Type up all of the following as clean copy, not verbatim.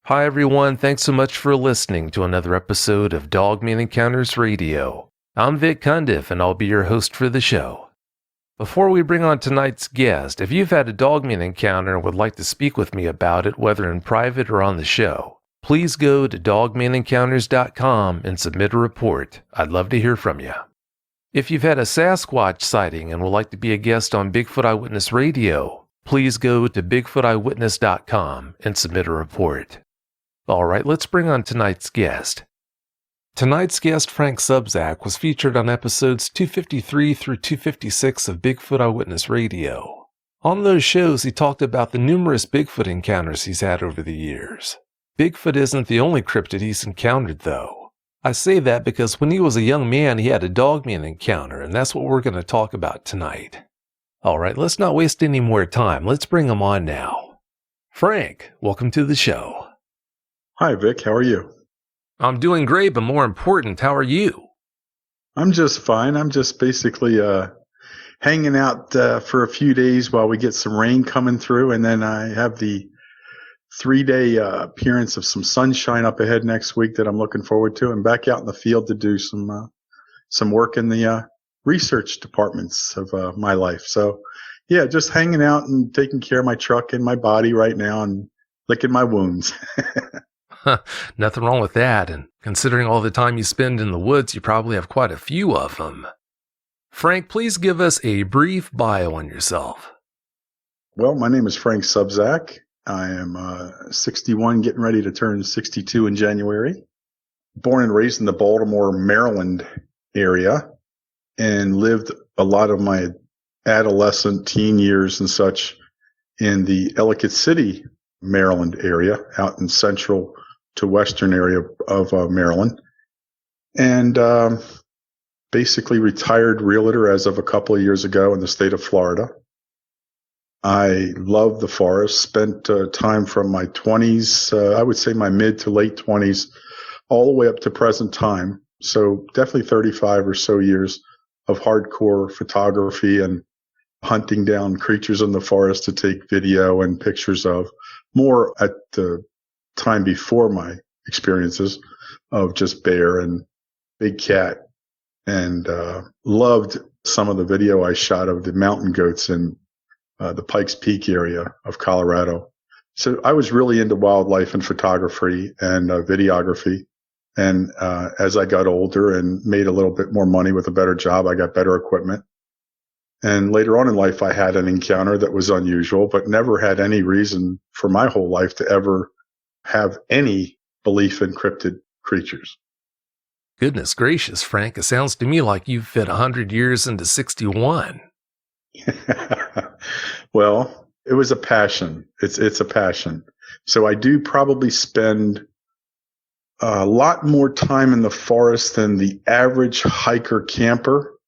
Hi everyone, thanks so much for listening to another episode of Dogman Encounters Radio. I'm Vic Cundiff and I'll be your host for the show. Before we bring on tonight's guest, if you've had a Dogman encounter and would like to speak with me about it, whether in private or on the show, please go to dogmanencounters.com and submit a report. I'd love to hear from you. If you've had a Sasquatch sighting and would like to be a guest on Bigfoot Eyewitness Radio, please go to bigfooteyewitness.com and submit a report. All right, let's bring on tonight's guest. Tonight's guest, Frank Sobczak, was featured on episodes 253 through 256 of Bigfoot Eyewitness Radio. On those shows, he talked about the numerous Bigfoot encounters he's had over the years. Bigfoot isn't the only cryptid he's encountered, though. I say that because when he was a young man, he had a Dogman encounter, and that's what we're going to talk about tonight. All right, let's not waste any more time. Let's bring him on now. Frank, welcome to the show. Hi, Vic. How are you? I'm doing great, but more important, how are you? I'm just fine. I'm just basically hanging out for a few days while we get some rain coming through, and then I have the 3-day appearance of some sunshine up ahead next week that I'm looking forward to, and back out in the field to do some work in the research departments of my life. So, yeah, just hanging out and taking care of my truck and my body right now and licking my wounds. Nothing wrong with that, and considering all the time you spend in the woods, you probably have quite a few of them. Frank, please give us a brief bio on yourself. Well, my name is Frank Sobczak. I am 61, getting ready to turn 62 in January. Born and raised in the Baltimore, Maryland area, and lived a lot of my adolescent, teen years and such in the Ellicott City, Maryland area, out in central to western area of Maryland, and basically retired realtor as of a couple of years ago in the state of Florida. I love the forest, spent time from my 20s, I would say my mid to late 20s, all the way up to present time. So definitely 35 or so years of hardcore photography and hunting down creatures in the forest to take video and pictures of, more at the time before my experiences of just bear and big cat, and loved some of the video I shot of the mountain goats in the Pikes Peak area of Colorado. So I was really into wildlife and photography and videography. And as I got older and made a little bit more money with a better job, I got better equipment. And later on in life, I had an encounter that was unusual, but never had any reason for my whole life to ever have any belief in cryptid creatures. Goodness gracious, Frank, it sounds to me like you've fit 100 years into 61. Well, it was a passion. It's a passion. So I do probably spend a lot more time in the forest than the average hiker camper.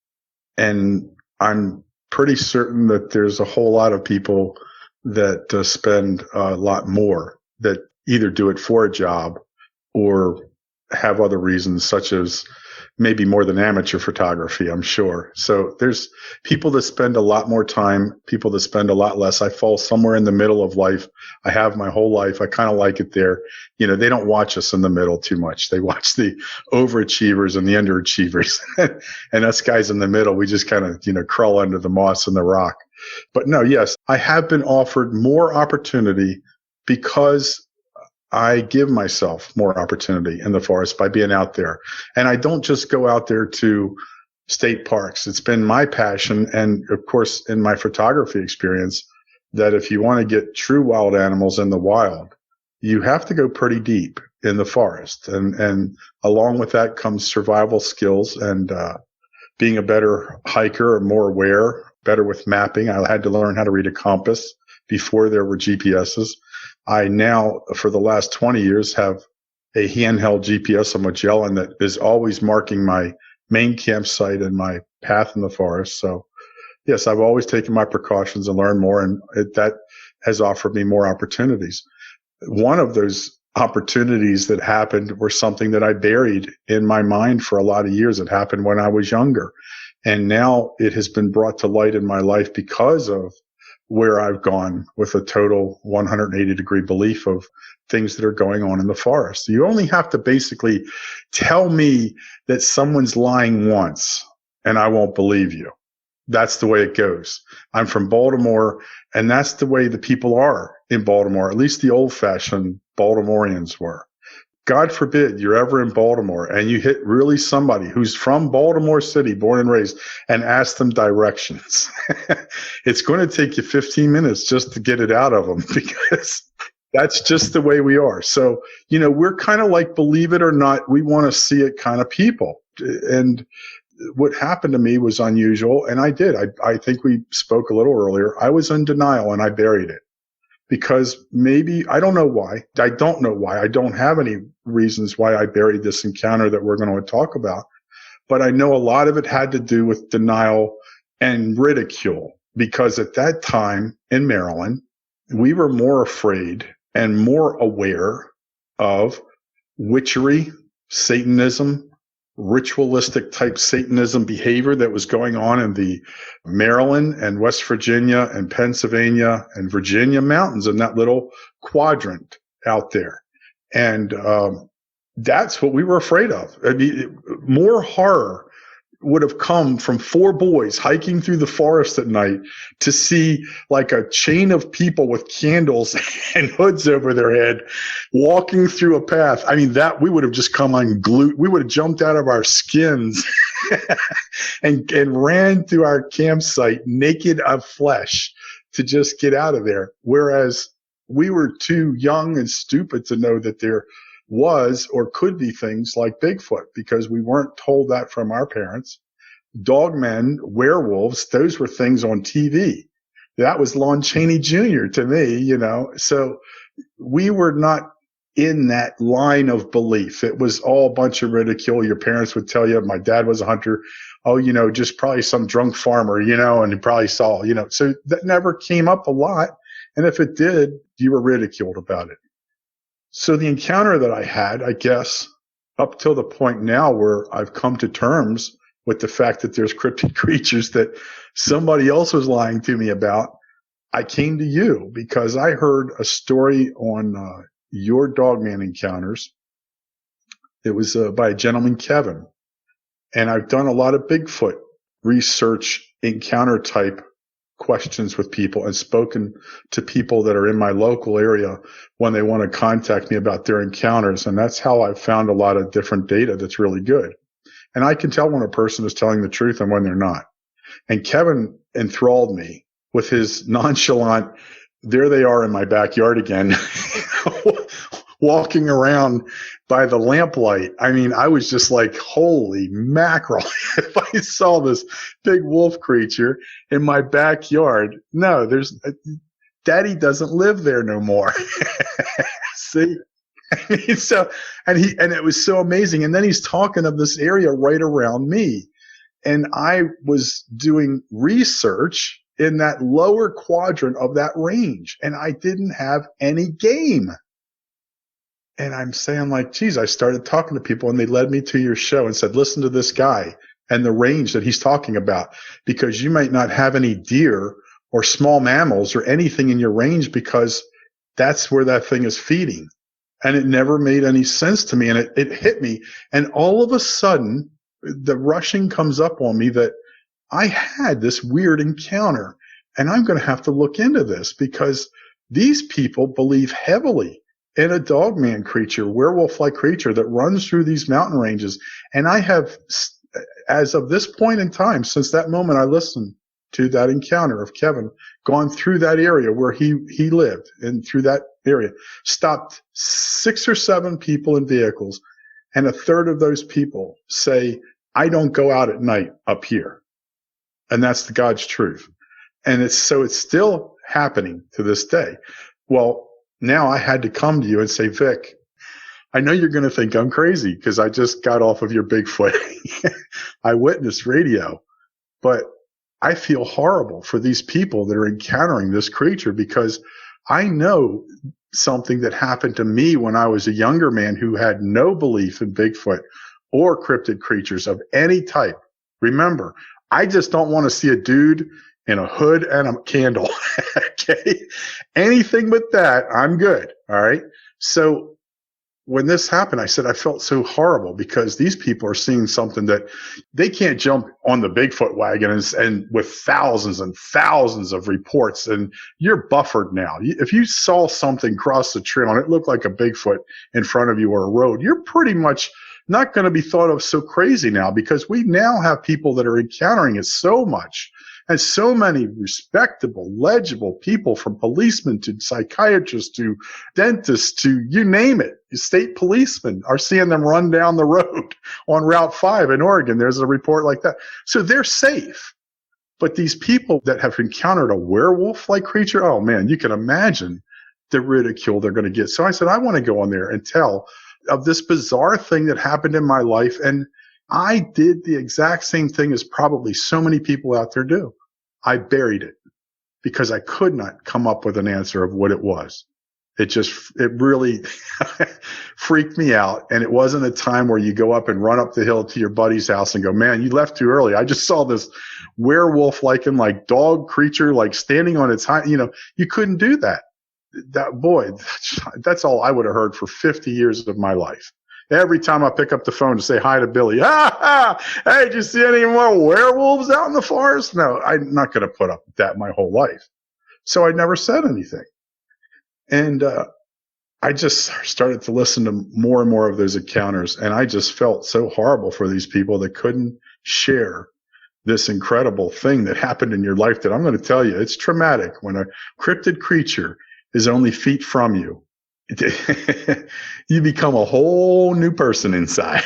And I'm pretty certain that there's a whole lot of people that spend a lot more, that either do it for a job or have other reasons, such as maybe more than amateur photography, I'm sure. So there's people that spend a lot more time, people that spend a lot less. I fall somewhere in the middle of life. I have my whole life. I kind of like it there. You know, they don't watch us in the middle too much. They watch the overachievers and the underachievers. And us guys in the middle, we just kind of, crawl under the moss and the rock. But no, yes, I have been offered more opportunity because I give myself more opportunity in the forest by being out there. And I don't just go out there to state parks. It's been my passion, and of course, in my photography experience, that if you want to get true wild animals in the wild, you have to go pretty deep in the forest. And along with that comes survival skills and being a better hiker, or more aware, better with mapping. I had to learn how to read a compass before there were GPSs. I now, for the last 20 years, have a handheld GPS, a Magellan, that is always marking my main campsite and my path in the forest. So, yes, I've always taken my precautions and learned more, and that has offered me more opportunities. One of those opportunities that happened were something that I buried in my mind for a lot of years. It happened when I was younger, and now it has been brought to light in my life because of where I've gone with a total 180-degree belief of things that are going on in the forest. You only have to basically tell me that someone's lying once, and I won't believe you. That's the way it goes. I'm from Baltimore, and that's the way the people are in Baltimore, at least the old-fashioned Baltimoreans were. God forbid you're ever in Baltimore and you hit really somebody who's from Baltimore City, born and raised, and ask them directions. It's going to take you 15 minutes just to get it out of them, because that's just the way we are. So, we're kind of like, believe it or not, we want to see it kind of people. And what happened to me was unusual, and I did. I think we spoke a little earlier. I was in denial, and I buried it. Because maybe, I don't know why. I don't know why. I don't have any reasons why I buried this encounter that we're going to talk about. But I know a lot of it had to do with denial and ridicule. Because at that time in Maryland, we were more afraid and more aware of witchery, Satanism, ritualistic type Satanism behavior that was going on in the Maryland and West Virginia and Pennsylvania and Virginia mountains, in that little quadrant out there. And that's what we were afraid of. I mean, more horror would have come from 4 boys hiking through the forest at night to see like a chain of people with candles and hoods over their head walking through a path. I mean, that we would have just come unglued. We would have jumped out of our skins and ran through our campsite naked of flesh to just get out of there. Whereas we were too young and stupid to know that there was or could be things like Bigfoot, because we weren't told that from our parents. Dogmen, werewolves, those were things on TV. That was Lon Chaney Jr. to me, So we were not in that line of belief. It was all a bunch of ridicule. Your parents would tell you, my dad was a hunter. Oh, just probably some drunk farmer, and he probably saw, So that never came up a lot. And if it did, you were ridiculed about it. So the encounter that I had, I guess, up till the point now where I've come to terms with the fact that there's cryptid creatures that somebody else was lying to me about, I came to you because I heard a story on your Dogman encounters. It was by a gentleman, Kevin. And I've done a lot of Bigfoot research, encounter type questions with people, and spoken to people that are in my local area when they want to contact me about their encounters. And that's how I've found a lot of different data that's really good. And I can tell when a person is telling the truth and when they're not. And Kevin enthralled me with his nonchalant, there they are in my backyard again, walking around by the lamplight. I mean, I was just like, holy mackerel. If I saw this big wolf creature in my backyard, no, Daddy doesn't live there no more. See? I mean, and it was so amazing. And then he's talking of this area right around me. And I was doing research in that lower quadrant of that range, and I didn't have any game. And I'm saying, like, geez, I started talking to people, and they led me to your show and said, listen to this guy and the range that he's talking about, because you might not have any deer or small mammals or anything in your range, because that's where that thing is feeding. And it never made any sense to me. And it hit me. And all of a sudden, the rushing comes up on me that I had this weird encounter, and I'm going to have to look into this, because these people believe heavily in a Dogman creature, werewolf-like creature that runs through these mountain ranges. And I have, as of this point in time, since that moment I listened to that encounter of Kevin, gone through that area where he lived, and through that area, stopped 6 or 7 people in vehicles, and a third of those people say, I don't go out at night up here. And that's the God's truth. And it's still happening to this day. Well, now I had to come to you and say, Vic, I know you're going to think I'm crazy because I just got off of your Bigfoot Eyewitness Radio, but I feel horrible for these people that are encountering this creature, because I know something that happened to me when I was a younger man who had no belief in Bigfoot or cryptid creatures of any type. Remember, I just don't want to see a dude in a hood and a candle. Okay. Anything but that, I'm good. All right. So when this happened, I said, I felt so horrible because these people are seeing something that they can't jump on the Bigfoot wagon and with thousands and thousands of reports, and you're buffered now. If you saw something cross the trail and it looked like a Bigfoot in front of you or a road, you're pretty much not going to be thought of so crazy now, because we now have people that are encountering it so much. And so many respectable, legible people, from policemen to psychiatrists to dentists to you name it, state policemen, are seeing them run down the road on Route 5 in Oregon. There's a report like that. So they're safe. But these people that have encountered a werewolf-like creature, oh man, you can imagine the ridicule they're going to get. So I said, I want to go on there and tell of this bizarre thing that happened in my life. And I did the exact same thing as probably so many people out there do. I buried it because I could not come up with an answer of what it was. It really freaked me out. And it wasn't a time where you go up and run up the hill to your buddy's house and go, man, you left too early. I just saw this werewolf-like and like dog creature, like standing on its hind, you couldn't do that. That's all I would have heard for 50 years of my life. Every time I pick up the phone to say hi to Billy, hey, did you see any more werewolves out in the forest? No, I'm not going to put up with that my whole life. So I never said anything. And I just started to listen to more and more of those encounters. And I just felt so horrible for these people that couldn't share this incredible thing that happened in your life that I'm going to tell you. It's traumatic when a cryptid creature is only feet from you. You become a whole new person inside.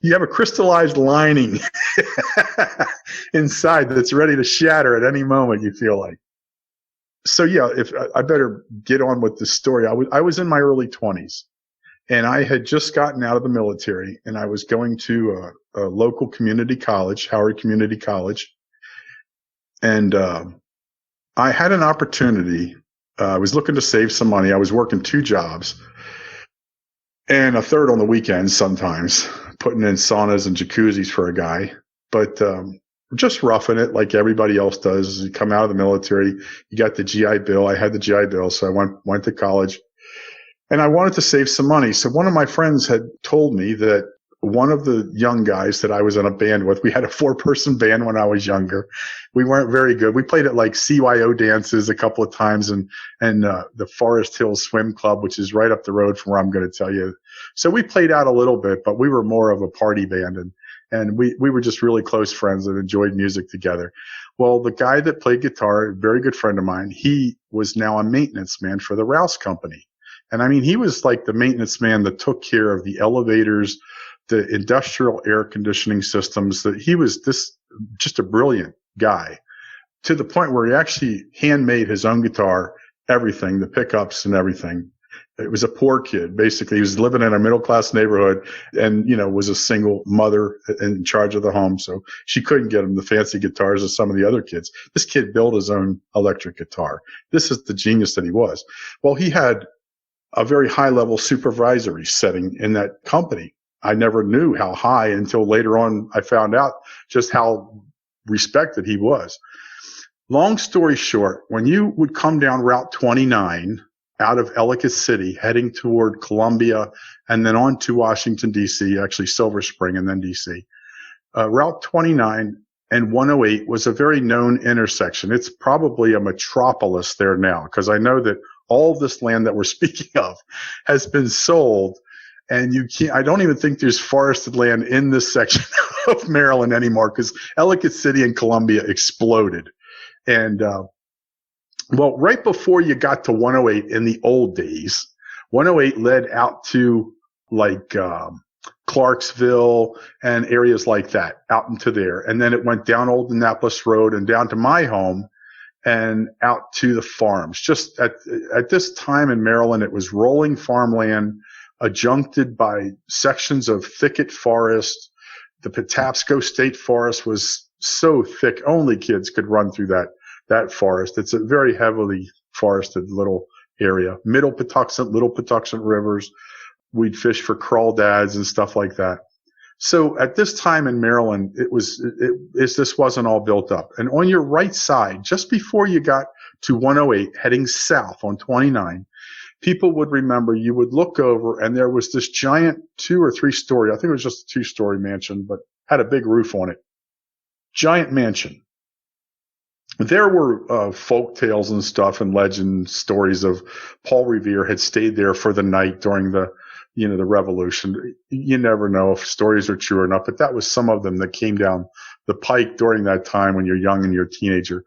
You have a crystallized lining inside that's ready to shatter at any moment, you feel like. So yeah, if I better get on with the story. I was in my early 20s, and I had just gotten out of the military, and I was going to a local community college, Howard Community College. And I had an opportunity. I was looking to save some money. I was working 2 jobs and a third on the weekends sometimes, putting in saunas and jacuzzis for a guy. But just roughing it like everybody else does. You come out of the military, you got the GI Bill. I had the GI Bill, so I went to college. And I wanted to save some money. So one of my friends had told me that one of the young guys that I was in a band with, we had a 4-person band when I was younger. We weren't very good. We played at like CYO dances a couple of times and the Forest Hills Swim Club, which is right up the road from where I'm going to tell you. So we played out a little bit, but we were more of a party band, and we were just really close friends and enjoyed music together. Well, the guy that played guitar, a very good friend of mine, he was now a maintenance man for the Rouse Company. And I mean, he was like the maintenance man that took care of the elevators, the industrial air conditioning systems. That he was just a brilliant guy, to the point where he actually handmade his own guitar, everything, the pickups and everything. It was a poor kid. Basically, he was living in a middle-class neighborhood and, was a single mother in charge of the home. So she couldn't get him the fancy guitars of some of the other kids. This kid built his own electric guitar. This is the genius that he was. Well, he had a very high-level supervisory setting in that company. I never knew how high until later on I found out just how respected he was. Long story short, when you would come down Route 29 out of Ellicott City, heading toward Columbia and then on to Washington, D.C., actually Silver Spring and then D.C., Route 29 and 108 was a very known intersection. It's probably a metropolis there now, because I know that all of this land that we're speaking of has been sold. And I don't even think there's forested land in this section of Maryland anymore, because Ellicott City and Columbia exploded. And, well, right before you got to 108 in the old days, 108 led out to like Clarksville and areas like that, out into there. And then it went down Old Annapolis Road and down to my home and out to the farms. Just at this time in Maryland, it was rolling farmland, adjuncted by sections of thicket forest. The Patapsco State Forest was so thick, only kids could run through that forest. It's a very heavily forested little area. Middle Patuxent, Little Patuxent rivers. We'd fish for crawdads and stuff like that. So at this time in Maryland, this wasn't all built up. And on your right side, just before you got to 108, heading south on 29, people would remember you would look over and there was this giant 2 or 3 story, I think it was just a 2-story mansion, but had a big roof on it. Giant mansion. There were folk tales and stuff and legend stories of Paul Revere had stayed there for the night during the revolution. You never know if stories are true or not, but that was some of them that came down the pike during that time when you're young and you're a teenager.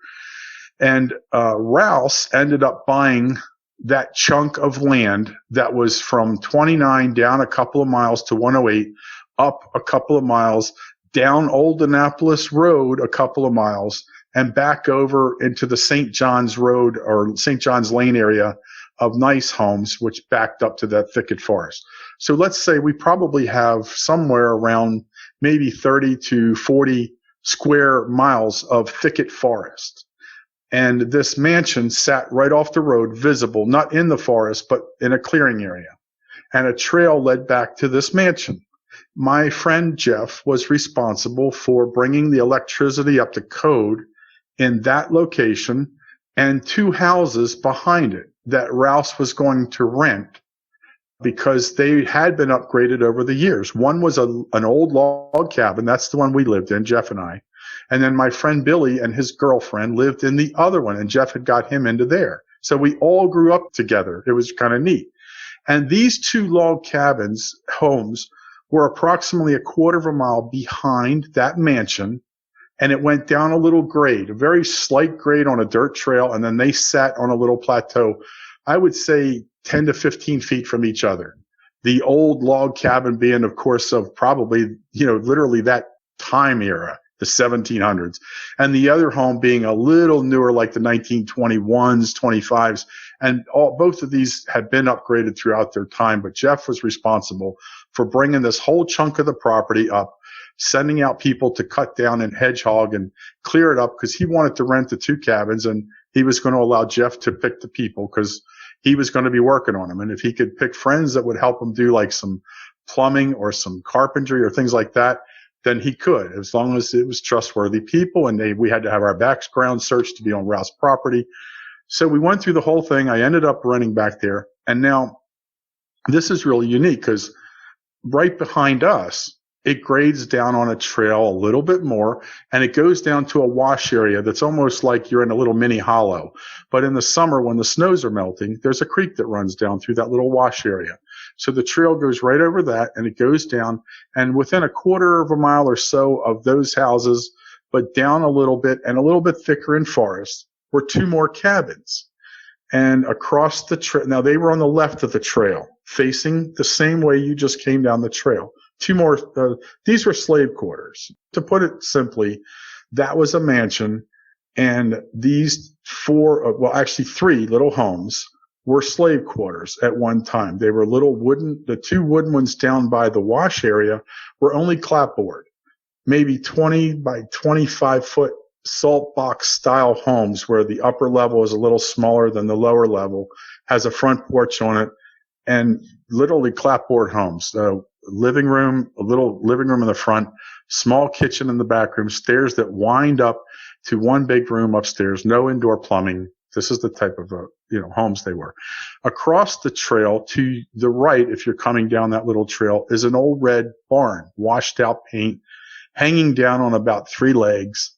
And Rouse ended up buying that chunk of land that was from 29 down a couple of miles to 108, up a couple of miles, down Old Annapolis Road a couple of miles, and back over into the St. John's Road or St. John's Lane area of nice homes, which backed up to that thicket forest. So let's say we probably have somewhere around maybe 30 to 40 square miles of thicket forest. And this mansion sat right off the road, visible, not in the forest, but in a clearing area. And a trail led back to this mansion. My friend Jeff was responsible for bringing the electricity up to code in that location and 2 houses behind it that Rouse was going to rent because they had been upgraded over the years. One was an old log cabin. That's the one we lived in, Jeff and I. And then my friend Billy and his girlfriend lived in the other one, and Jeff had got him into there. So we all grew up together. It was kind of neat. And these 2 log cabins, homes, were approximately a quarter of a mile behind that mansion. And it went down a little grade, a very slight grade on a dirt trail, and then they sat on a little plateau, I would say 10 to 15 feet from each other. The old log cabin being, of course, of probably, literally that time era, the 1700s, and the other home being a little newer, like the 1921s, 25s, and both of these had been upgraded throughout their time, but Jeff was responsible for bringing this whole chunk of the property up, sending out people to cut down and hedgehog and clear it up because he wanted to rent the 2 cabins, and he was going to allow Jeff to pick the people because he was going to be working on them. And if he could pick friends that would help him do like some plumbing or some carpentry or things like that, then he could, as long as it was trustworthy people. And we had to have our background searched to be on Rouse property. So we went through the whole thing. I ended up renting back there. And now this is really unique because right behind us, it grades down on a trail a little bit more, and it goes down to a wash area that's almost like you're in a little mini hollow. But in the summer, when the snows are melting, there's a creek that runs down through that little wash area. So the trail goes right over that, and it goes down, and within a quarter of a mile or so of those houses, but down a little bit and a little bit thicker in forest, were 2 more cabins. And across the trail, now they were on the left of the trail, facing the same way you just came down the trail. 2 more, these were slave quarters. To put it simply, that was a mansion, and these 3 little homes were slave quarters at one time. They were the 2 wooden ones down by the wash area were only clapboard, maybe 20 by 25 foot salt box style homes where the upper level is a little smaller than the lower level, has a front porch on it, and literally clapboard homes. A little living room in the front, small kitchen in the back room, stairs that wind up to one big room upstairs, no indoor plumbing. This is the type of homes they were. Across the trail to the right, if you're coming down that little trail, is an old red barn, washed out paint, hanging down on about 3 legs.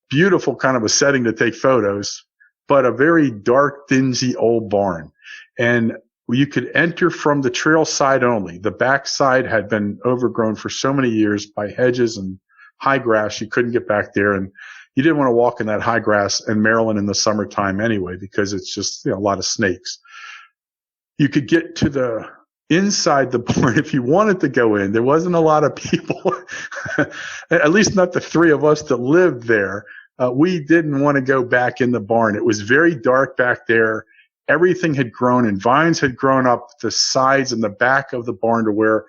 Beautiful kind of a setting to take photos, but a very dark, dingy old barn. And you could enter from the trail side only. The back side had been overgrown for so many years by hedges and high grass. You couldn't get back there, and you didn't want to walk in that high grass in Maryland in the summertime anyway, because it's just a lot of snakes. You could get to the inside the barn if you wanted to go in. There wasn't a lot of people, at least not the 3 of us that lived there. We didn't want to go back in the barn. It was very dark back there. Everything had grown, and vines had grown up the sides and the back of the barn to where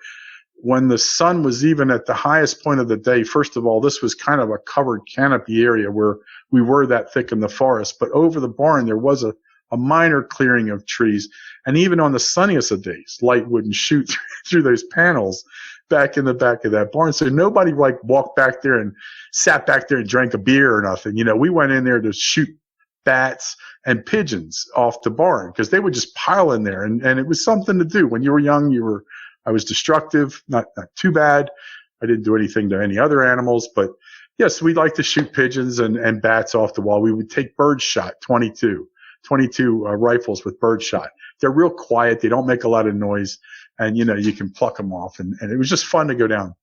when the sun was even at the highest point of the day, first of all, this was kind of a covered canopy area where we were that thick in the forest. But over the barn, there was a a minor clearing of trees. And even on the sunniest of days, light wouldn't shoot through those panels back in the back of that barn. So nobody like walked back there and sat back there and drank a beer or nothing. You know, we went in there to shoot bats and pigeons off the barn because they would just pile in there. And it was something to do. When you were young, I was destructive, not too bad. I didn't do anything to any other animals, but yes, we'd like to shoot pigeons and bats off the wall. We would take bird shot, 22 rifles with bird shot. They're real quiet. They don't make a lot of noise. And, you know, you can pluck them off. And it was just fun to go down.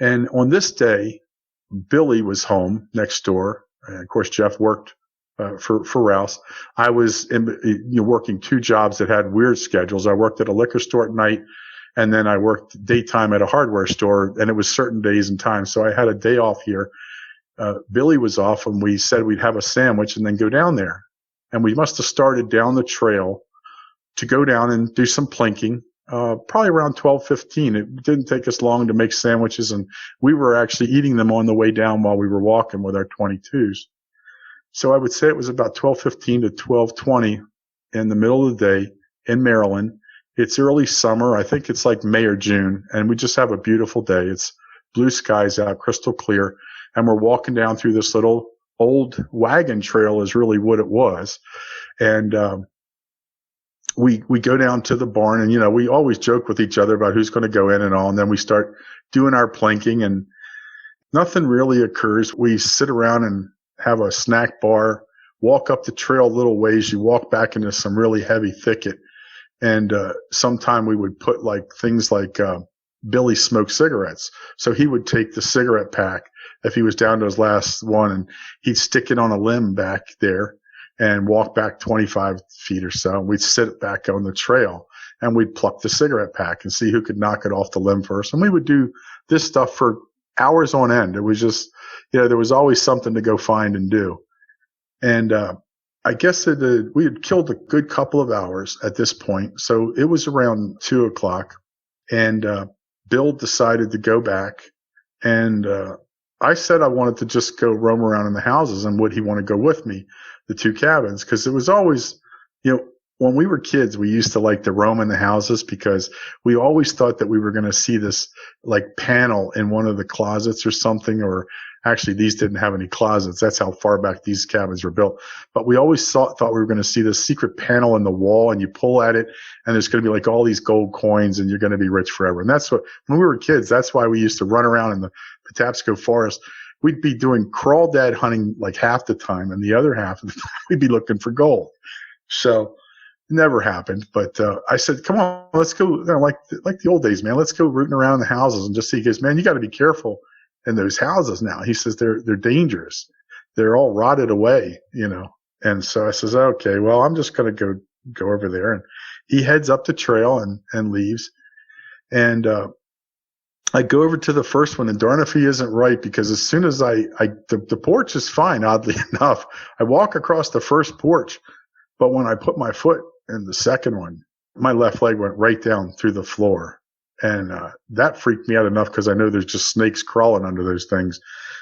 And on this day, Billy was home next door. And of course, Jeff worked for Rouse. I was working 2 jobs that had weird schedules. I worked at a liquor store at night, and then I worked daytime at a hardware store, and it was certain days and times. So I had a day off here. Billy was off, and we said we'd have a sandwich and then go down there. And we must have started down the trail to go down and do some plinking, probably around 12:15. It didn't take us long to make sandwiches, and we were actually eating them on the way down while we were walking with our 22s. So I would say it was about 12:15 to 12:20 in the middle of the day in Maryland. It's early summer. I think it's like May or June, and we just have a beautiful day. It's blue skies out, crystal clear, and we're walking down through this little old wagon trail is really what it was. And we go down to the barn, and, you know, we always joke with each other about who's going to go in and all, and then we start doing our plinking, and nothing really occurs. We sit around and have a snack bar, walk up the trail a little ways. You walk back into some really heavy thicket. And sometime we would put like things like Billy smoked cigarettes. So he would take the cigarette pack if he was down to his last one, and he'd stick it on a limb back there and walk back 25 feet or so. And we'd sit back on the trail, and we'd pluck the cigarette pack and see who could knock it off the limb first. And we would do this stuff for hours on end. It was just, you know, there was always something to go find and do. And I guess we had killed a good couple of hours at this point. So it was around 2:00, and Bill decided to go back. And I said I wanted to just go roam around in the houses, and would he want to go with me, the 2 cabins? Because it was always, you know, when we were kids, we used to like to roam in the houses because we always thought that we were going to see this like panel in one of the closets or something, or actually these didn't have any closets. That's how far back these cabins were built. But we always thought we were going to see this secret panel in the wall, and you pull at it and there's going to be like all these gold coins, and you're going to be rich forever. And that's what, when we were kids, that's why we used to run around in the Patapsco forest. We'd be doing crawdad hunting like half the time, and the other half of the time we'd be looking for gold. So never happened. But I said, come on, let's go, you know, like the old days, man. Let's go rooting around in the houses and just see. He goes, man, you got to be careful in those houses now. He says they're dangerous. They're all rotted away, you know. And so I says, okay, well, I'm just going to go over there. And he heads up the trail and leaves. And I go over to the first one, and darn if he isn't right, because as soon as the porch is fine, oddly enough. I walk across the first porch, but when I put my foot in the second one, my left leg went right down through the floor. And that freaked me out enough, because I know there's just snakes crawling under those things.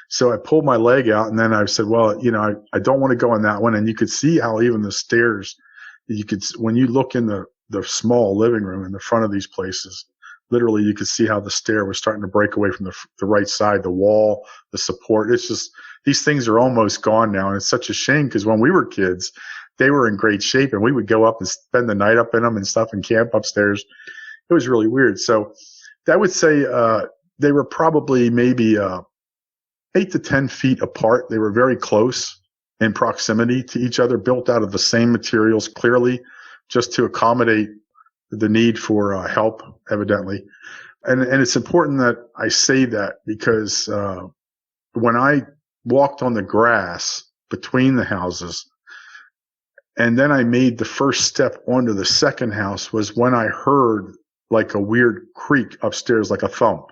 So I pulled my leg out, and then I said, well, you know, I don't want to go in that one. And you could see how even the stairs, when you look in the small living room in the front of these places, literally you could see how the stair was starting to break away from the right side, the wall, the support. It's just, these things are almost gone now. And it's such a shame, because when we were kids, they were in great shape, and we would go up and spend the night up in them and stuff and camp upstairs. It was really weird. So I would say they were probably maybe 8 to 10 feet apart. They were very close in proximity to each other, built out of the same materials, clearly, just to accommodate the need for help, evidently. And it's important that I say that, because when I walked on the grass between the houses, and then I made the first step onto the second house, was when I heard like a weird creak upstairs, like a thump.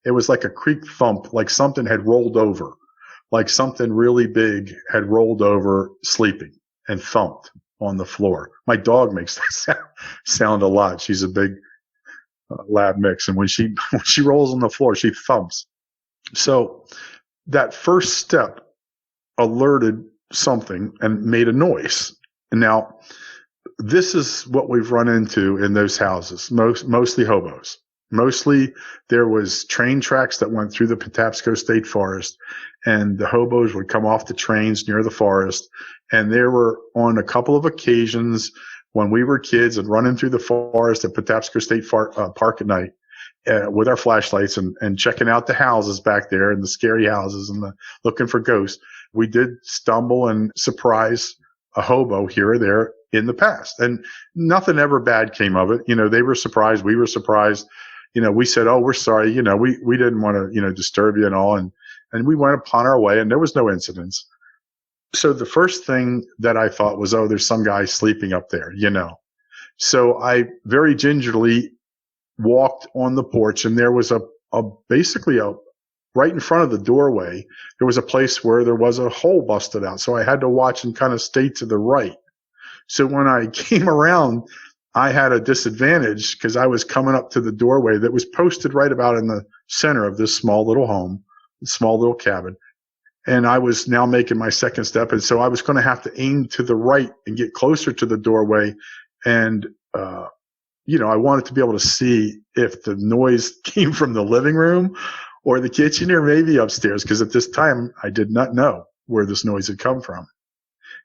It was like a creak thump, like something had rolled over, like something really big had rolled over sleeping and thumped on the floor. My dog makes that sound a lot. She's a big lab mix, and when she rolls on the floor, she thumps. So that first step alerted something and made a noise. And now, this is what we've run into in those houses, mostly hobos. Mostly there was train tracks that went through the Patapsco State Forest, and the hobos would come off the trains near the forest. And there were, on a couple of occasions when we were kids and running through the forest at Patapsco State Park at night with our flashlights and checking out the houses back there and the scary houses and looking for ghosts, we did stumble and surprise a hobo here or there in the past. And nothing ever bad came of it. They were surprised. We were surprised. We said, "Oh, we're sorry. We didn't want to, disturb you and all." And we went upon our way, and there was no incidents. So the first thing that I thought was, "Oh, there's some guy sleeping up there, So I very gingerly walked on the porch, and there was basically right in front of the doorway, there was a place where there was a hole busted out. So I had to watch and kind of stay to the right. So when I came around, I had a disadvantage because I was coming up to the doorway that was posted right about in the center of this small little home, small little cabin. And I was now making my second step. And so I was going to have to aim to the right and get closer to the doorway. And, I wanted to be able to see if the noise came from the living room or the kitchen or maybe upstairs. Because at this time, I did not know where this noise had come from.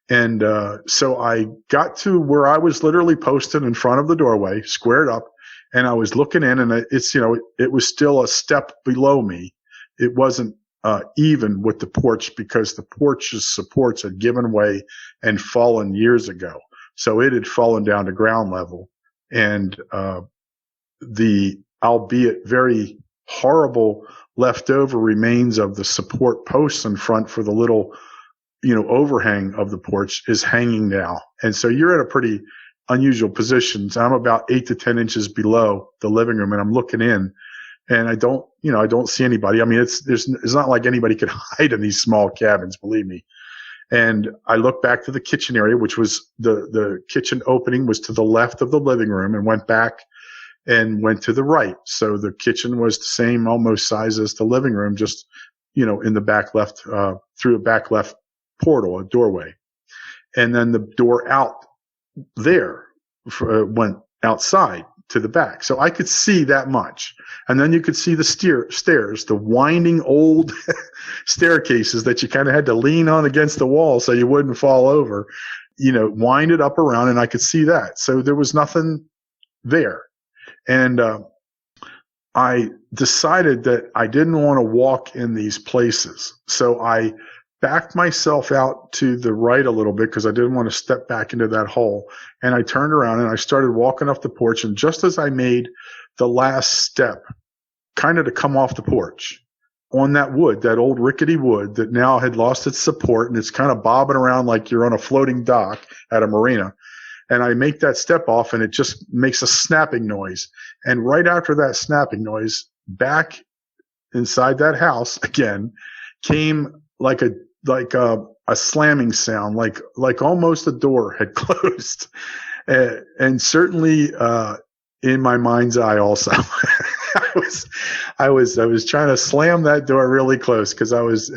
And so I got to where I was literally posted in front of the doorway, squared up, and I was looking in, and it was still a step below me. It wasn't even with the porch because the porch's supports had given way and fallen years ago. So it had fallen down to ground level. And the albeit very horrible leftover remains of the support posts in front for the little overhang of the porch is hanging now. And so you're in a pretty unusual position. So I'm about 8 to 10 inches below the living room, and I'm looking in, and I don't see anybody. I mean, it's not like anybody could hide in these small cabins, believe me. And I look back to the kitchen area, which was the kitchen opening was to the left of the living room, and went back and went to the right. So the kitchen was the same almost size as the living room, just, in the back left, through a back left portal, a doorway. And then the door out there went outside to the back. So I could see that much. And then you could see the stairs, the winding old staircases that you kind of had to lean on against the wall so you wouldn't fall over, winded up around, and I could see that. So there was nothing there. And I decided that I didn't want to walk in these places. So I backed myself out to the right a little bit because I didn't want to step back into that hole. And I turned around and I started walking off the porch. And just as I made the last step, kind of to come off the porch, on that wood, that old rickety wood that now had lost its support and it's kind of bobbing around like you're on a floating dock at a marina. And I make that step off, and it just makes a snapping noise. And right after that snapping noise, back inside that house again came like a slamming sound, like almost the door had closed. And certainly in my mind's eye also, I was trying to slam that door really close because I was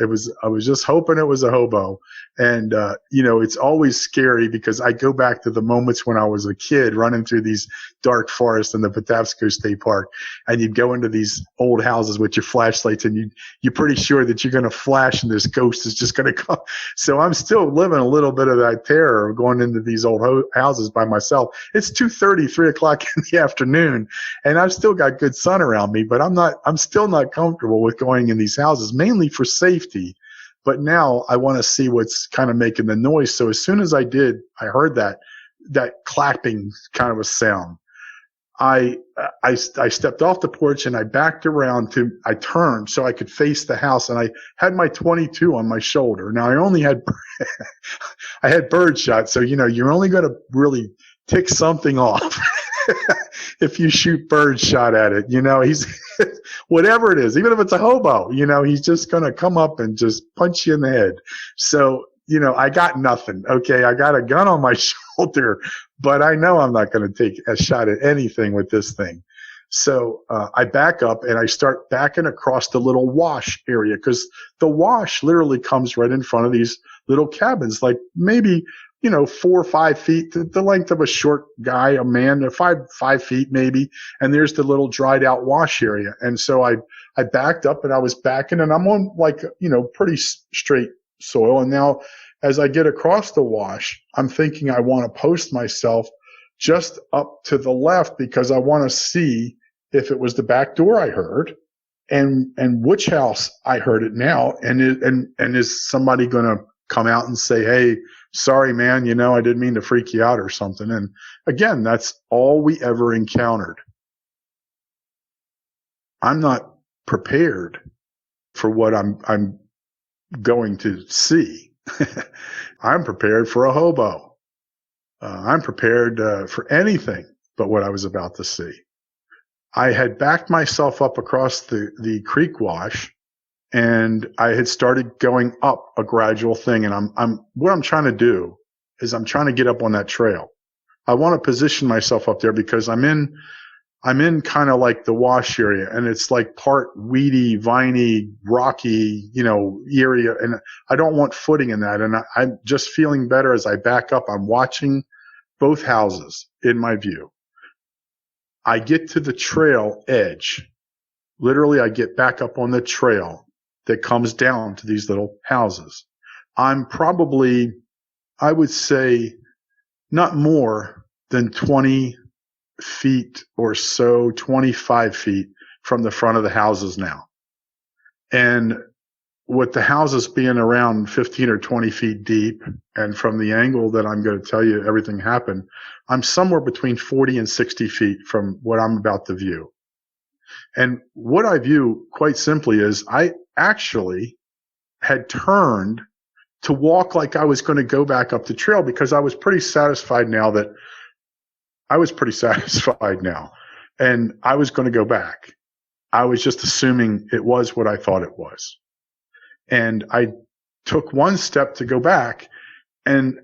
just hoping it was a hobo. And it's always scary because I go back to the moments when I was a kid running through these dark forests in the Patapsco State Park, and you'd go into these old houses with your flashlights, and you're pretty sure that you're going to flash and this ghost is just going to come. So I'm still living a little bit of that terror of going into these old houses by myself. It's 2:30, 3 o'clock in the afternoon, and I've still got good sun around me, but I'm still not comfortable with going in these houses, mainly for safety. But now I want to see what's kind of making the noise. So as soon as I did, I heard that clapping kind of a sound. I stepped off the porch and I backed around I turned so I could face the house, and I had my 22 on my shoulder. Now I only had, I had bird shot. So, you're only going to really tick something off if you shoot bird shot at it. He's, whatever it is, even if it's a hobo, he's just going to come up and just punch you in the head. So, I got nothing. Okay. I got a gun on my shoulder, but I know I'm not going to take a shot at anything with this thing. So I back up and I start backing across the little wash area, because the wash literally comes right in front of these little cabins, like maybe 4 or 5 feet, the length of a short guy, a man, 5 feet maybe. And there's the little dried out wash area. And so I backed up and I was backing, and I'm on pretty straight soil. And now as I get across the wash, I'm thinking I want to post myself just up to the left because I want to see if it was the back door I heard and which house I heard it now. And is somebody going to come out and say, hey, sorry, man, I didn't mean to freak you out or something. And again, that's all we ever encountered. I'm not prepared for what I'm going to see. I'm prepared for a hobo. I'm prepared for anything but what I was about to see. I had backed myself up across the creek wash, and I had started going up a gradual thing. And what I'm trying to do is I'm trying to get up on that trail. I want to position myself up there because I'm in kind of like the wash area, and it's like part weedy, viney, rocky, area. And I don't want footing in that. And I'm just feeling better as I back up. I'm watching both houses in my view. I get to the trail edge. Literally, I get back up on the trail that comes down to these little houses. I'm probably, I would say, not more than 20 feet or so, 25 feet from the front of the houses now. And with the houses being around 15 or 20 feet deep, and from the angle that I'm going to tell you everything happened, I'm somewhere between 40 and 60 feet from what I'm about to view. And what I view quite simply is I actually had turned to walk like I was going to go back up the trail because I was pretty satisfied now and I was going to go back. I was just assuming it was what I thought it was. And I took one step to go back, and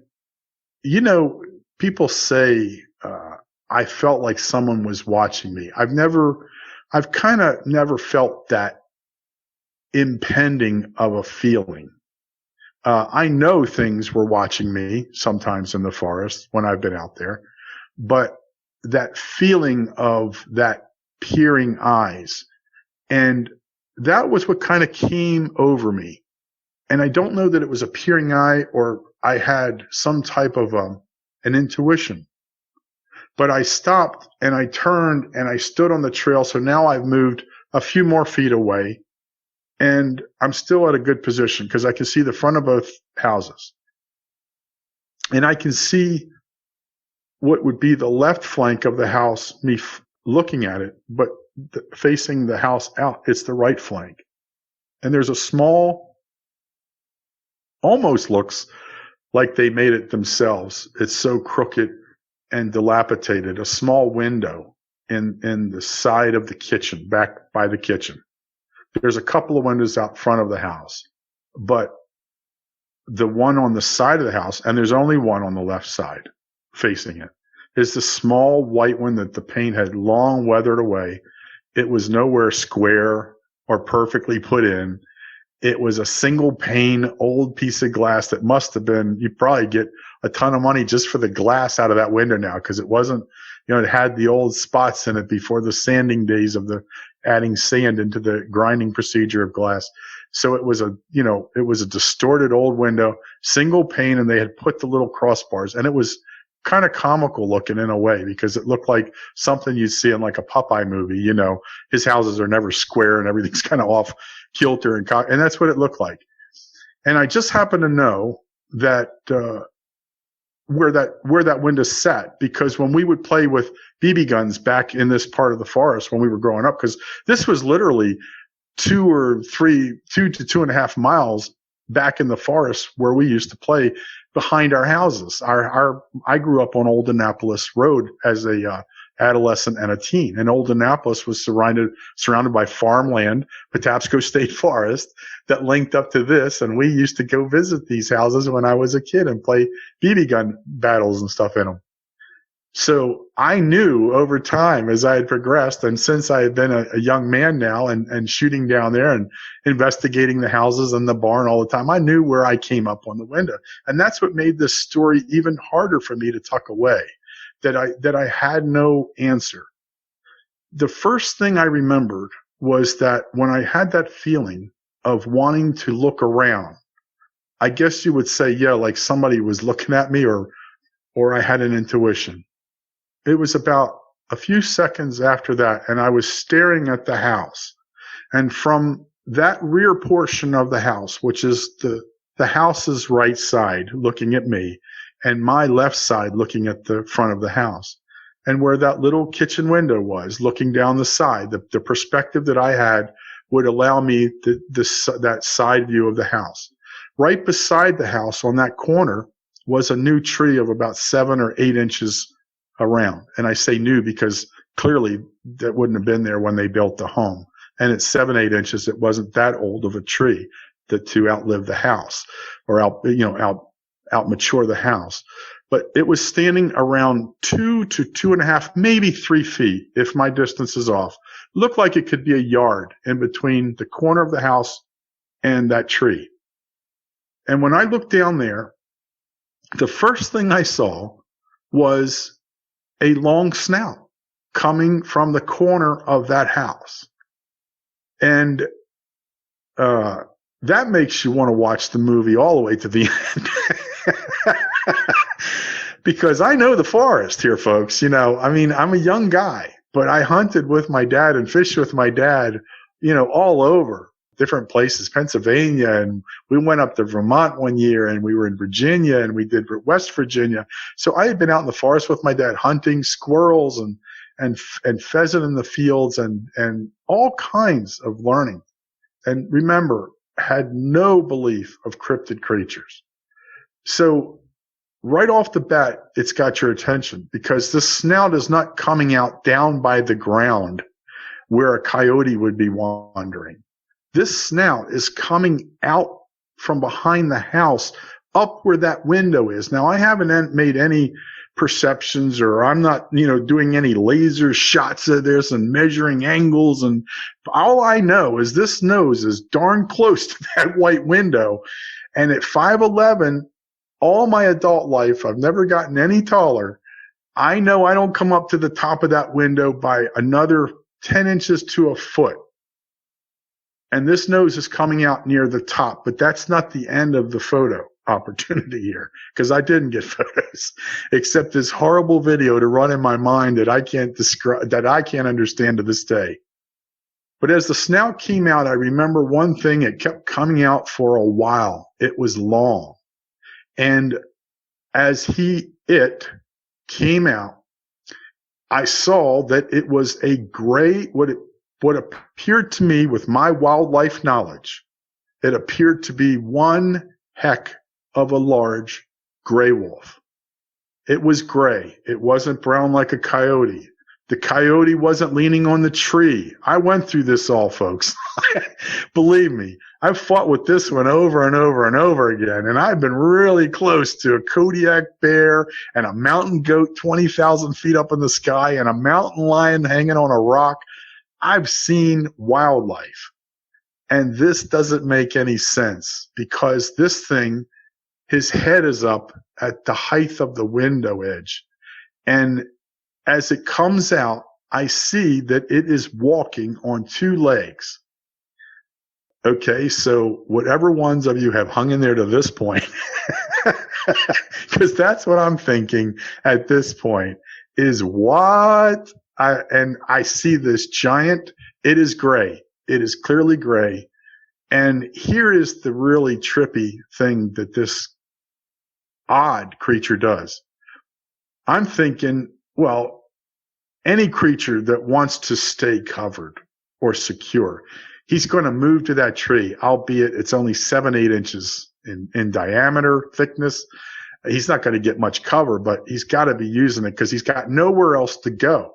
people say I felt like someone was watching me. I've kind of never felt that impending of a feeling. I know things were watching me sometimes in the forest when I've been out there, but that feeling of that peering eyes, and that was what kind of came over me. And I don't know that it was a peering eye or I had some type of an intuition. But I stopped and I turned and I stood on the trail. So now I've moved a few more feet away, and I'm still at a good position because I can see the front of both houses. And I can see what would be the left flank of the house, me looking at it, but facing the house out, it's the right flank. And there's a small, almost looks like they made it themselves. It's so crooked and dilapidated, a small window in the side of the kitchen, back by the kitchen. There's a couple of windows out front of the house, but the one on the side of the house, and there's only one on the left side facing it, is the small white one that the paint had long weathered away. It was nowhere square or perfectly put in. It was a single pane, old piece of glass that must have been, you probably get a ton of money just for the glass out of that window now, because it wasn't, it had the old spots in it before the sanding days of the adding sand into the grinding procedure of glass. So it was a distorted old window, single pane, and they had put the little crossbars, and it was kind of comical looking in a way because it looked like something you'd see in like a Popeye movie. His houses are never square and everything's kind of off kilter, and that's what it looked like. And I just happen to know that where that window sat, because when we would play with BB guns back in this part of the forest when we were growing up, because this was literally 2 to 2.5 miles back in the forest where we used to play behind our houses. I grew up on Old Annapolis Road as a adolescent and a teen, and Old Annapolis was surrounded by farmland, Patapsco State Forest, that linked up to this, and we used to go visit these houses when I was a kid and play BB gun battles and stuff in them. So I knew over time as I had progressed, and since I had been a young man now and shooting down there and investigating the houses and the barn all the time, I knew where I came up on the window. And that's what made this story even harder for me to tuck away, that I had no answer. The first thing I remembered was that when I had that feeling of wanting to look around, I guess you would say, yeah, like somebody was looking at me, or I had an intuition. It was about a few seconds after that, and I was staring at the house. And from that rear portion of the house, which is the house's right side looking at me, and my left side looking at the front of the house, and where that little kitchen window was looking down the side, the perspective that I had would allow me that side view of the house. Right beside the house on that corner was a new tree of about 7 or 8 inches around. And I say new because clearly that wouldn't have been there when they built the home. And at 7, 8 inches, it wasn't that old of a tree to outlive the house or out mature the house. But it was standing around 2 to 2.5, maybe 3 feet, if my distance is off. Looked like it could be a yard in between the corner of the house and that tree. And when I looked down there, the first thing I saw was a long snout coming from the corner of that house. And that makes you want to watch the movie all the way to the end. Because I know the forest here, folks. I mean, I'm a young guy, but I hunted with my dad and fished with my dad, all over different places, Pennsylvania, and we went up to Vermont one year, and we were in Virginia, and we did West Virginia. So I had been out in the forest with my dad hunting squirrels and pheasant in the fields and all kinds of learning. And remember, had no belief of cryptid creatures. So right off the bat, it's got your attention because this snout is not coming out down by the ground where a coyote would be wandering. This snout is coming out from behind the house up where that window is. Now, I haven't made any perceptions, or I'm not, doing any laser shots of this and measuring angles. And all I know is this nose is darn close to that white window. And at 5'11", all my adult life, I've never gotten any taller. I know I don't come up to the top of that window by another 10 inches to a foot. And this nose is coming out near the top, but that's not the end of the photo opportunity here, because I didn't get photos, except this horrible video to run in my mind that I can't describe, that I can't understand to this day. But as the snout came out, I remember one thing, it kept coming out for a while. It was long. And as it came out, I saw that it was a gray, what appeared to me with my wildlife knowledge, it appeared to be one heck of a large gray wolf. It was gray. It wasn't brown like a coyote. The coyote wasn't leaning on the tree. I went through this all, folks. Believe me, I've fought with this one over and over and over again, and I've been really close to a Kodiak bear and a mountain goat 20,000 feet up in the sky and a mountain lion hanging on a rock. I've seen wildlife, and this doesn't make any sense because this thing, his head is up at the height of the window edge. And as it comes out, I see that it is walking on 2 legs. Okay, so whatever ones of you have hung in there to this point, because that's what I'm thinking at this point, is what? I see this giant. It is gray. It is clearly gray. And here is the really trippy thing that this odd creature does. I'm thinking, well, any creature that wants to stay covered or secure, he's going to move to that tree, albeit it's only 7, 8 inches in diameter, thickness. He's not going to get much cover, but he's got to be using it because he's got nowhere else to go.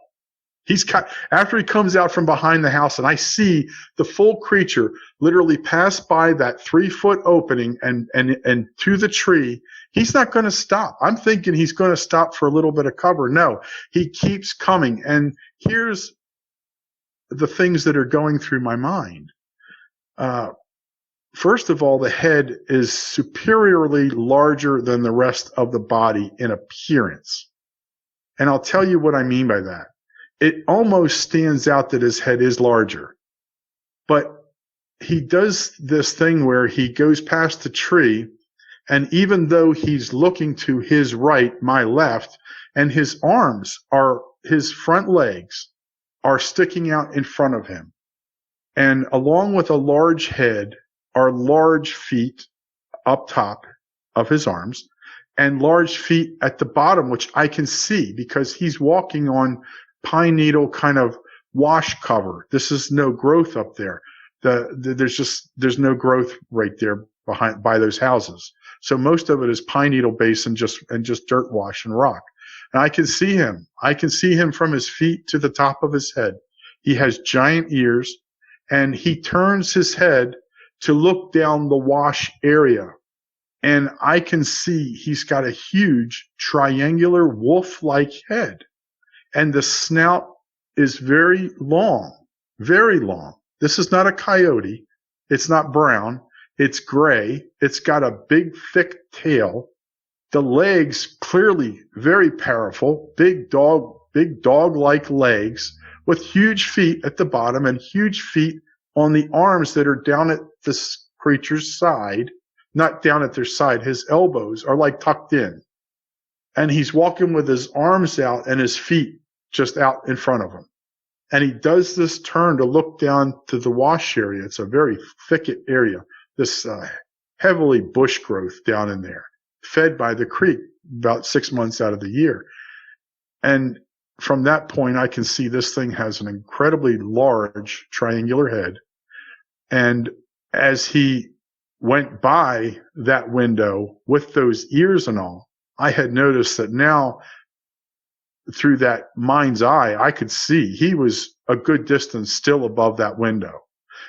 After he comes out from behind the house, and I see the full creature literally pass by that 3-foot opening and to the tree, He's not going to stop. I'm thinking he's going to stop for a little bit of cover. No, he keeps coming. And here's the things that are going through my mind. First of all, the head is superiorly larger than the rest of the body in appearance. And I'll tell you what I mean by that. It almost stands out that his head is larger. But he does this thing where he goes past the tree, and even though he's looking to his right, my left, and his arms are, his front legs are sticking out in front of him. And along with a large head are large feet up top of his arms and large feet at the bottom, which I can see because he's walking on pine needle kind of wash cover. This is no growth up there. There's no growth right there by those houses. So most of it is pine needle base and just dirt wash and rock. And I can see him. I can see him from his feet to the top of his head. He has giant ears, and he turns his head to look down the wash area. And I can see he's got a huge triangular wolf-like head. And the snout is very long, very long. This is not a coyote. It's not brown. It's gray. It's got a big, thick tail. The legs clearly very powerful, big dog-like legs with huge feet at the bottom and huge feet on the arms that are down at this creature's side, not down at their side. His elbows are like tucked in. And he's walking with his arms out and his feet just out in front of him. And he does this turn to look down to the wash area. It's a very thicket area, this heavily bush growth down in there, fed by the creek about 6 months out of the year. And from that point, I can see this thing has an incredibly large triangular head. And as he went by that window with those ears and all, I had noticed that now through that mind's eye, I could see he was a good distance still above that window.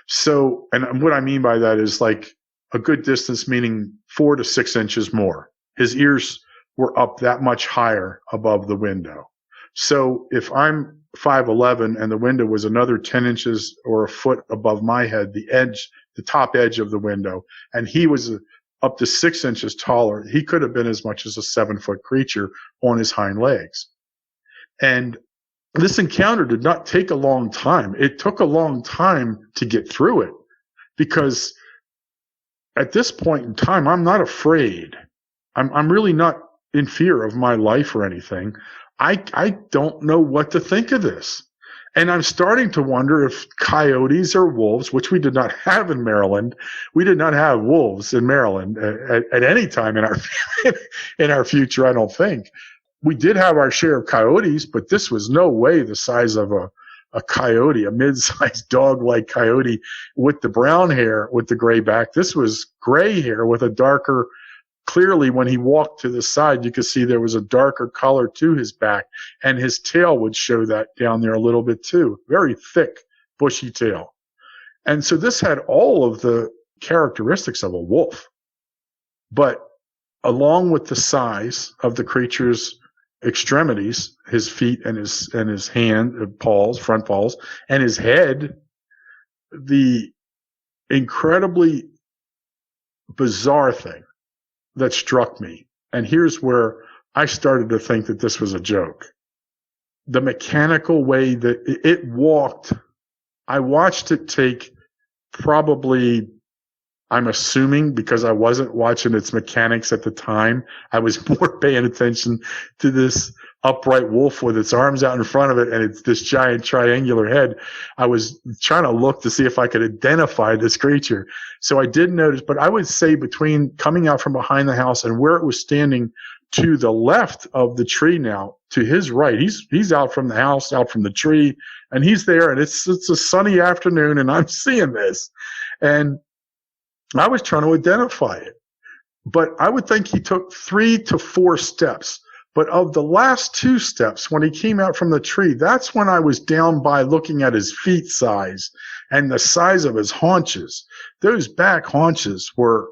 So, and what I mean by that is like a good distance, meaning 4 to 6 inches more. His ears were up that much higher above the window. So if I'm 5'11" and the window was another 10 inches or a foot above my head, the top edge of the window, and he was up to 6 inches taller, he could have been as much as a 7-foot creature on his hind legs. And this encounter did not take a long time. It took a long time to get through it because at this point in time, I'm not afraid. I'm really not in fear of my life or anything. I don't know what to think of this. And I'm starting to wonder if coyotes or wolves, which we did not have in Maryland, we did not have wolves in Maryland at any time in our future, I don't think. We did have our share of coyotes, but this was no way the size of a coyote, a mid-sized dog-like coyote with the brown hair, with the gray back. This was gray hair with a darker, clearly when he walked to the side, you could see there was a darker color to his back, and his tail would show that down there a little bit too. Very thick, bushy tail. And so this had all of the characteristics of a wolf. But along with the size of the creature's extremities, his feet and his paws, front paws, and his head, the incredibly bizarre thing that struck me, and here's where I started to think that this was a joke. The mechanical way that it walked, I watched it take probably, I'm assuming because I wasn't watching its mechanics at the time, I was more paying attention to this upright wolf with its arms out in front of it and it's this giant triangular head. I was trying to look to see if I could identify this creature. So I did notice, but I would say between coming out from behind the house and where it was standing to the left of the tree now, to his right, he's out from the house, out from the tree, and he's there, and it's a sunny afternoon, and I'm seeing this. And I was trying to identify it, but I would think he took 3 to 4 steps. But of the last 2 steps, when he came out from the tree, that's when I was down by looking at his feet size and the size of his haunches. Those back haunches were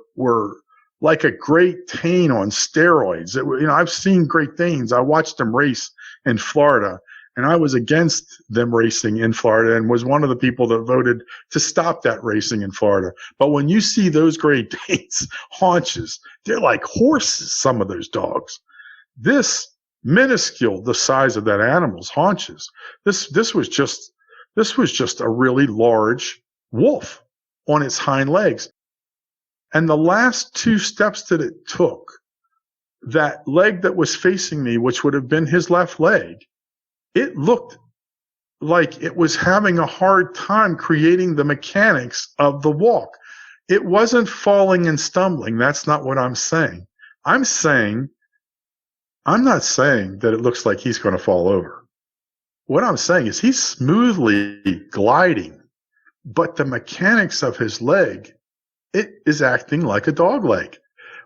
like a Great Dane on steroids. I've seen Great Danes. I watched them race in Florida, and I was against them racing in Florida and was one of the people that voted to stop that racing in Florida. But when you see those Great Danes haunches, they're like horses, some of those dogs. This minuscule, the size of that animal's haunches. This was just a really large wolf on its hind legs. And the last 2 steps that it took, that leg that was facing me, which would have been his left leg, it looked like it was having a hard time creating the mechanics of the walk. It wasn't falling and stumbling. That's not what I'm saying. I'm not saying that it looks like he's going to fall over. What I'm saying is he's smoothly gliding, but the mechanics of his leg, it is acting like a dog leg,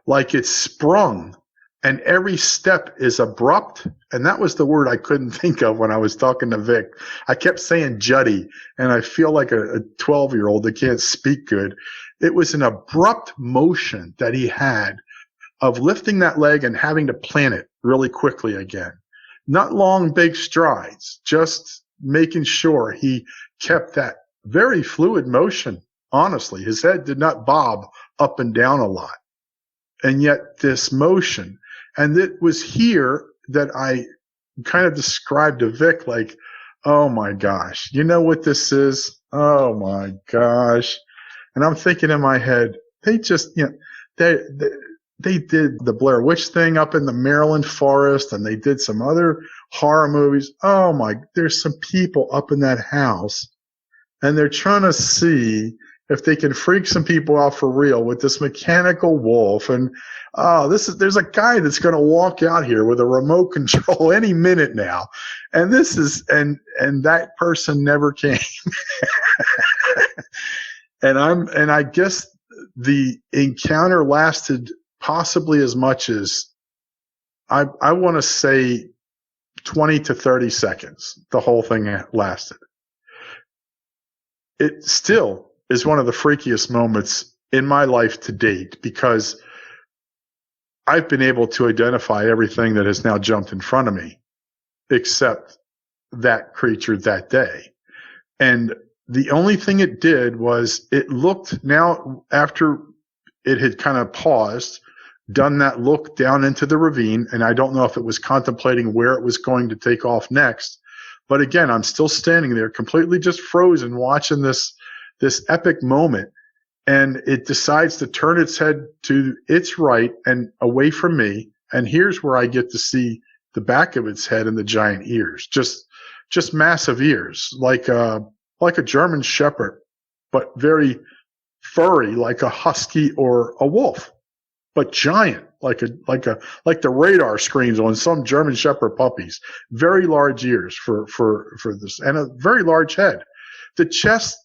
like it's sprung, and every step is abrupt. And that was the word I couldn't think of when I was talking to Vic. I kept saying juddy, and I feel like a 12-year-old that can't speak good. It was an abrupt motion that he had of lifting that leg and having to plant it really quickly again. Not long, big strides, just making sure he kept that very fluid motion. Honestly, his head did not bob up and down a lot. And yet this motion, and it was here that I kind of described to Vic like, oh my gosh, you know what this is? Oh my gosh. And I'm thinking in my head, they just, they did the Blair Witch thing up in the Maryland forest, and they did some other horror movies. Oh my, there's some people up in that house, and they're trying to see if they can freak some people out for real with this mechanical wolf. And there's a guy that's going to walk out here with a remote control any minute now. And and that person never came. And I guess the encounter lasted possibly as much as I want to say 20 to 30 seconds. The whole thing lasted. It still is one of the freakiest moments in my life to date, because I've been able to identify everything that has now jumped in front of me except that creature that day. And the only thing it did was it looked, now after it had kind of paused, done that look down into the ravine, and I don't know if it was contemplating where it was going to take off next. But again, I'm still standing there completely just frozen watching this epic moment, and it decides to turn its head to its right and away from me. And here's where I get to see the back of its head and the giant ears, just massive ears, like a German Shepherd, but very furry, like a husky or a wolf, but giant, like the radar screens on some German Shepherd puppies. Very large ears for this, and a very large head. The chest,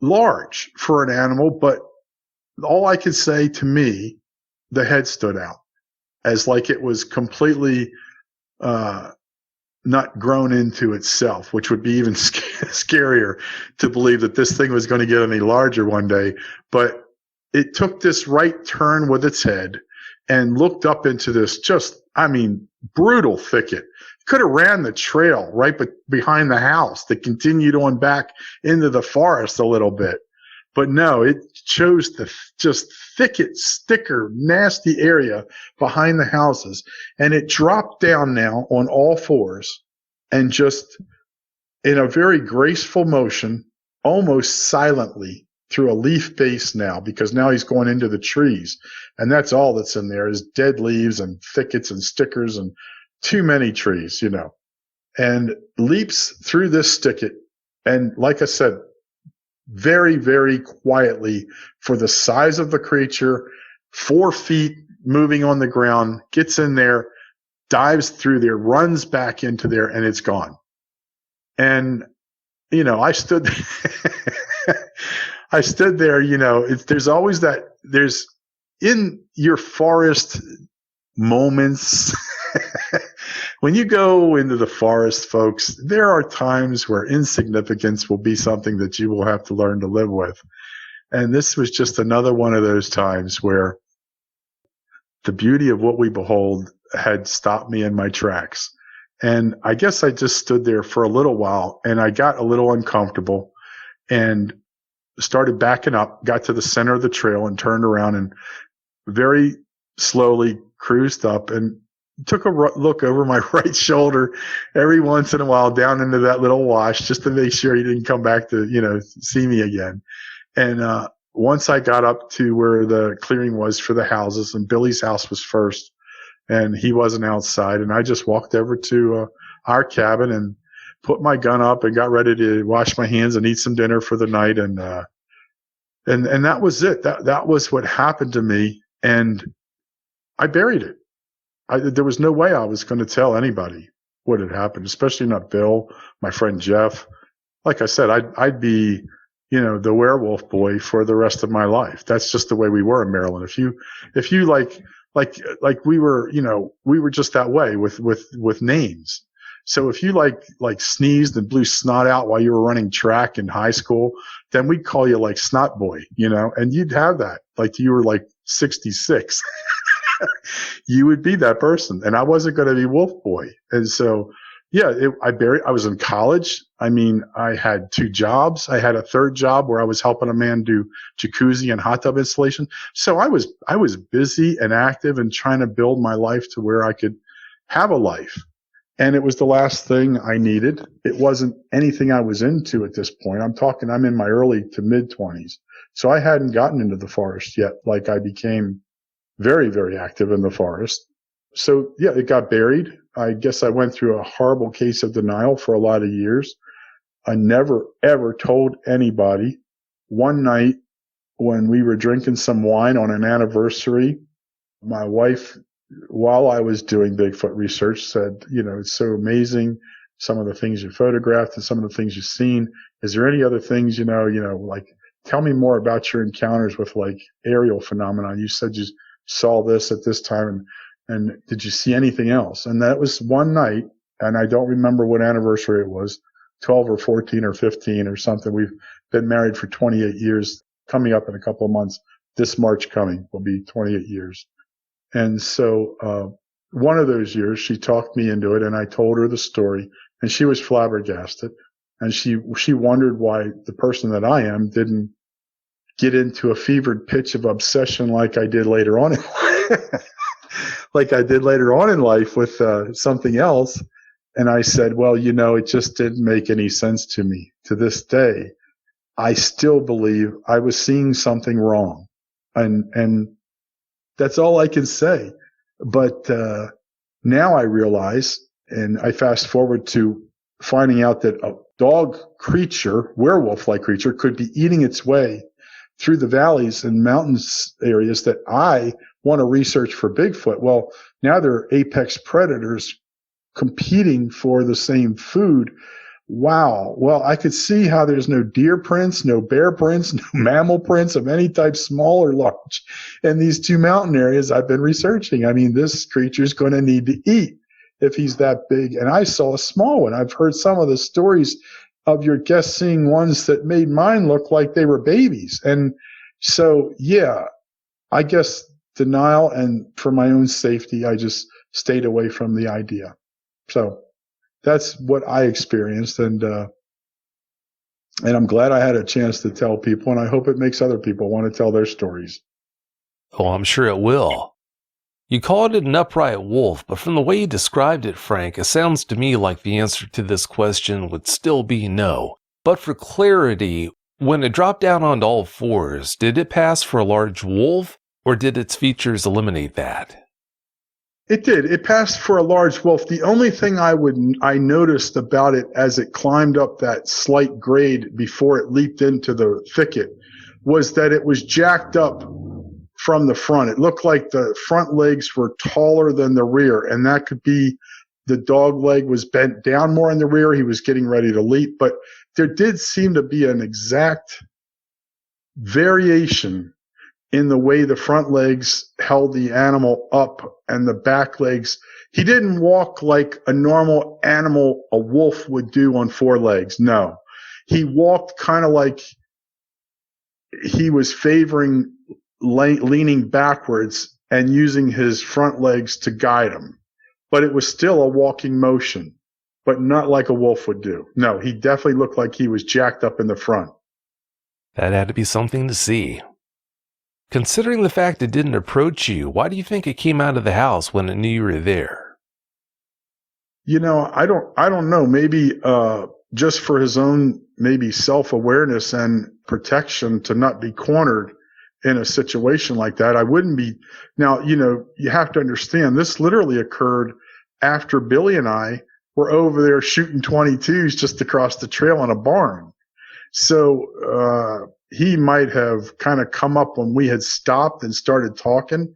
large for an animal, but all I could say, to me, the head stood out as like it was completely not grown into itself, which would be even scarier to believe that this thing was going to get any larger one day. But it took this right turn with its head and looked up into this brutal thicket. Could have ran the trail right behind the house that continued on back into the forest a little bit. But no, it chose the just thicket, sticker, nasty area behind the houses. And it dropped down now on all fours and just in a very graceful motion, almost silently, through a leaf base now, because now he's going into the trees. And that's all that's in there is dead leaves and thickets and stickers and too many trees, and leaps through this thicket. And like I said, very, very quietly, for the size of the creature, 4 feet moving on the ground, gets in there, dives through there, runs back into there, and it's gone. And, I stood I stood there, there's always there's in your forest moments. When you go into the forest, folks, there are times where insignificance will be something that you will have to learn to live with. And this was just another one of those times where the beauty of what we behold had stopped me in my tracks. And I guess I just stood there for a little while, and I got a little uncomfortable and started backing up, got to the center of the trail and turned around and very slowly cruised up and took a look over my right shoulder every once in a while down into that little wash just to make sure he didn't come back to, see me again. And once I got up to where the clearing was for the houses, and Billy's house was first, and he wasn't outside, and I just walked over to our cabin and put my gun up and got ready to wash my hands and eat some dinner for the night. And that was it. That was what happened to me. And I buried it. There was no way I was going to tell anybody what had happened, especially not Bill, my friend Jeff. Like I said, I'd be, the werewolf boy for the rest of my life. That's just the way we were in Maryland. If you like we were, we were just that way with names. So if you like sneezed and blew snot out while you were running track in high school, then we'd call you like Snot Boy, and you'd have that. Like you were like 66. You would be that person. And I wasn't going to be Wolf Boy. And so, yeah, I was in college. I mean, I had 2 jobs. I had a third job where I was helping a man do jacuzzi and hot tub installation. So I was busy and active and trying to build my life to where I could have a life. And it was the last thing I needed. It wasn't anything I was into at this point. I'm in my early to mid 20s. So I hadn't gotten into the forest yet. Like I became very, very active in the forest. So yeah, it got buried. I guess I went through a horrible case of denial for a lot of years. I never, ever told anybody. One night when we were drinking some wine on an anniversary, my wife, while I was doing Bigfoot research, said, it's so amazing, some of the things you photographed and some of the things you've seen. Is there any other things, like tell me more about your encounters with like aerial phenomena? You said you saw this at this time, and did you see anything else? And that was one night, and I don't remember what anniversary it was, 12 or 14 or 15 or something. We've been married for 28 years, coming up in a couple of months. This March coming will be 28 years. And so one of those years, she talked me into it, and I told her the story, and she was flabbergasted. And she wondered why the person that I am didn't get into a fevered pitch of obsession like I did later on in life. Like I did later on in life with something else. And I said, well, it just didn't make any sense to me. To this day, I still believe I was seeing something wrong. And that's all I can say. But now I realize, and I fast forward to finding out that a dog creature, werewolf-like creature, could be eating its way through the valleys and mountains areas that I want to research for Bigfoot. Well, now they're apex predators competing for the same food. Wow. Well, I could see how there's no deer prints, no bear prints, no mammal prints of any type, small or large, in these 2 mountain areas I've been researching. I mean, this creature's going to need to eat if he's that big. And I saw a small one. I've heard some of the stories of your guests seeing ones that made mine look like they were babies. And so, yeah, I guess denial, and for my own safety, I just stayed away from the idea. So that's what I experienced, and I'm glad I had a chance to tell people, and I hope it makes other people want to tell their stories. Oh, I'm sure it will. You called it an upright wolf, but from the way you described it, Frank, it sounds to me like the answer to this question would still be no. But for clarity, when it dropped down onto all fours, did it pass for a large wolf, or did its features eliminate that? It did. It passed for a large wolf. The only thing I noticed about it as it climbed up that slight grade before it leaped into the thicket was that it was jacked up from the front. It looked like the front legs were taller than the rear, and that could be the dog leg was bent down more in the rear. He was getting ready to leap, but there did seem to be an exact variation in the way the front legs held the animal up and the back legs. He didn't walk like a normal animal a wolf would do on 4 legs. No, he walked kind of like he was favoring leaning backwards, and using his front legs to guide him. But it was still a walking motion, but not like a wolf would do. No, he definitely looked like he was jacked up in the front. That had to be something to see. Considering the fact it didn't approach you, why do you think it came out of the house when it knew you were there? You know, I don't know. Maybe just for his own maybe self-awareness and protection to not be cornered in a situation like that. I wouldn't be. Now, you know, you have to understand this literally occurred after Billy and I were over there shooting 22s just across the trail in a barn. So he might have kind of come up when we had stopped and started talking,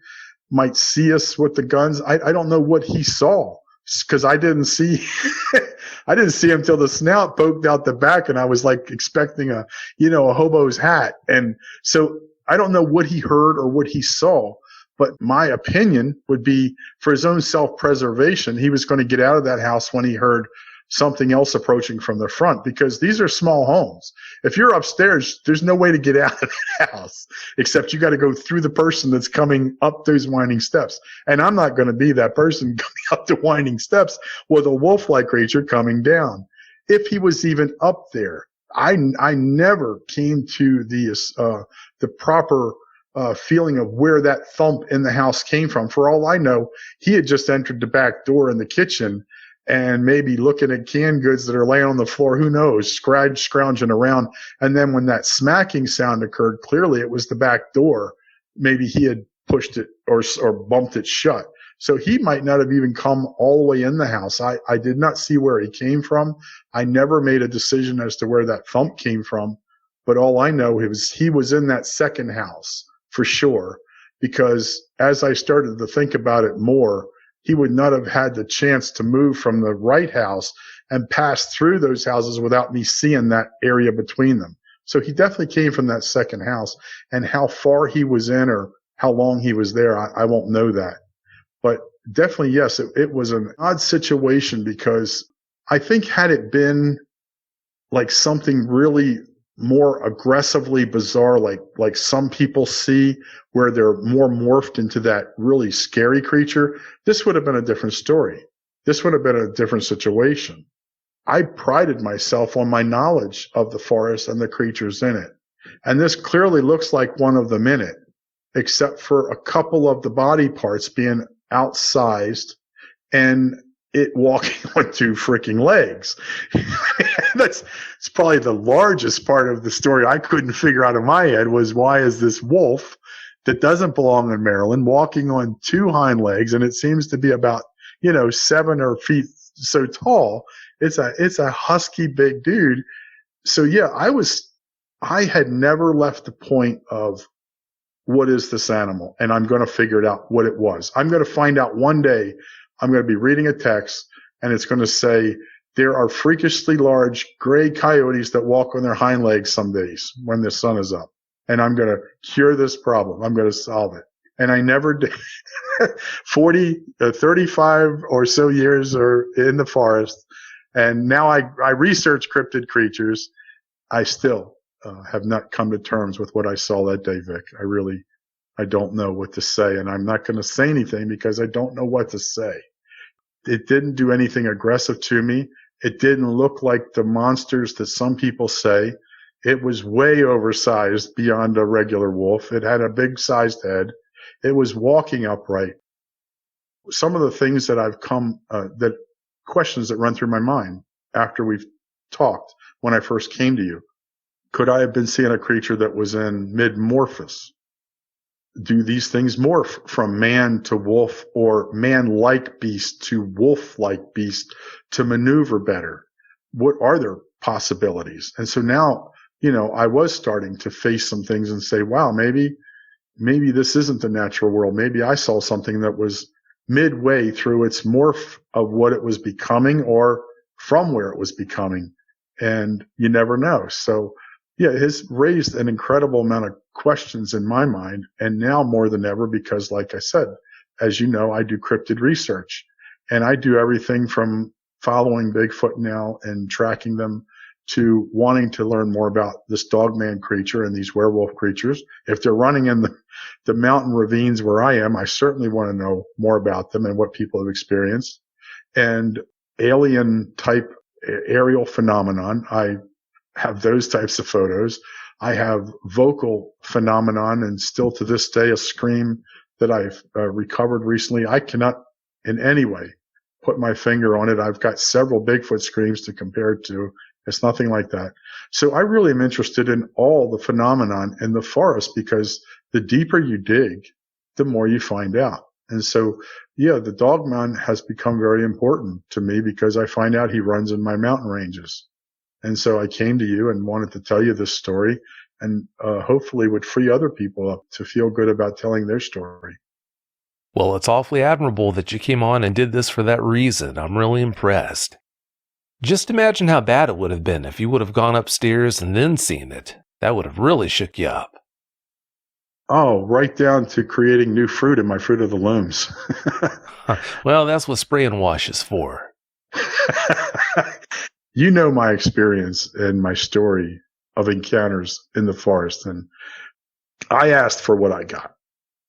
might see us with the guns. I don't know what he saw, because I didn't see him till the snout poked out the back, and I was like expecting a hobo's hat. And so I don't know what he heard or what he saw, but my opinion would be, for his own self-preservation, he was going to get out of that house when he heard something else approaching from the front, because these are small homes. If you're upstairs, there's no way to get out of the house, except you got to go through the person that's coming up those winding steps. And I'm not going to be that person coming up the winding steps with a wolf-like creature coming down. If he was even up there, I never came to the proper feeling of where that thump in the house came from. For all I know, he had just entered the back door in the kitchen and maybe looking at canned goods that are laying on the floor, who knows, scrounging around. And then when that smacking sound occurred, clearly it was the back door. Maybe he had pushed it or bumped it shut. So he might not have even come all the way in the house. I did not see where he came from. I never made a decision as to where that thump came from. But all I know is he was in that second house for sure, because as I started to think about it more, he would not have had the chance to move from the right house and pass through those houses without me seeing that area between them. So he definitely came from that second house. And how far he was in or how long he was there, I won't know that. But definitely, yes, it was an odd situation, because I think had it been like something really more aggressively bizarre, like some people see, where they're more morphed into that really scary creature, this would have been a different story. This would have been a different situation. I prided myself on my knowledge of the forest and the creatures in it. And this clearly looks like one of them in it, except for a couple of the body parts being outsized and it walking on two freaking legs. It's probably the largest part of the story I couldn't figure out in my head, was why is this wolf that doesn't belong in Maryland walking on two hind legs, and it seems to be about 7 or feet so tall. It's a husky big dude. So yeah, I had never left the point of what is this animal, and I'm going to figure it out what it was. I'm going to find out one day. I'm going to be reading a text, and it's going to say, there are freakishly large gray coyotes that walk on their hind legs some days when the sun is up. And I'm going to cure this problem. I'm going to solve it. And I never did. 35 or so years are in the forest. And now I research cryptid creatures. I still have not come to terms with what I saw that day, Vic. I don't know what to say, and I'm not going to say anything because I don't know what to say. It didn't do anything aggressive to me. It didn't look like the monsters that some people say. It was way oversized beyond a regular wolf. It had a big sized head. It was walking upright. Some of the things that I've questions that run through my mind after we've talked when I first came to you. Could I have been seeing a creature that was in mid-morphous? Do these things morph from man to wolf, or man-like beast to wolf-like beast to maneuver better? What are their possibilities? And so now, I was starting to face some things and say, wow, maybe this isn't the natural world. Maybe I saw something that was midway through its morph of what it was becoming, or from where it was becoming. And you never know. So yeah, it has raised an incredible amount of questions in my mind, and now more than ever, because like I said, as you know, I do cryptid research, and I do everything from following Bigfoot now and tracking them to wanting to learn more about this Dogman creature and these werewolf creatures. If they're running in the mountain ravines where I am, I certainly want to know more about them and what people have experienced. And alien type aerial phenomenon, I have those types of photos. I have vocal phenomenon, and still to this day, a scream that I've recovered recently. I cannot in any way put my finger on it. I've got several Bigfoot screams to compare it to. It's nothing like that. So I really am interested in all the phenomenon in the forest, because the deeper you dig, the more you find out. And so, yeah, the Dogman has become very important to me because I find out he runs in my mountain ranges. And so I came to you and wanted to tell you this story, and hopefully would free other people up to feel good about telling their story. Well, it's awfully admirable that you came on and did this for that reason. I'm really impressed. Just imagine how bad it would have been if you would have gone upstairs and then seen it. That would have really shook you up. Oh, right down to creating new fruit in my Fruit of the Looms. Well, that's what spray and wash is for. You know my experience and my story of encounters in the forest, and I asked for what I got.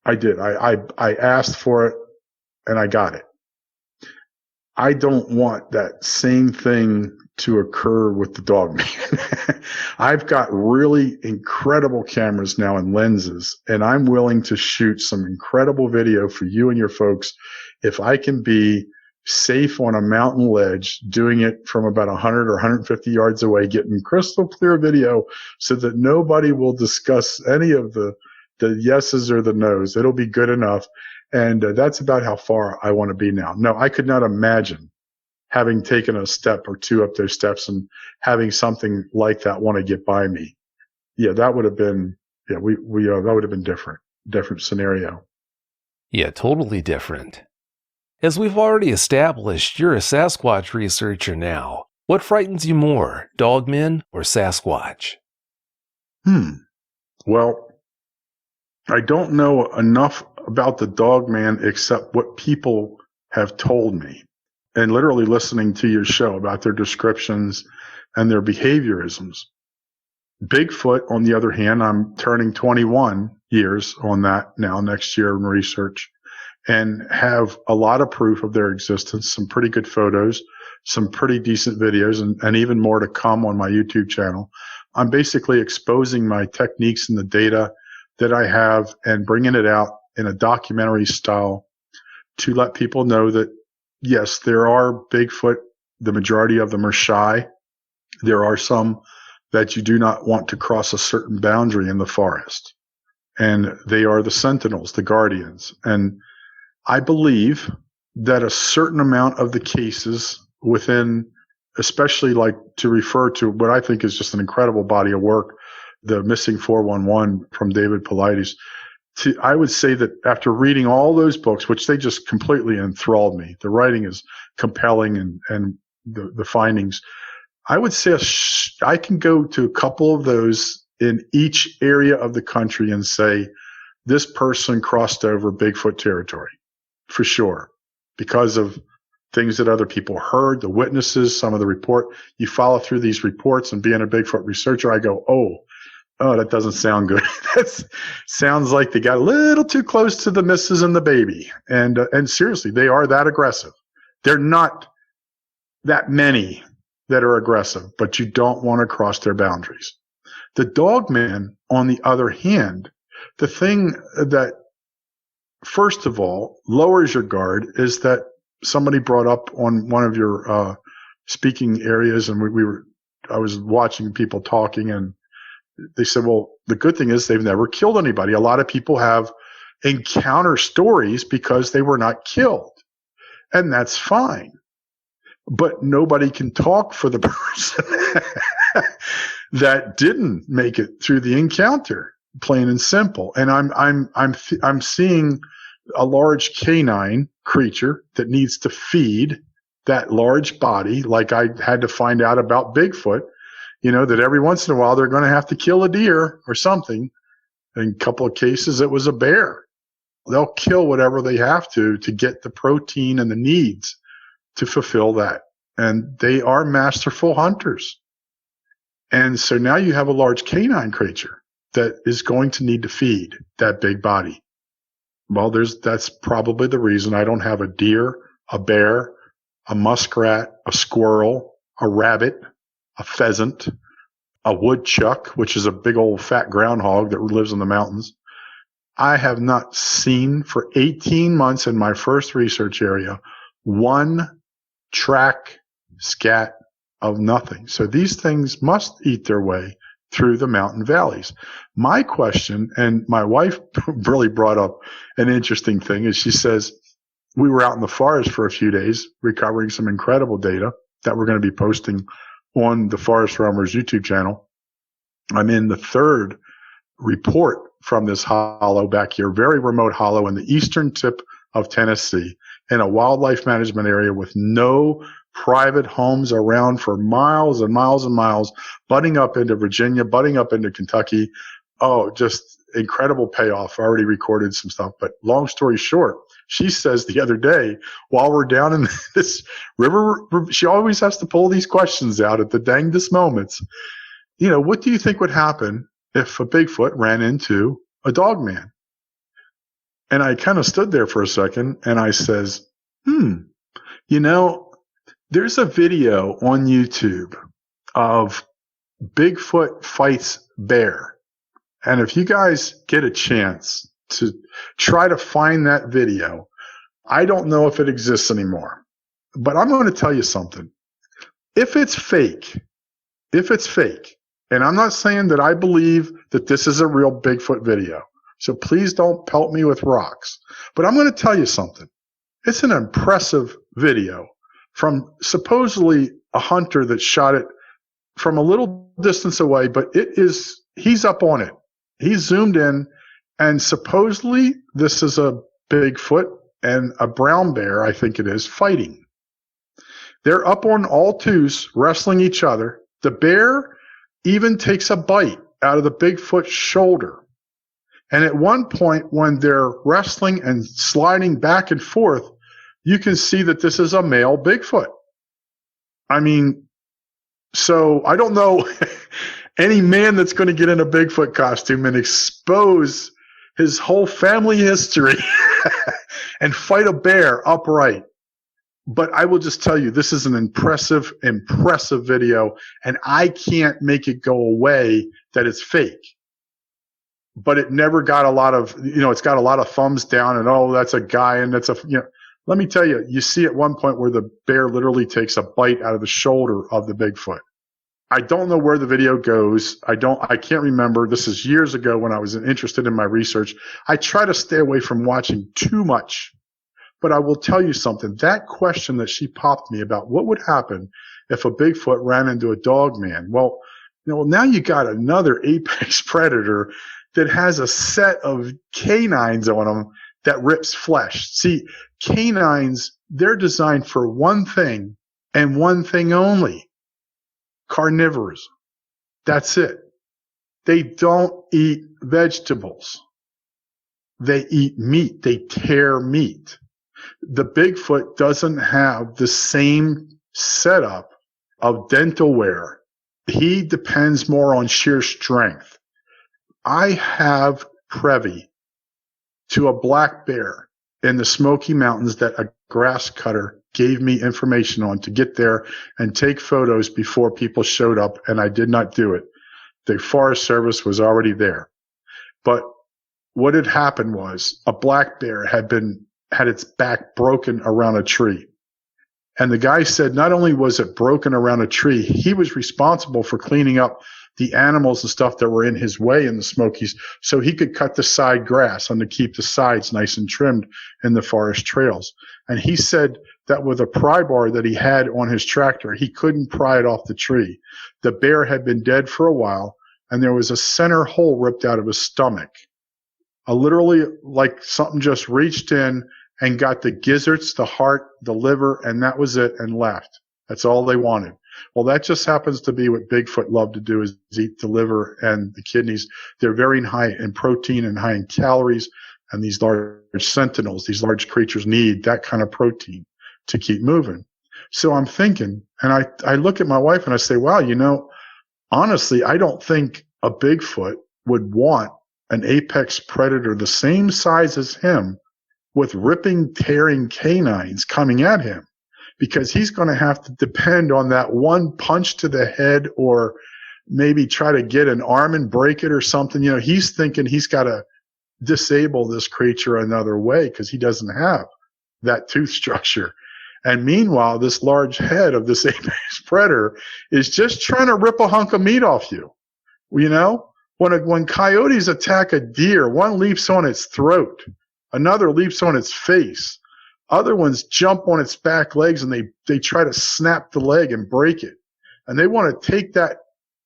I did. I asked for it, and I got it. I don't want that same thing to occur with the Dogman. I've got really incredible cameras now and lenses, and I'm willing to shoot some incredible video for you and your folks if I can be safe on a mountain ledge, doing it from about 100 or 150 yards away, getting crystal clear video so that nobody will discuss any of the yeses or the nos. It'll be good enough. And that's about how far I want to be now. No, I could not imagine having taken a step or two up those steps and having something like that want to get by me. Yeah, that would have been, that would have been different scenario. Yeah, totally different. As we've already established, you're a Sasquatch researcher now. What frightens you more, Dogmen or Sasquatch? Well, I don't know enough about the Dogman except what people have told me, and literally listening to your show about their descriptions and their behaviorisms. Bigfoot, on the other hand, I'm turning 21 years on that now next year in research, and have a lot of proof of their existence, some pretty good photos, some pretty decent videos, and even more to come on my YouTube channel. I'm basically exposing my techniques and the data that I have and bringing it out in a documentary style to let people know that, yes, there are Bigfoot. The majority of them are shy. There are some that you do not want to cross a certain boundary in the forest. And they are the sentinels, the guardians. And I believe that a certain amount of the cases within, especially like to refer to what I think is just an incredible body of work, the Missing 411 from David Paulides, I would say that after reading all those books, which they just completely enthralled me, the writing is compelling and the findings, I would say I can go to a couple of those in each area of the country and say, this person crossed over Bigfoot territory for sure, because of things that other people heard, the witnesses, some of the report. You follow through these reports, and being a Bigfoot researcher, I go, oh, that doesn't sound good. That sounds like they got a little too close to the missus and the baby. And seriously, they are that aggressive. They're not that many that are aggressive, but you don't want to cross their boundaries. The Dogman, on the other hand, the thing that, first of all, lowers your guard is that somebody brought up on one of your speaking areas, and I was watching people talking, and they said, well, the good thing is they've never killed anybody. A lot of people have encounter stories because they were not killed, and that's fine. But nobody can talk for the person that didn't make it through the encounter, plain and simple. And I'm seeing a large canine creature that needs to feed that large body, like I had to find out about Bigfoot, that every once in a while they're going to have to kill a deer or something. In a couple of cases, it was a bear. They'll kill whatever they have to get the protein and the needs to fulfill that. And they are masterful hunters. And so now you have a large canine creature that is going to need to feed that big body. Well, that's probably the reason I don't have a deer, a bear, a muskrat, a squirrel, a rabbit, a pheasant, a woodchuck, which is a big old fat groundhog that lives in the mountains. I have not seen for 18 months in my first research area one track scat of nothing. So these things must eat their way through the mountain valleys. My question, and my wife really brought up an interesting thing, is she says, we were out in the forest for a few days recovering some incredible data that we're going to be posting on the Forest Roamers YouTube channel. I'm in the third report from this hollow back here, very remote hollow in the eastern tip of Tennessee, in a wildlife management area with no private homes around for miles and miles and miles, butting up into Virginia, butting up into Kentucky. Oh, just incredible payoff. I already recorded some stuff. But long story short, she says the other day, while we're down in this river, she always has to pull these questions out at the dangest moments. You know, what do you think would happen if a Bigfoot ran into a Dogman? And I kind of stood there for a second and I says, you know, there's a video on YouTube of Bigfoot fights bear. And if you guys get a chance to try to find that video, I don't know if it exists anymore, but I'm going to tell you something. If it's fake, and I'm not saying that I believe that this is a real Bigfoot video, so please don't pelt me with rocks, but I'm going to tell you something. It's an impressive video from supposedly a hunter that shot it from a little distance away, but he's up on it. He's zoomed in, and supposedly this is a Bigfoot and a brown bear, I think it is, fighting. They're up on all twos, wrestling each other. The bear even takes a bite out of the Bigfoot's shoulder. And at one point, when they're wrestling and sliding back and forth, you can see that this is a male Bigfoot. I mean, so I don't know any man that's going to get in a Bigfoot costume and expose his whole family history and fight a bear upright. But I will just tell you, this is an impressive video, and I can't make it go away that it's fake. But it never got a lot of, it's got a lot of thumbs down and, oh, that's a guy and that's let me tell you, you see at one point where the bear literally takes a bite out of the shoulder of the Bigfoot. I don't know where the video goes. I can't remember. This is years ago when I was interested in my research. I try to stay away from watching too much. But I will tell you something. That question that she popped me about what would happen if a Bigfoot ran into a Dogman. Well, now you got another apex predator that has a set of canines on them that rips flesh. See, canines, they're designed for one thing and one thing only: carnivorous. That's it. They don't eat vegetables. They eat meat. They tear meat. The Bigfoot doesn't have the same setup of dental wear. He depends more on sheer strength. I have privy to a black bear in the Smoky Mountains that a grass cutter gave me information on to get there and take photos before people showed up, and I did not do it. The Forest Service was already there. But what had happened was a black bear had its back broken around a tree. And the guy said not only was it broken around a tree, he was responsible for cleaning up the animals and stuff that were in his way in the Smokies so he could cut the side grass and to keep the sides nice and trimmed in the forest trails. And he said that with a pry bar that he had on his tractor, he couldn't pry it off the tree. The bear had been dead for a while, and there was a center hole ripped out of his stomach. Literally like something just reached in and got the gizzards, the heart, the liver, and that was it, and left. That's all they wanted. Well, that just happens to be what Bigfoot love to do, is eat the liver and the kidneys. They're very high in protein and high in calories, and these large sentinels, these large creatures need that kind of protein to keep moving. So I'm thinking, and I look at my wife and I say, wow, honestly, I don't think a Bigfoot would want an apex predator the same size as him with ripping, tearing canines coming at him, because he's going to have to depend on that one punch to the head, or maybe try to get an arm and break it or something. He's thinking he's got to disable this creature another way because he doesn't have that tooth structure. And meanwhile, this large head of this apex predator is just trying to rip a hunk of meat off you. When coyotes attack a deer, one leaps on its throat, another leaps on its face, other ones jump on its back legs, and they try to snap the leg and break it. And they want to take that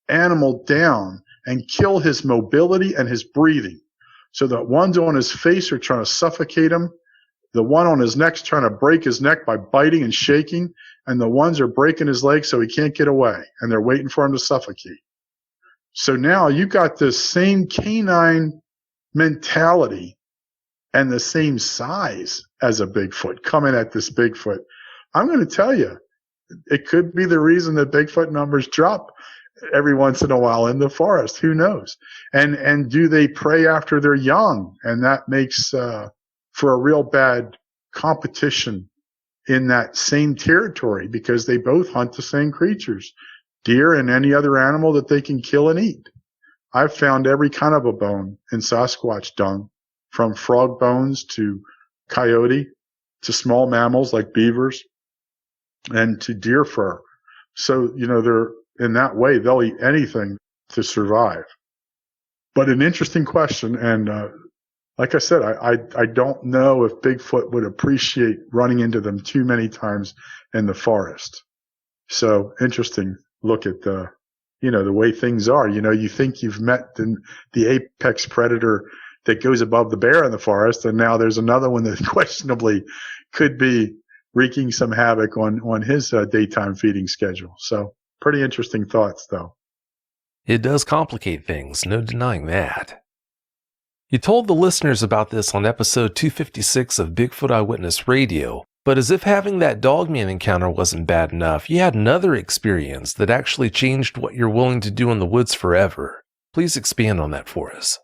animal down and kill his mobility and his breathing. So the ones on his face are trying to suffocate him. The one on his neck's trying to break his neck by biting and shaking. And the ones are breaking his legs so he can't get away. And they're waiting for him to suffocate. So now you got this same canine mentality and the same size as a Bigfoot coming at this Bigfoot. I'm going to tell you, it could be the reason that Bigfoot numbers drop every once in a while in the forest. Who knows? And do they prey after they're young? And that makes for a real bad competition in that same territory, because they both hunt the same creatures, deer and any other animal that they can kill and eat. I've found every kind of a bone in Sasquatch dung, from frog bones to coyote to small mammals like beavers and to deer fur. So, they're in that way, they'll eat anything to survive. But an interesting question. And like I said, I don't know if Bigfoot would appreciate running into them too many times in the forest. So interesting look at the way things are. You think you've met the apex predator that goes above the bear in the forest, and now there's another one that questionably could be wreaking some havoc on his daytime feeding schedule. So pretty interesting thoughts, though. It does complicate things, no denying that. You told the listeners about this on episode 256 of Bigfoot Eyewitness Radio, but as if having that Dogman encounter wasn't bad enough, you had another experience that actually changed what you're willing to do in the woods forever. Please expand on that for us.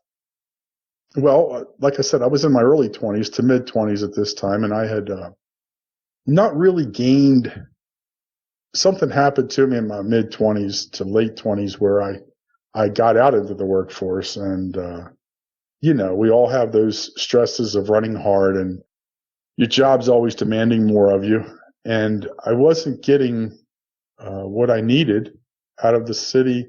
Well, like I said, I was in my early 20s to mid 20s at this time, and I had not really gained. Something happened to me in my mid 20s to late 20s where I got out into the workforce, and we all have those stresses of running hard, and your job's always demanding more of you. And I wasn't getting what I needed out of the city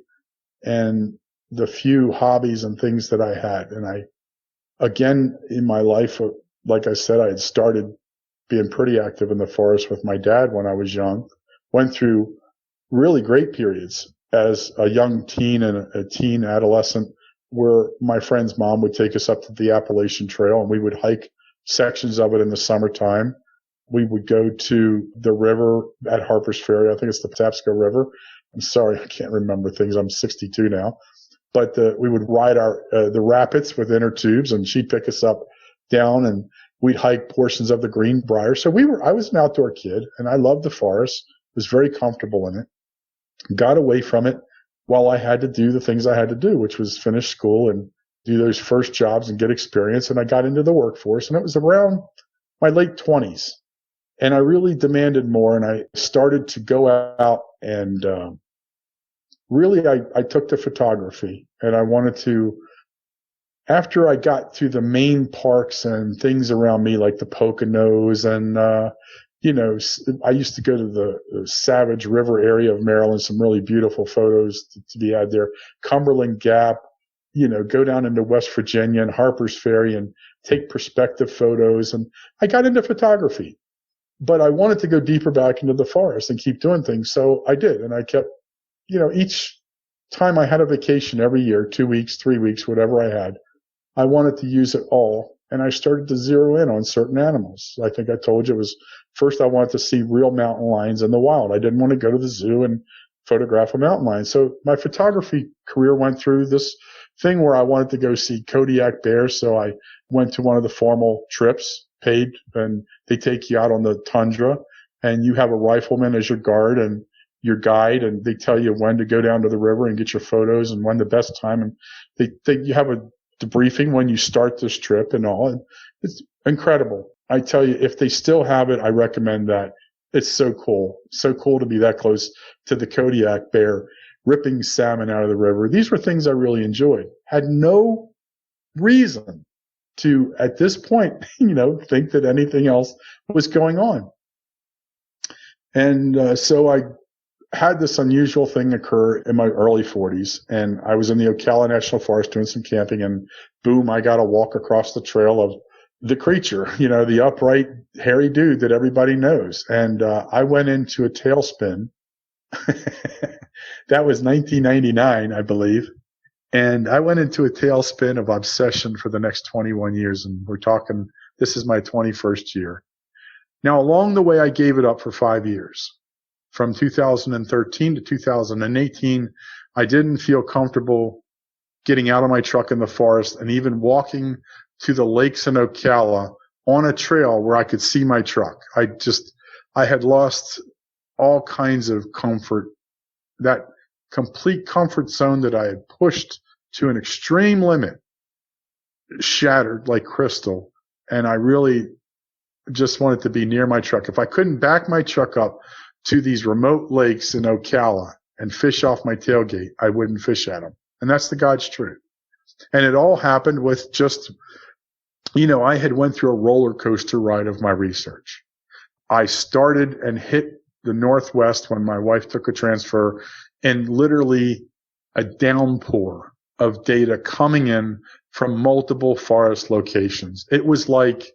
and the few hobbies and things that I had. And again, in my life, like I said, I had started being pretty active in the forest with my dad when I was young. Went through really great periods as a young teen and a teen adolescent, where my friend's mom would take us up to the Appalachian Trail, and we would hike sections of it in the summertime. We would go to the river at Harper's Ferry. I think it's the Patapsco River. I'm sorry, I can't remember things. I'm 62 now. But we would ride the rapids with inner tubes, and she'd pick us up down, and we'd hike portions of the Greenbrier. So I was an outdoor kid, and I loved the forest, was very comfortable in it, got away from it while I had to do the things I had to do, which was finish school and do those first jobs and get experience. And I got into the workforce, and it was around my late 20s. And I really demanded more, and I started to go out and really I took to photography. And I wanted to, after I got to the main parks and things around me like the Poconos and I used to go to the Savage River area of Maryland, some really beautiful photos to be had there. Cumberland Gap, go down into West Virginia and Harper's Ferry and take perspective photos. And I got into photography, but I wanted to go deeper back into the forest and keep doing things. So I did. And I kept, each time I had a vacation every year, 2 weeks, 3 weeks, whatever I had, I wanted to use it all. And I started to zero in on certain animals. I think I told you first I wanted to see real mountain lions in the wild. I didn't want to go to the zoo and photograph a mountain lion. So my photography career went through this thing where I wanted to go see Kodiak bears. So I went to one of the formal trips, paid, and they take you out on the tundra, and you have a rifleman as your guard, and your guide, and they tell you when to go down to the river and get your photos and when the best time. And you have a debriefing when you start this trip and all. And it's incredible. I tell you, if they still have it, I recommend that. It's so cool. So cool to be that close to the Kodiak bear, ripping salmon out of the river. These were things I really enjoyed. Had no reason to, at this point, think that anything else was going on. And so I had this unusual thing occur in my early 40s, and I was in the Ocala National Forest doing some camping, and boom, I got to walk across the trail of the creature, the upright, hairy dude that everybody knows. And I went into a tailspin. That was 1999, I believe. And I went into a tailspin of obsession for the next 21 years. And we're talking, this is my 21st year. Now, along the way, I gave it up for 5 years. From 2013 to 2018, I didn't feel comfortable getting out of my truck in the forest and even walking to the lakes in Ocala on a trail where I could see my truck. I had lost all kinds of comfort. That complete comfort zone that I had pushed to an extreme limit shattered like crystal. And I really just wanted to be near my truck. If I couldn't back my truck up to these remote lakes in Ocala and fish off my tailgate, I wouldn't fish at them. And that's the God's truth. And it all happened with just, I had went through a roller coaster ride of my research. I started and hit the Northwest when my wife took a transfer, and literally a downpour of data coming in from multiple forest locations. It was like,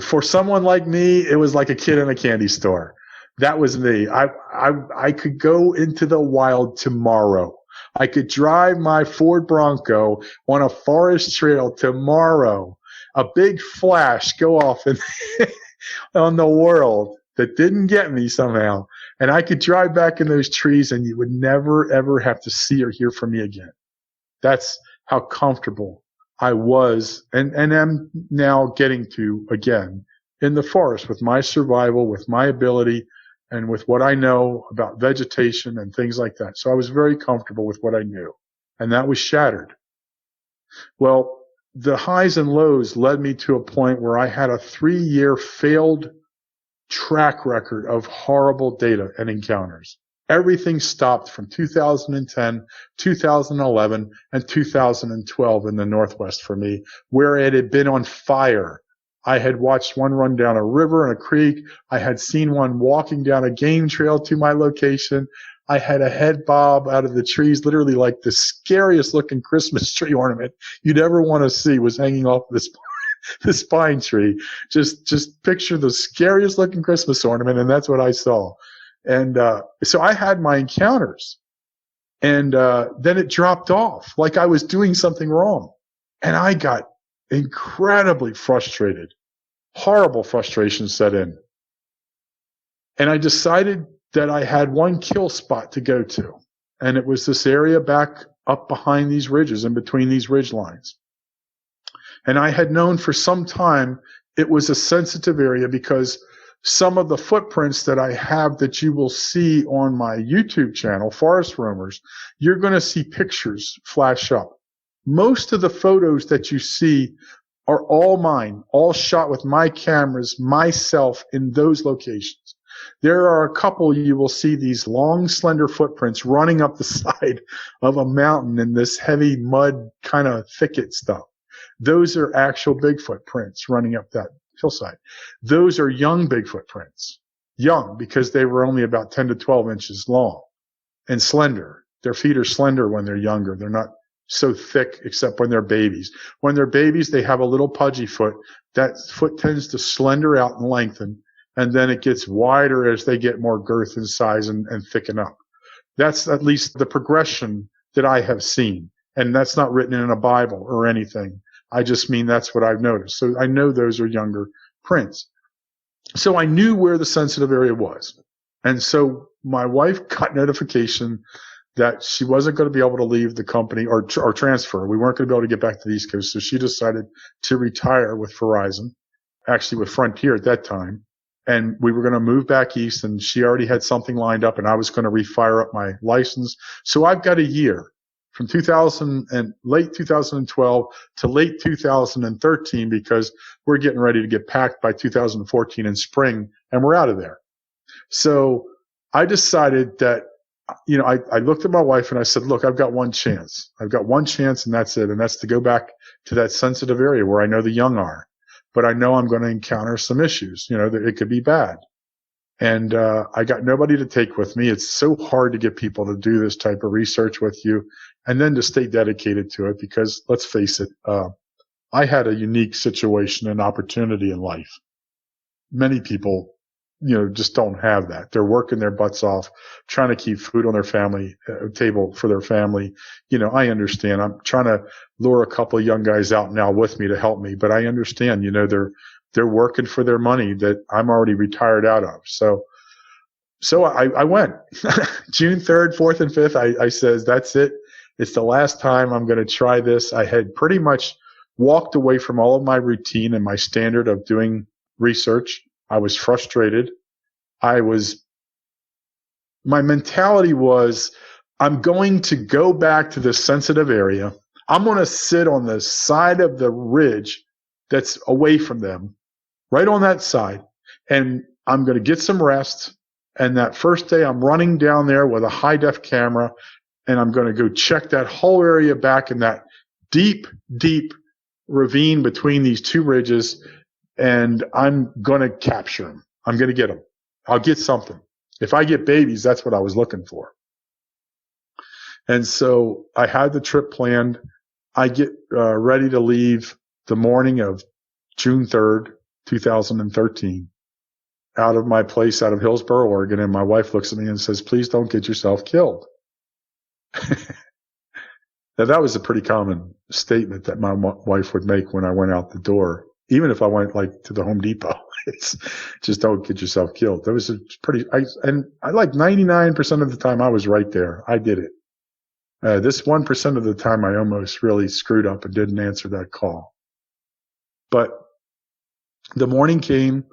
for someone like me, it was like a kid in a candy store. That was me. I could go into the wild tomorrow. I could drive my Ford Bronco on a forest trail tomorrow. A big flash go off on the world that didn't get me somehow. And I could drive back in those trees and you would never, ever have to see or hear from me again. That's how comfortable I was and am now getting to again in the forest with my survival, with my ability, and with what I know about vegetation and things like that. So I was very comfortable with what I knew, and that was shattered. Well, the highs and lows led me to a point where I had a 3-year failed track record of horrible data and encounters. Everything stopped from 2010, 2011, and 2012 in the Northwest for me, where it had been on fire. I had watched one run down a river and a creek. I had seen one walking down a game trail to my location. I had a head bob out of the trees, literally like the scariest looking Christmas tree ornament you'd ever want to see was hanging off this pine tree. Just picture the scariest looking Christmas ornament, and that's what I saw. And so I had my encounters, and then it dropped off like I was doing something wrong. And I got incredibly frustrated. Horrible frustration set in. And I decided that I had one kill spot to go to. And it was this area back up behind these ridges, in between these ridge lines. And I had known for some time it was a sensitive area because some of the footprints that I have that you will see on my YouTube channel, Forest Rumors, you're going to see pictures flash up. Most of the photos that you see are all mine, all shot with my cameras, myself in those locations. There are a couple you will see these long, slender footprints running up the side of a mountain in this heavy mud kind of thicket stuff. Those are actual Bigfoot prints running up that hillside. Those are young Bigfoot prints. Young because they were only about 10 to 12 inches long and slender. Their feet are slender when they're younger. They're not so thick except when they're babies. When they're babies, they have a little pudgy foot. That foot tends to slender out and lengthen, and then it gets wider as they get more girth and size and thicken up. That's at least the progression that I have seen. And that's not written in a Bible or anything. I just mean that's what I've noticed. So I know those are younger prints. So I knew where the sensitive area was. And so my wife got notification that she wasn't going to be able to leave the company or transfer. We weren't going to be able to get back to the East Coast. So she decided to retire with Verizon, actually with Frontier at that time. and we were going to move back east, and she already had something lined up, and I was going to refire up my license. So I've got a year from late 2012 to late 2013, because we're getting ready to get packed by 2014 in spring, and we're out of there. So I decided that, I looked at my wife and I said, look, I've got one chance. I've got one chance, and that's it. And that's to go back to that sensitive area where I know the young are. But I know I'm going to encounter some issues, that it could be bad. And I got nobody to take with me. It's so hard to get people to do this type of research with you and then to stay dedicated to it, because let's face it, I had a unique situation and opportunity in life. Many people, just don't have that. They're working their butts off, trying to keep food on their family table for their family. I understand. I'm trying to lure a couple of young guys out now with me to help me, but I understand, they're working for their money that I'm already retired out of. So I went June 3rd, 4th, and 5th. I says, that's it. It's the last time I'm going to try this. I had pretty much walked away from all of my routine and my standard of doing research. I was frustrated. My mentality was, I'm going to go back to this sensitive area. I'm going to sit on the side of the ridge that's away from them, right on that side, and I'm going to get some rest. And that first day, I'm running down there with a high-def camera, and I'm going to go check that whole area back in that deep, deep ravine between these two ridges, and I'm going to capture them. I'm going to get them. I'll get something. If I get babies, that's what I was looking for. And so I had the trip planned. I get ready to leave the morning of June 3rd, 2013, out of my place out of Hillsboro, Oregon. And my wife looks at me and says, please don't get yourself killed. Now, that was a pretty common statement that my wife would make when I went out the door. Even if I went to the Home Depot, it's just don't get yourself killed. That was I like 99% of the time I was right there. I did it. This 1% of the time I almost really screwed up and didn't answer that call. But the morning came,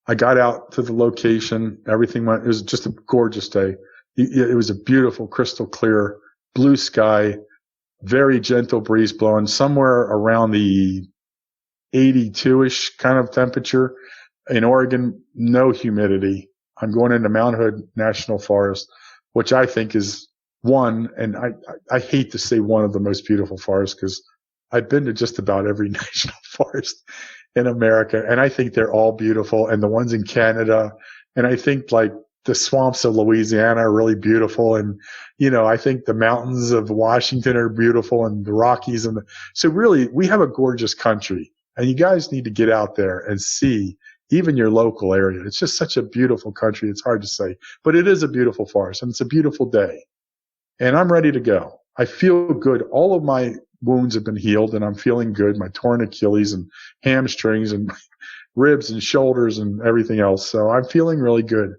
I got out to the location. Everything it was just a gorgeous day. It was a beautiful, crystal clear, blue sky, very gentle breeze blowing, somewhere around the 82-ish kind of temperature. In Oregon, no humidity. I'm going into Mount Hood National Forest, which I think is and I hate to say one of the most beautiful forests, because I've been to just about every national forest in America, and I think they're all beautiful. And the ones in Canada, and I think the swamps of Louisiana are really beautiful. And, I think the mountains of Washington are beautiful, and the Rockies. So really, we have a gorgeous country. And you guys need to get out there and see even your local area. It's just such a beautiful country. It's hard to say, but it is a beautiful forest, and it's a beautiful day. And I'm ready to go. I feel good. All of my wounds have been healed, and I'm feeling good. My torn Achilles and hamstrings and ribs and shoulders and everything else. So I'm feeling really good.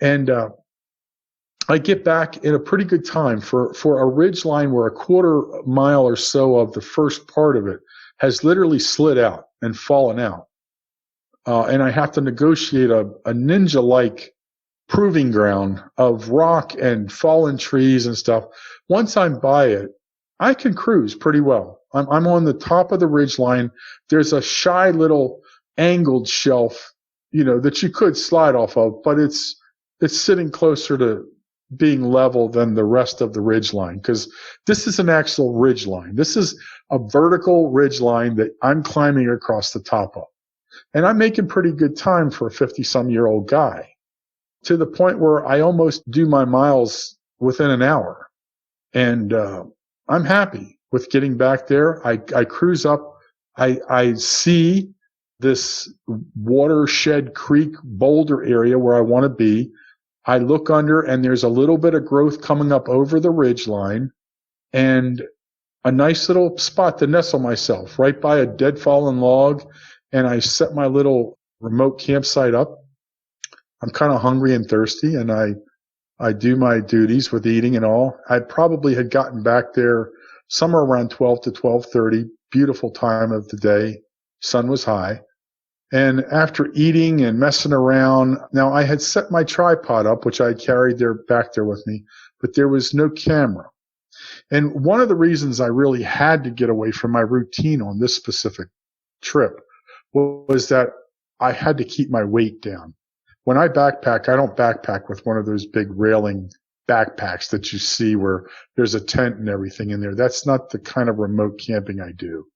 And I get back in a pretty good time for a ridge line where a quarter mile or so of the first part of it has literally slid out and fallen out. And I have to negotiate a ninja-like proving ground of rock and fallen trees and stuff. Once I'm by it, I can cruise pretty well. I'm on the top of the ridge line. There's a shy little angled shelf, that you could slide off of, but it's sitting closer to being level than the rest of the ridge line, because this is an actual ridge line. This is a vertical ridge line that I'm climbing across the top of. And I'm making pretty good time for a 50-some-year-old guy, to the point where I almost do my miles within an hour. And I'm happy with getting back there. I cruise up. I see this watershed creek boulder area where I want to be. I look under, and there's a little bit of growth coming up over the ridge line, and a nice little spot to nestle myself right by a dead fallen log. And I set my little remote campsite up. I'm kind of hungry and thirsty, and I do my duties with eating and all. I probably had gotten back there somewhere around 12 to 12:30. Beautiful time of the day. Sun was high. And after eating and messing around, now I had set my tripod up, which I carried back there with me, but there was no camera. And one of the reasons I really had to get away from my routine on this specific trip was that I had to keep my weight down. When I backpack, I don't backpack with one of those big railing backpacks that you see where there's a tent and everything in there. That's not the kind of remote camping I do.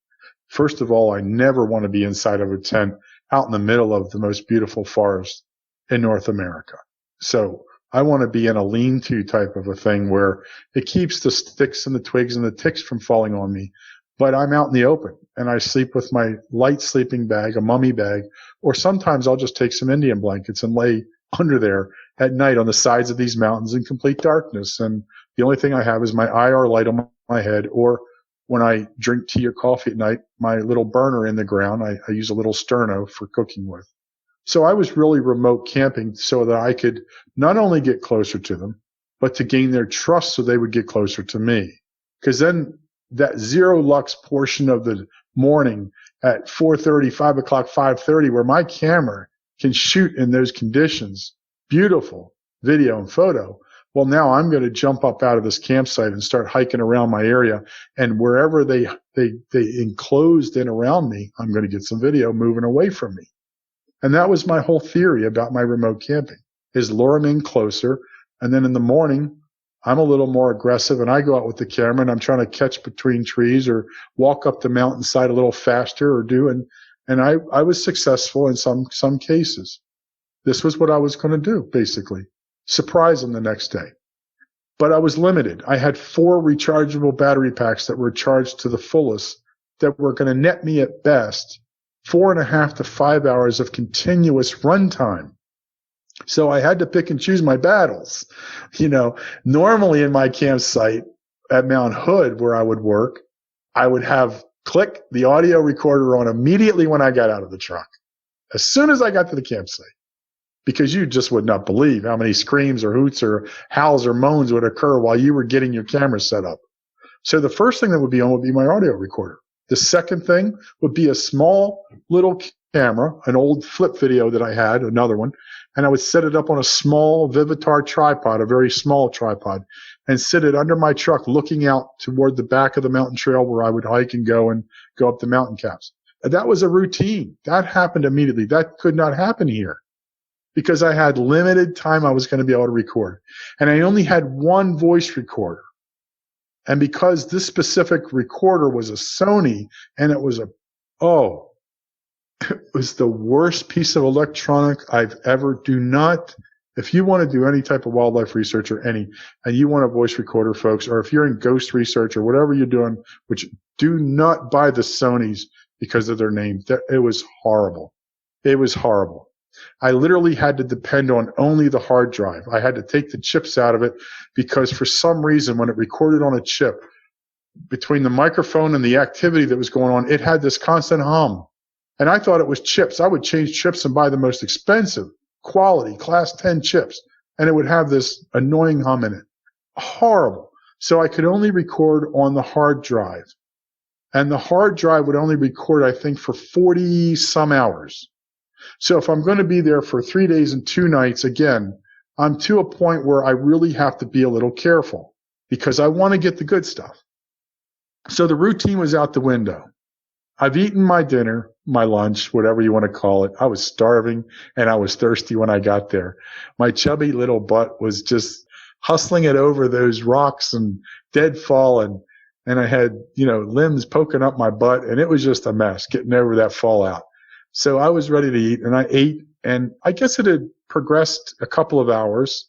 First of all, I never want to be inside of a tent out in the middle of the most beautiful forest in North America. So I want to be in a lean-to type of a thing where it keeps the sticks and the twigs and the ticks from falling on me. But I'm out in the open, and I sleep with my light sleeping bag, a mummy bag, or sometimes I'll just take some Indian blankets and lay under there at night on the sides of these mountains in complete darkness. And the only thing I have is my IR light on my head, or when I drink tea or coffee at night, my little burner in the ground. I use a little sterno for cooking with. So I was really remote camping so that I could not only get closer to them, but to gain their trust so they would get closer to me. Because then that zero lux portion of the morning at 4:30, 5 o'clock, 5:30, where my camera can shoot in those conditions, beautiful video and photo. Well, now I'm going to jump up out of this campsite and start hiking around my area. And wherever they enclosed in around me, I'm going to get some video moving away from me. And that was my whole theory about my remote camping, is lure them in closer. And then in the morning, I'm a little more aggressive, and I go out with the camera, and I'm trying to catch between trees or walk up the mountainside a little faster or do. And I was successful in some cases. This was what I was going to do, basically. Surprise them the next day. But I was limited. I had 4 rechargeable battery packs that were charged to the fullest that were going to net me at best 4.5 to 5 hours of continuous runtime. So I had to pick and choose my battles. Normally in my campsite at Mount Hood where I would work, I would have click the audio recorder on immediately when I got out of the truck, as soon as I got to the campsite, because you just would not believe how many screams or hoots or howls or moans would occur while you were getting your camera set up. So the first thing that would be on would be my audio recorder. The second thing would be a small little camera, an old flip video that I had, another one, and I would set it up on a small Vivitar tripod, a very small tripod, and sit it under my truck looking out toward the back of the mountain trail where I would hike and go up the mountain caps. That was a routine. That happened immediately. That could not happen here because I had limited time I was going to be able to record. And I only had one voice recorder. And because this specific recorder was a Sony, and it was it was the worst piece of electronic I've ever. If you want to do any type of wildlife research and you want a voice recorder, folks, or if you're in ghost research or whatever you're doing, which do not buy the Sonys because of their name. It was horrible. It was horrible. I literally had to depend on only the hard drive. I had to take the chips out of it because for some reason when it recorded on a chip, between the microphone and the activity that was going on, it had this constant hum. And I thought it was chips. I would change chips and buy the most expensive quality class 10 chips, and it would have this annoying hum in it. Horrible. So I could only record on the hard drive. And the hard drive would only record, I think, for 40 some hours. So if I'm going to be there for 3 days and 2 nights, again, I'm to a point where I really have to be a little careful because I want to get the good stuff. So the routine was out the window. I've eaten my dinner, my lunch, whatever you want to call it. I was starving and I was thirsty when I got there. My chubby little butt was just hustling it over those rocks and deadfall, and I had, limbs poking up my butt, and it was just a mess getting over that fallout. So I was ready to eat, and I ate, and I guess it had progressed a couple of hours,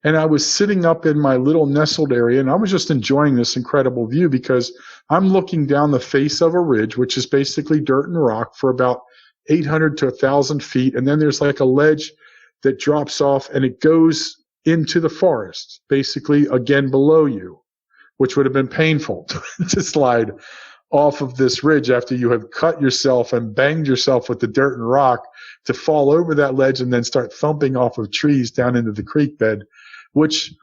and I was sitting up in my little nestled area, and I was just enjoying this incredible view because I'm looking down the face of a ridge, which is basically dirt and rock, for about 800 to 1,000 feet, and then there's like a ledge that drops off, and it goes into the forest, basically again below you, which would have been painful to slide off of this ridge after you have cut yourself and banged yourself with the dirt and rock to fall over that ledge and then start thumping off of trees down into the creek bed, which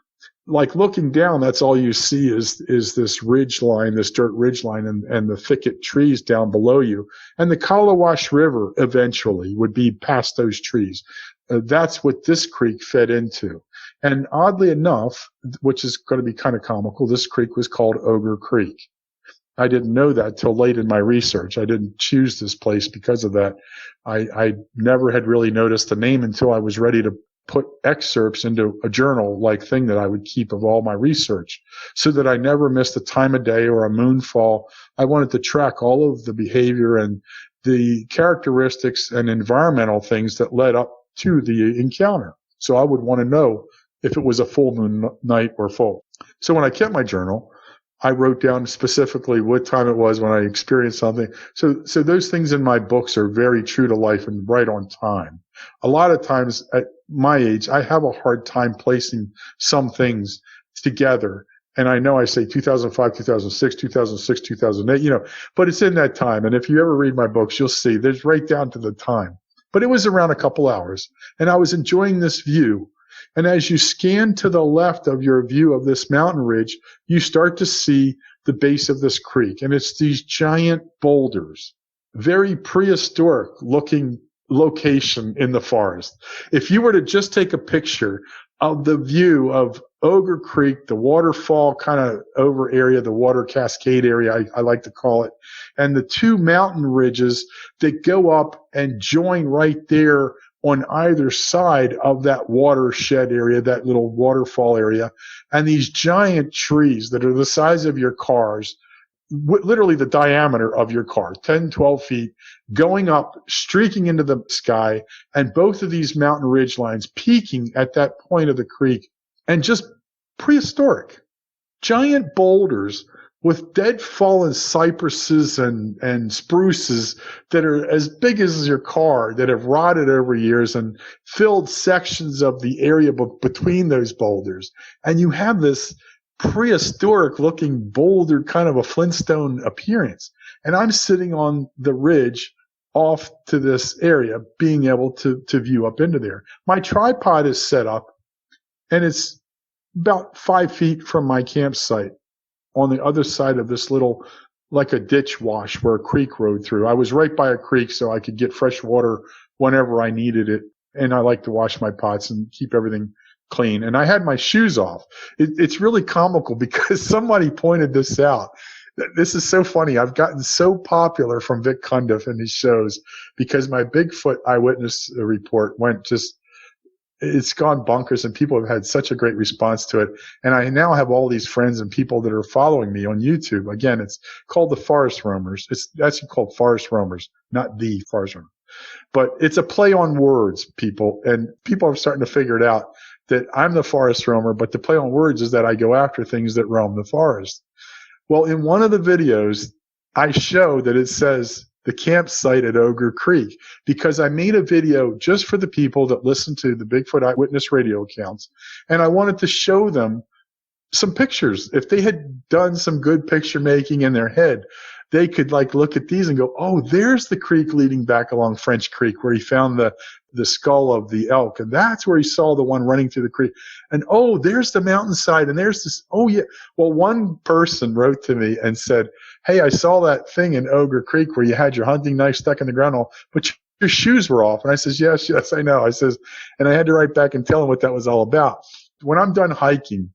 like looking down, that's all you see is this ridge line, this dirt ridge line, and the thicket trees down below you. And the Kallawash River eventually would be past those trees. That's what this creek fed into. And oddly enough, which is going to be kind of comical, this creek was called Ogre Creek. I didn't know that till late in my research. I didn't choose this place because of that. I never had really noticed the name until I was ready to put excerpts into a journal-like thing that I would keep of all my research so that I never missed a time of day or a moonfall. I wanted to track all of the behavior and the characteristics and environmental things that led up to the encounter. So I would want to know if it was a full moon night or full. So when I kept my journal, I wrote down specifically what time it was when I experienced something. So those things in my books are very true to life and right on time. A lot of times at my age, I have a hard time placing some things together. And I know I say 2005, 2006, 2008, but it's in that time. And if you ever read my books, you'll see there's right down to the time. But it was around a couple hours, and I was enjoying this view. And as you scan to the left of your view of this mountain ridge, you start to see the base of this creek. And it's these giant boulders, very prehistoric looking location in the forest. If you were to just take a picture of the view of Ogre Creek, the waterfall kind of over area, the water cascade area, I like to call it, and the two mountain ridges that go up and join right there on either side of that watershed area, that little waterfall area, and these giant trees that are the size of your cars, literally the diameter of your car, 10, 12 feet, going up, streaking into the sky, and both of these mountain ridge lines peaking at that point of the creek, and just prehistoric. Giant boulders with dead fallen cypresses and spruces that are as big as your car, that have rotted over years and filled sections of the area between those boulders. And you have this prehistoric looking boulder, kind of a Flintstone appearance. And I'm sitting on the ridge off to this area, being able to view up into there. My tripod is set up, and it's about 5 feet from my campsite on the other side of this little, like a ditch wash where a creek rode through. I was right by a creek, so I could get fresh water whenever I needed it. And I like to wash my pots and keep everything clean. And I had my shoes off. It's really comical because somebody pointed this out. This is so funny. I've gotten so popular from Vic Cundiff and his shows because my Bigfoot Eyewitness report it's gone bonkers, and people have had such a great response to it. And I now have all these friends and people that are following me on YouTube. Again, it's called the Forest Roamers. It's actually called Forest Roamers, not the Forest Roamers. But it's a play on words, people. And people are starting to figure it out that I'm the forest roamer, but the play on words is that I go after things that roam the forest. Well, in one of the videos, I show that it says the campsite at Ogre Creek because I made a video just for the people that listen to the Bigfoot Eyewitness Radio accounts. And I wanted to show them some pictures. If they had done some good picture making in their head, they could look at these and go, oh, there's the creek leading back along French Creek where he found the skull of the elk. And that's where he saw the one running through the creek. And, oh, there's the mountainside. And there's this, oh, yeah. Well, one person wrote to me and said, hey, I saw that thing in Ogre Creek where you had your hunting knife stuck in the ground, but your shoes were off. And I says, yes, I know. I says, and I had to write back and tell him what that was all about. When I'm done hiking,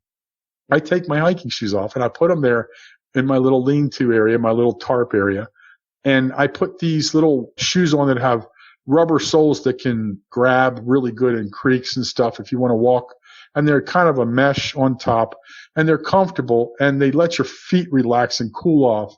I take my hiking shoes off and I put them there in my little lean-to area, my little tarp area. And I put these little shoes on that have rubber soles that can grab really good in creeks and stuff if you want to walk. And they're kind of a mesh on top, and they're comfortable, and they let your feet relax and cool off.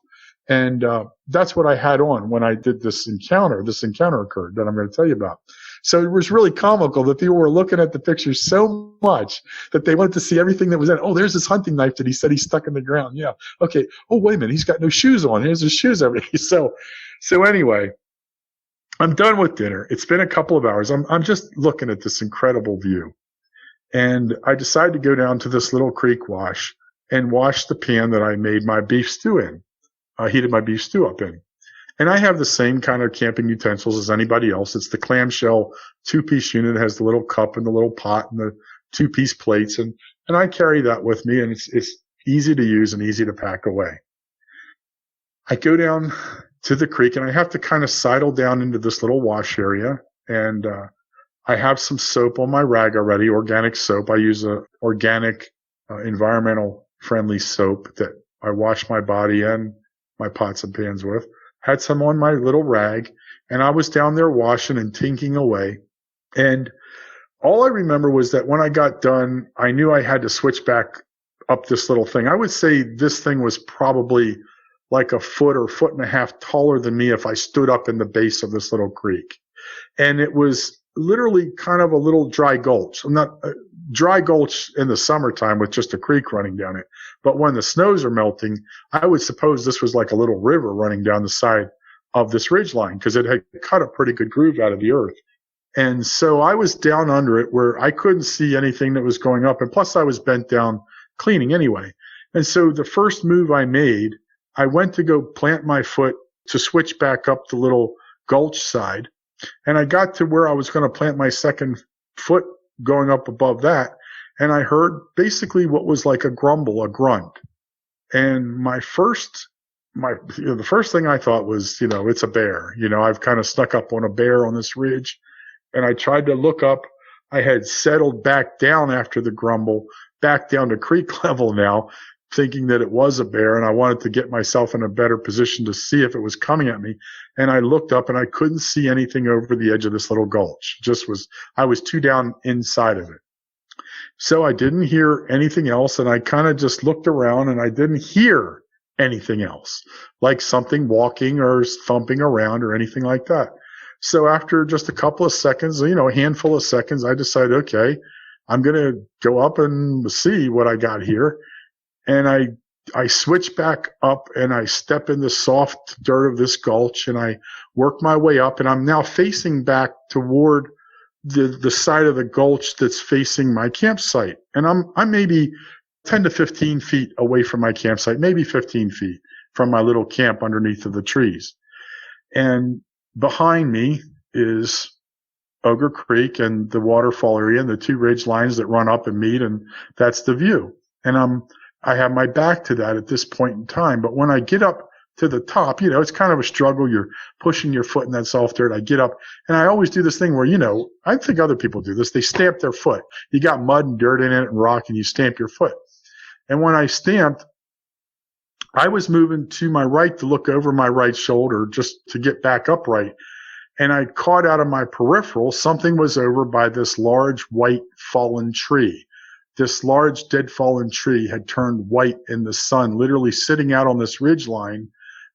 And that's what I had on when I did this encounter. This encounter occurred that I'm going to tell you about. So it was really comical that people were looking at the pictures so much that they wanted to see everything that was in it. Oh, there's this hunting knife that he said he stuck in the ground. Yeah. Okay. Oh, wait a minute. He's got no shoes on. Here's his shoes over here. So anyway, I'm done with dinner. It's been a couple of hours. I'm just looking at this incredible view. And I decided to go down to this little creek wash and wash the pan that I made my beef stew in. I heated my beef stew up in. And I have the same kind of camping utensils as anybody else. It's the clamshell 2-piece unit. It has the little cup and the little pot and the 2-piece plates. And And I carry that with me, and it's easy to use and easy to pack away. I go down to the creek, and I have to kind of sidle down into this little wash area, and I have some soap on my rag already, organic soap. I use a organic, environmental friendly soap that I wash my body and my pots and pans with. Had some on my little rag, and I was down there washing and tinking away. And all I remember was that when I got done, I knew I had to switch back up this little thing. I would say this thing was probably like a foot or foot and a half taller than me if I stood up in the base of this little creek. And it was literally kind of a little dry gulch. Not a dry gulch in the summertime with just a creek running down it. But when the snows are melting, I would suppose this was like a little river running down the side of this ridgeline because it had cut a pretty good groove out of the earth. And so I was down under it where I couldn't see anything that was going up. And plus I was bent down cleaning anyway. And so the first move I made, I went to go plant my foot to switch back up the little gulch side. And I got to where I was going to plant my second foot going up above that. And I heard basically what was like a grumble, a grunt. And the first thing I thought was, it's a bear. I've kind of snuck up on a bear on this ridge. And I tried to look up. I had settled back down after the grumble, back down to creek level now, thinking that it was a bear, and I wanted to get myself in a better position to see if it was coming at me. And I looked up and I couldn't see anything over the edge of this little gulch. I was too down inside of it. So I didn't hear anything else, and I kind of just looked around and I didn't hear anything else, like something walking or thumping around or anything like that. So after just a couple of seconds, a handful of seconds, I decided, okay, I'm going to go up and see what I got here. And I switch back up and I step in the soft dirt of this gulch and I work my way up, and I'm now facing back toward the side of the gulch that's facing my campsite. And I'm maybe 10 to 15 feet away from my campsite, maybe 15 feet from my little camp underneath of the trees. And behind me is Ogre Creek and the waterfall area and the two ridge lines that run up and meet, and that's the view. And I have my back to that at this point in time. But when I get up to the top, it's kind of a struggle. You're pushing your foot in that soft dirt. I get up, and I always do this thing where, I think other people do this. They stamp their foot. You got mud and dirt in it and rock, and you stamp your foot. And when I stamped, I was moving to my right to look over my right shoulder just to get back upright. And I caught out of my peripheral something was over by this large white fallen tree. This large dead fallen tree had turned white in the sun, literally sitting out on this ridge line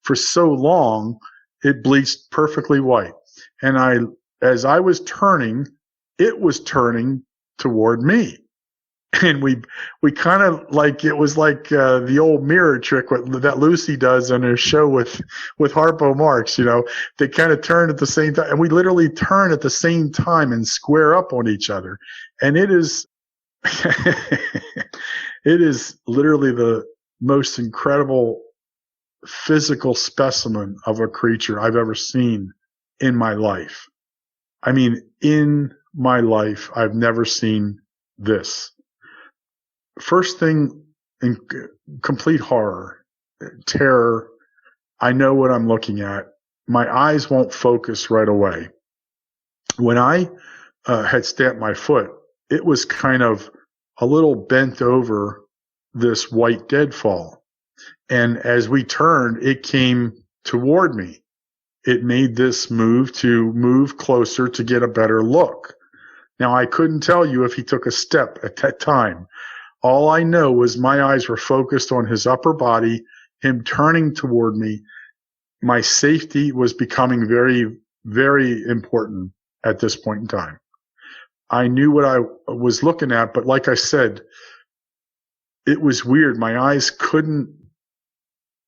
for so long, it bleached perfectly white. And as I was turning, it was turning toward me. And we kind of it was like the old mirror trick that Lucy does on her show with Harpo Marx, they kind of turn at the same time, and we literally turn at the same time and square up on each other. And it is, it is literally the most incredible physical specimen of a creature I've ever seen in my life. I mean, in my life, I've never seen this. First thing, in complete horror, terror. I know what I'm looking at. My eyes won't focus right away. When I had stamped my foot, it was kind of a little bent over this white deadfall. And as we turned, it came toward me. It made this move to move closer to get a better look. Now, I couldn't tell you if he took a step at that time. All I know was my eyes were focused on his upper body, him turning toward me. My safety was becoming very, very important at this point in time. I knew what I was looking at, but like I said, it was weird. My eyes couldn't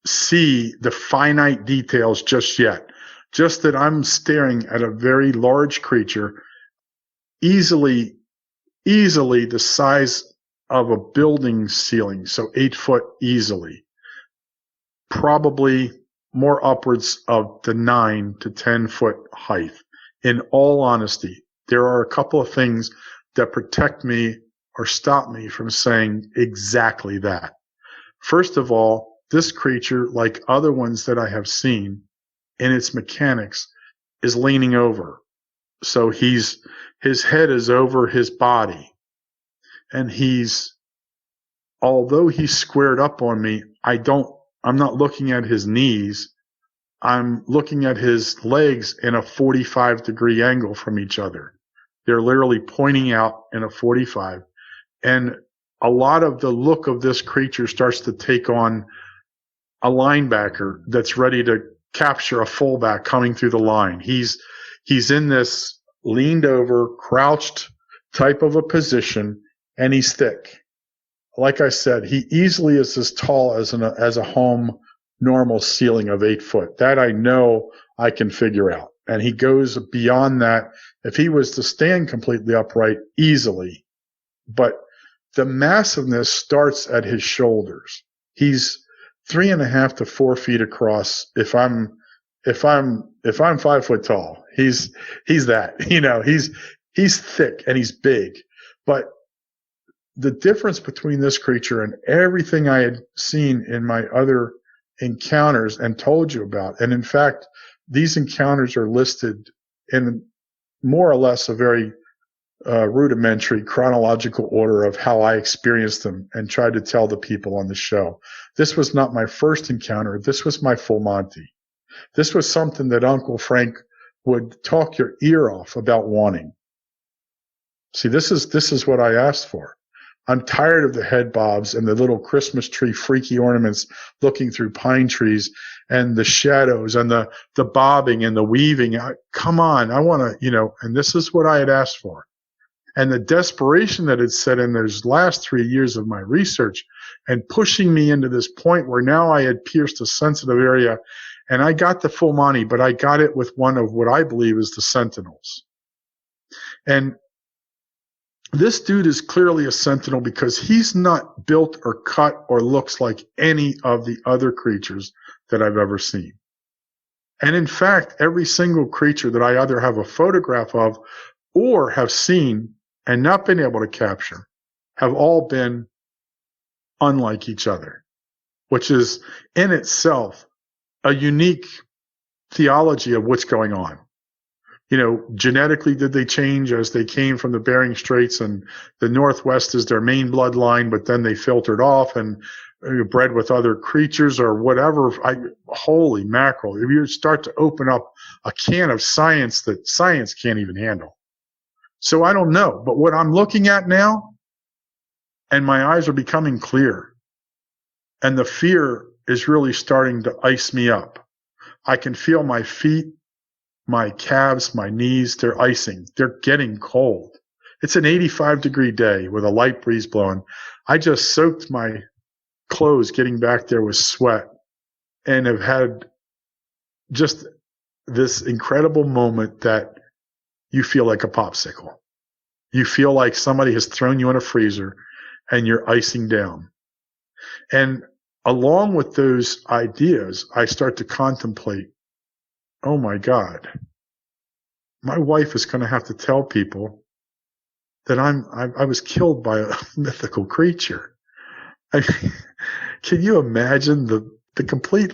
see the finite details just yet. Just that I'm staring at a very large creature, easily the size of a building ceiling, so 8 foot easily. Probably more upwards of the 9 to 10 foot height. In all honesty, there are a couple of things that protect me or stop me from saying exactly that. First of all, this creature, like other ones that I have seen in its mechanics, is leaning over. So his head is over his body. And although he's squared up on me, I'm not looking at his knees. I'm looking at his legs in a 45-degree angle from each other. They're literally pointing out in a 45. And a lot of the look of this creature starts to take on a linebacker that's ready to capture a fullback coming through the line. He's in this leaned over, crouched type of a position, and he's thick. Like I said, he easily is as tall as a home normal ceiling of 8 foot. That I know I can figure out. And he goes beyond that. If he was to stand completely upright, easily. But the massiveness starts at his shoulders. He's 3.5 to 4 feet across. If I'm 5 foot tall, he's that. He's thick and he's big. But the difference between this creature and everything I had seen in my other encounters and told you about, and in fact, these encounters are listed in more or less a very rudimentary chronological order of how I experienced them and tried to tell the people on the show. This was not my first encounter. This was my full Monty. This was something that Uncle Frank would talk your ear off about wanting. See, this is what I asked for. I'm tired of the head bobs and the little Christmas tree freaky ornaments looking through pine trees and the shadows and the bobbing and the weaving. Come on, I want to, and this is what I had asked for. And the desperation that had set in those last 3 years of my research and pushing me into this point where now I had pierced a sensitive area and I got the full Monty, but I got it with one of what I believe is the Sentinels. And this dude is clearly a Sentinel because he's not built or cut or looks like any of the other creatures that I've ever seen. And in fact, every single creature that I either have a photograph of or have seen and not been able to capture have all been unlike each other, which is in itself a unique theology of what's going on. Genetically, did they change as they came from the Bering Straits and the Northwest is their main bloodline, but then they filtered off and bred with other creatures or whatever? Holy mackerel. If you start to open up a can of science that science can't even handle. So I don't know. But what I'm looking at now, and my eyes are becoming clear, and the fear is really starting to ice me up. I can feel my feet, my calves, my knees, they're icing. They're getting cold. It's an 85-degree day with a light breeze blowing. I just soaked my clothes getting back there with sweat and have had just this incredible moment that you feel like a popsicle. You feel like somebody has thrown you in a freezer and you're icing down. And along with those ideas, I start to contemplate, oh my God, my wife is going to have to tell people that I was killed by a mythical creature. Can you imagine the complete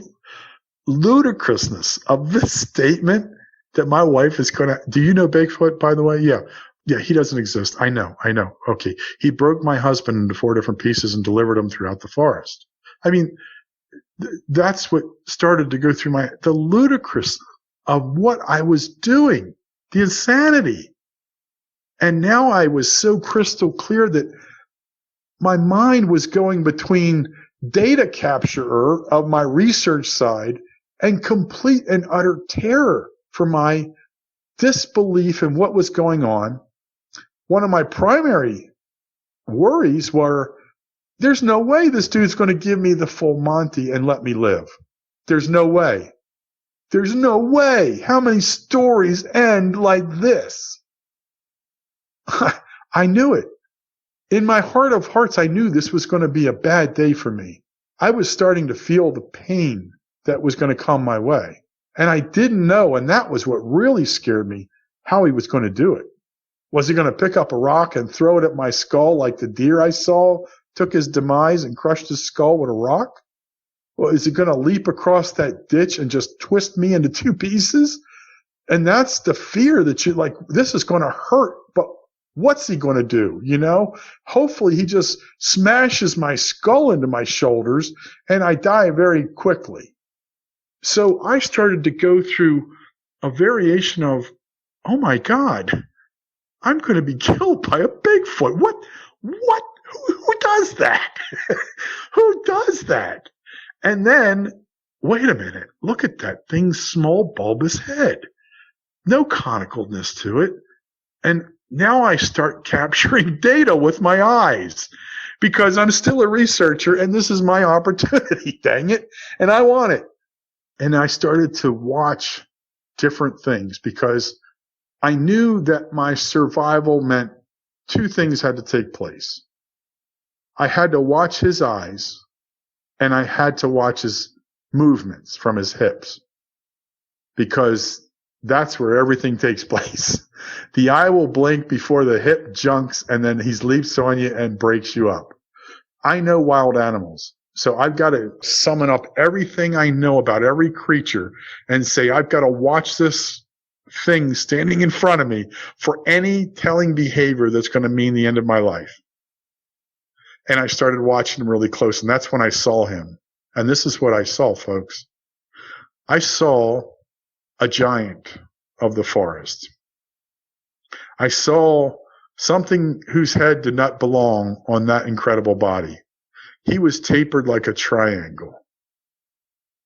ludicrousness of this statement that my wife is going to, do you know Bigfoot, by the way? Yeah. Yeah, he doesn't exist. I know. Okay. He broke my husband into 4 different pieces and delivered him throughout the forest. I mean, that's what started to go through the ludicrousness of what I was doing, the insanity. And now I was so crystal clear that my mind was going between data capturer of my research side and complete and utter terror for my disbelief in what was going on. One of my primary worries were, there's no way this dude's going to give me the full Monty and let me live. There's no way. There's no way. How many stories end like this? I knew it. In my heart of hearts, I knew this was going to be a bad day for me. I was starting to feel the pain that was going to come my way. And I didn't know, and that was what really scared me, how he was going to do it. Was he going to pick up a rock and throw it at my skull like the deer I saw took his demise and crushed his skull with a rock? Or is he going to leap across that ditch and just twist me into two pieces? And that's the fear that you like, this is going to hurt, but what's he going to do? You know, hopefully he just smashes my skull into my shoulders and I die very quickly. So I started to go through a variation of, oh my God, I'm going to be killed by a Bigfoot. What? Who does that? Who does that? And then, wait a minute, look at that thing's small bulbous head. No conicalness to it. And now I start capturing data with my eyes because I'm still a researcher and this is my opportunity, dang it. And I want it. And I started to watch different things because I knew that my survival meant two things had to take place. I had to watch his eyes and I had to watch his movements from his hips because that's where everything takes place. The eye will blink before the hip junks and then he leaps on you and breaks you up. I know wild animals. So I've got to summon up everything I know about every creature and say, I've got to watch this thing standing in front of me for any telling behavior that's going to mean the end of my life. And I started watching him really close, and that's when I saw him. And this is what I saw, folks. I saw a giant of the forest. I saw something whose head did not belong on that incredible body. He was tapered like a triangle.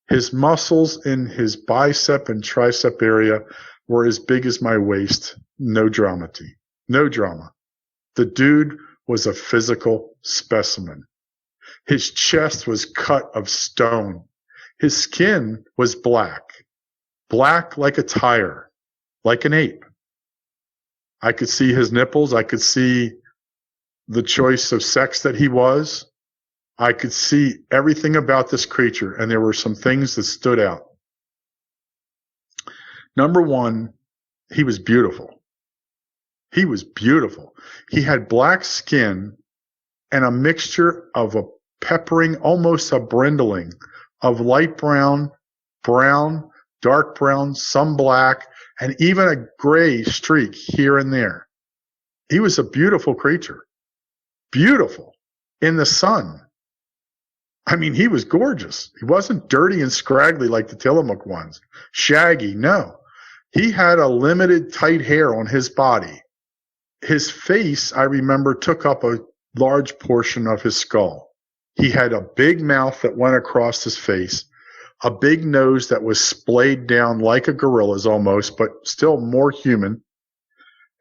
His muscles in his bicep and tricep area were as big as my waist. No drama. No drama. The dude was a physical specimen. His chest was cut of stone. His skin was black like a tire, like an ape. I could see his nipples. I could see the choice of sex that he was. I could see everything about this creature, and there were some things that stood out. Number one, he was beautiful. He was beautiful. He had black skin and a mixture of a peppering, almost a brindling of light brown, brown, dark brown, some black, and even a gray streak here and there. He was a beautiful creature. Beautiful. In the sun. I mean, he was gorgeous. He wasn't dirty and scraggly like the Tillamook ones. Shaggy, no. He had a limited tight hair on his body. His face, I remember, took up a large portion of his skull. He had a big mouth that went across his face, a big nose that was splayed down like a gorilla's almost, but still more human.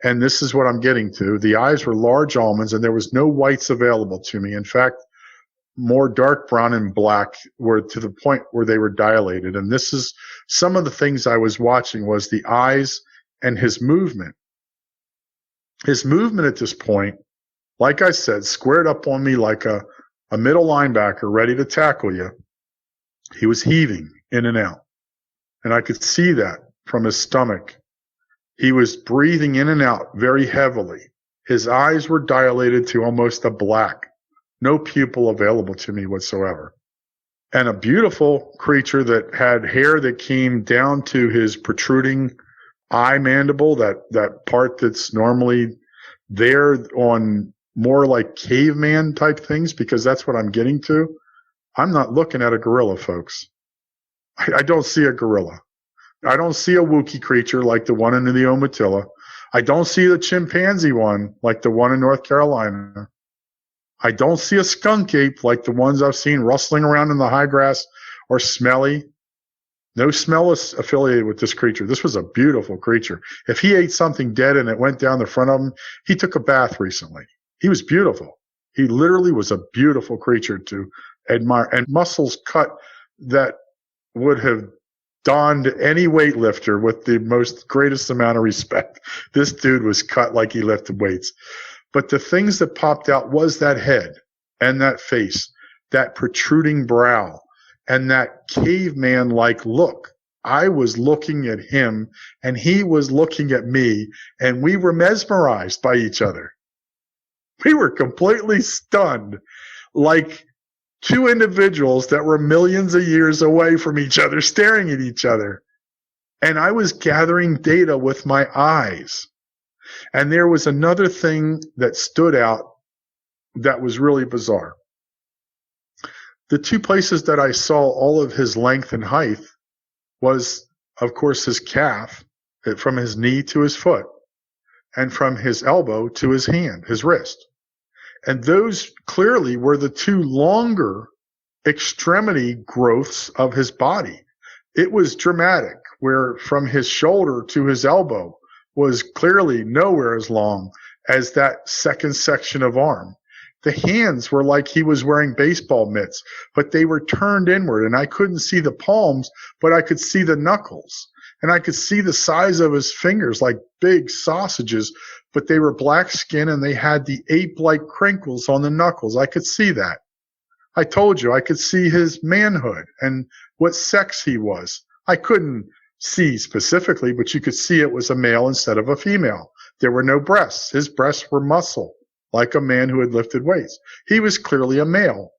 And this is what I'm getting to. The eyes were large almonds, and there was no whites available to me. In fact, more dark brown and black were to the point where they were dilated. And this is some of the things I was watching was the eyes and his movement. His movement at this point, like I said, squared up on me like a middle linebacker ready to tackle you. He was heaving in and out. And I could see that from his stomach. He was breathing in and out very heavily. His eyes were dilated to almost a black. No pupil available to me whatsoever. And a beautiful creature that had hair that came down to his protruding eye mandible, that part that's normally there on more like caveman type things, because that's what I'm getting to. I'm not looking at a gorilla, folks. I don't see a gorilla. I don't see a Wookiee creature like the one in the Umatilla. I don't see the chimpanzee one like the one in North Carolina. I don't see a skunk ape like the ones I've seen rustling around in the high grass or smelly. No smell is affiliated with this creature. This was a beautiful creature. If he ate something dead and it went down the front of him, he took a bath recently. He was beautiful. He literally was a beautiful creature to admire. And muscles cut that would have donned any weightlifter with the most greatest amount of respect. This dude was cut like he lifted weights. But the things that popped out was that head and that face, that protruding brow, and that caveman-like look I was looking at him and he was looking at me, and we were mesmerized by each other. We were completely stunned, like two individuals that were millions of years away from each other, staring at each other. And I was gathering data with my eyes. And there was another thing that stood out that was really bizarre. The two places that I saw all of his length and height was, of course, his calf, from his knee to his foot, and from his elbow to his hand, his wrist. And those clearly were the two longer extremity growths of his body. It was dramatic, where from his shoulder to his elbow was clearly nowhere as long as that second section of arm. The hands were like he was wearing baseball mitts, but they were turned inward, and I couldn't see the palms, but I could see the knuckles. And I could see the size of his fingers like big sausages, but they were black skin and they had the ape-like crinkles on the knuckles. I could see that. I told you I could see his manhood and what sex he was. I couldn't see specifically, but you could see it was a male instead of a female. There were no breasts. His breasts were muscle, like a man who had lifted weights. He was clearly a male.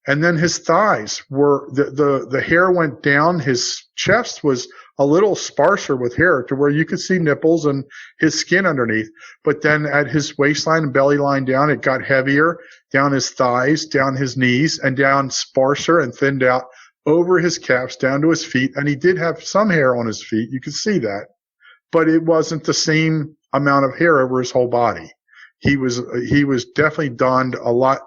And then his thighs were, the hair went down. His chest was a little sparser with hair to where you could see nipples and his skin underneath. But then at his waistline and belly line down, it got heavier, down his thighs, down his knees, and down sparser and thinned out over his calves, down to his feet. And he did have some hair on his feet. You could see that. But it wasn't the same amount of hair over his whole body. He was definitely donned a lot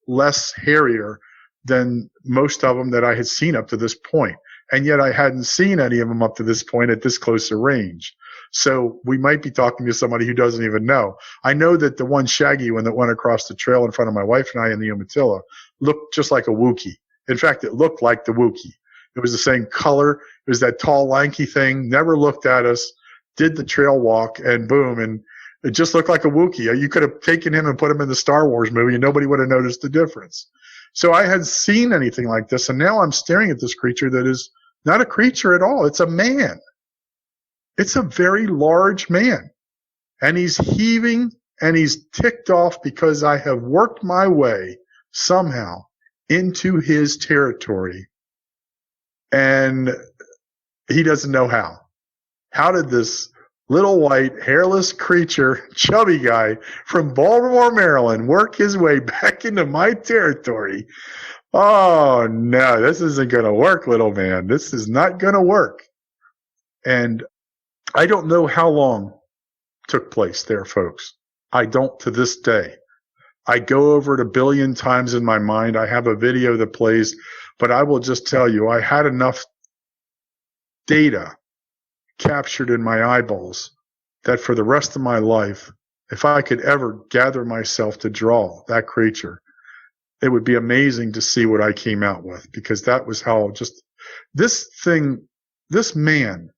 less hairier than most of them that I had seen up to this point. And yet I hadn't seen any of them up to this point at this close a range. So we might be talking to somebody who doesn't even know. I know that the one shaggy one that went across the trail in front of my wife and I in the Umatilla looked just like a Wookiee. In fact, it looked like the Wookiee. It was the same color. It was that tall, lanky thing, never looked at us, did the trail walk, and boom, and it just looked like a Wookiee. You could have taken him and put him in the Star Wars movie and nobody would have noticed the difference. So I hadn't seen anything like this, and now I'm staring at this creature that is not a creature at all. It's a man. It's a very large man. And he's heaving and he's ticked off because I have worked my way somehow into his territory. And he doesn't know how. How did this little white, hairless creature, chubby guy from Baltimore, Maryland, work his way back into my territory? Oh, no, this isn't going to work, little man. This is not going to work. And I don't know how long took place there, folks. I don't to this day. I go over it a billion times in my mind. I have a video that plays, but I will just tell you, I had enough data captured in my eyeballs that for the rest of my life, if I could ever gather myself to draw that creature, it would be amazing to see what I came out with, because that was how just this man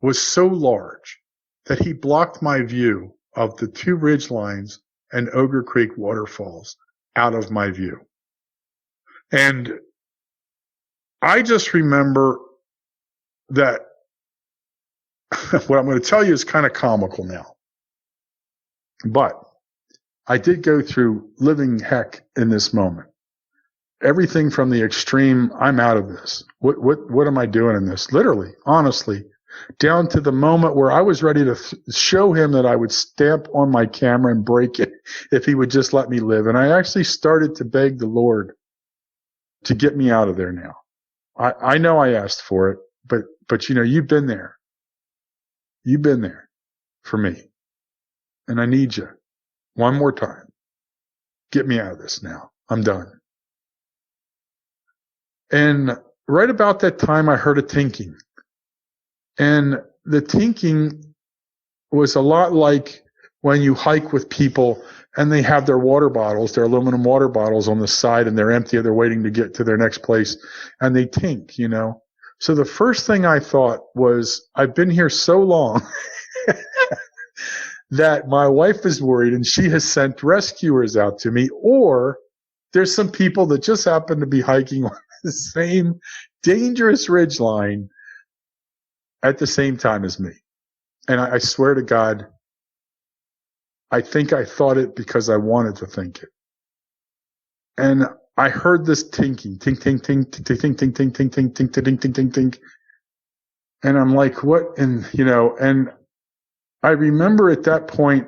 was so large that he blocked my view of the two ridge lines and Ogre Creek waterfalls out of my view. And I just remember that what I'm going to tell you is kind of comical now. But I did go through living heck in this moment. Everything from the extreme, I'm out of this. What am I doing in this? Literally, honestly, down to the moment where I was ready to show him that I would stamp on my camera and break it if he would just let me live. And I actually started to beg the Lord to get me out of there now. I know I asked for it, but you know, you've been there. You've been there for me. And I need you. One more time. Get me out of this now. I'm done. And right about that time, I heard a tinking. And the tinking was a lot like when you hike with people and they have their water bottles, their aluminum water bottles on the side, and they're empty, they're waiting to get to their next place, and they tink, you know. So the first thing I thought was, I've been here so long that my wife is worried and she has sent rescuers out to me, or there's some people that just happen to be hiking on the same dangerous ridgeline at the same time as me. And I swear to God, I think I thought it because I wanted to think it. And I heard this tinking, tink, tink, tink, tink, tink, tink, tink, tink, tink, tink, tink, tink, tink, tink. And I'm like, what? And, and I remember at that point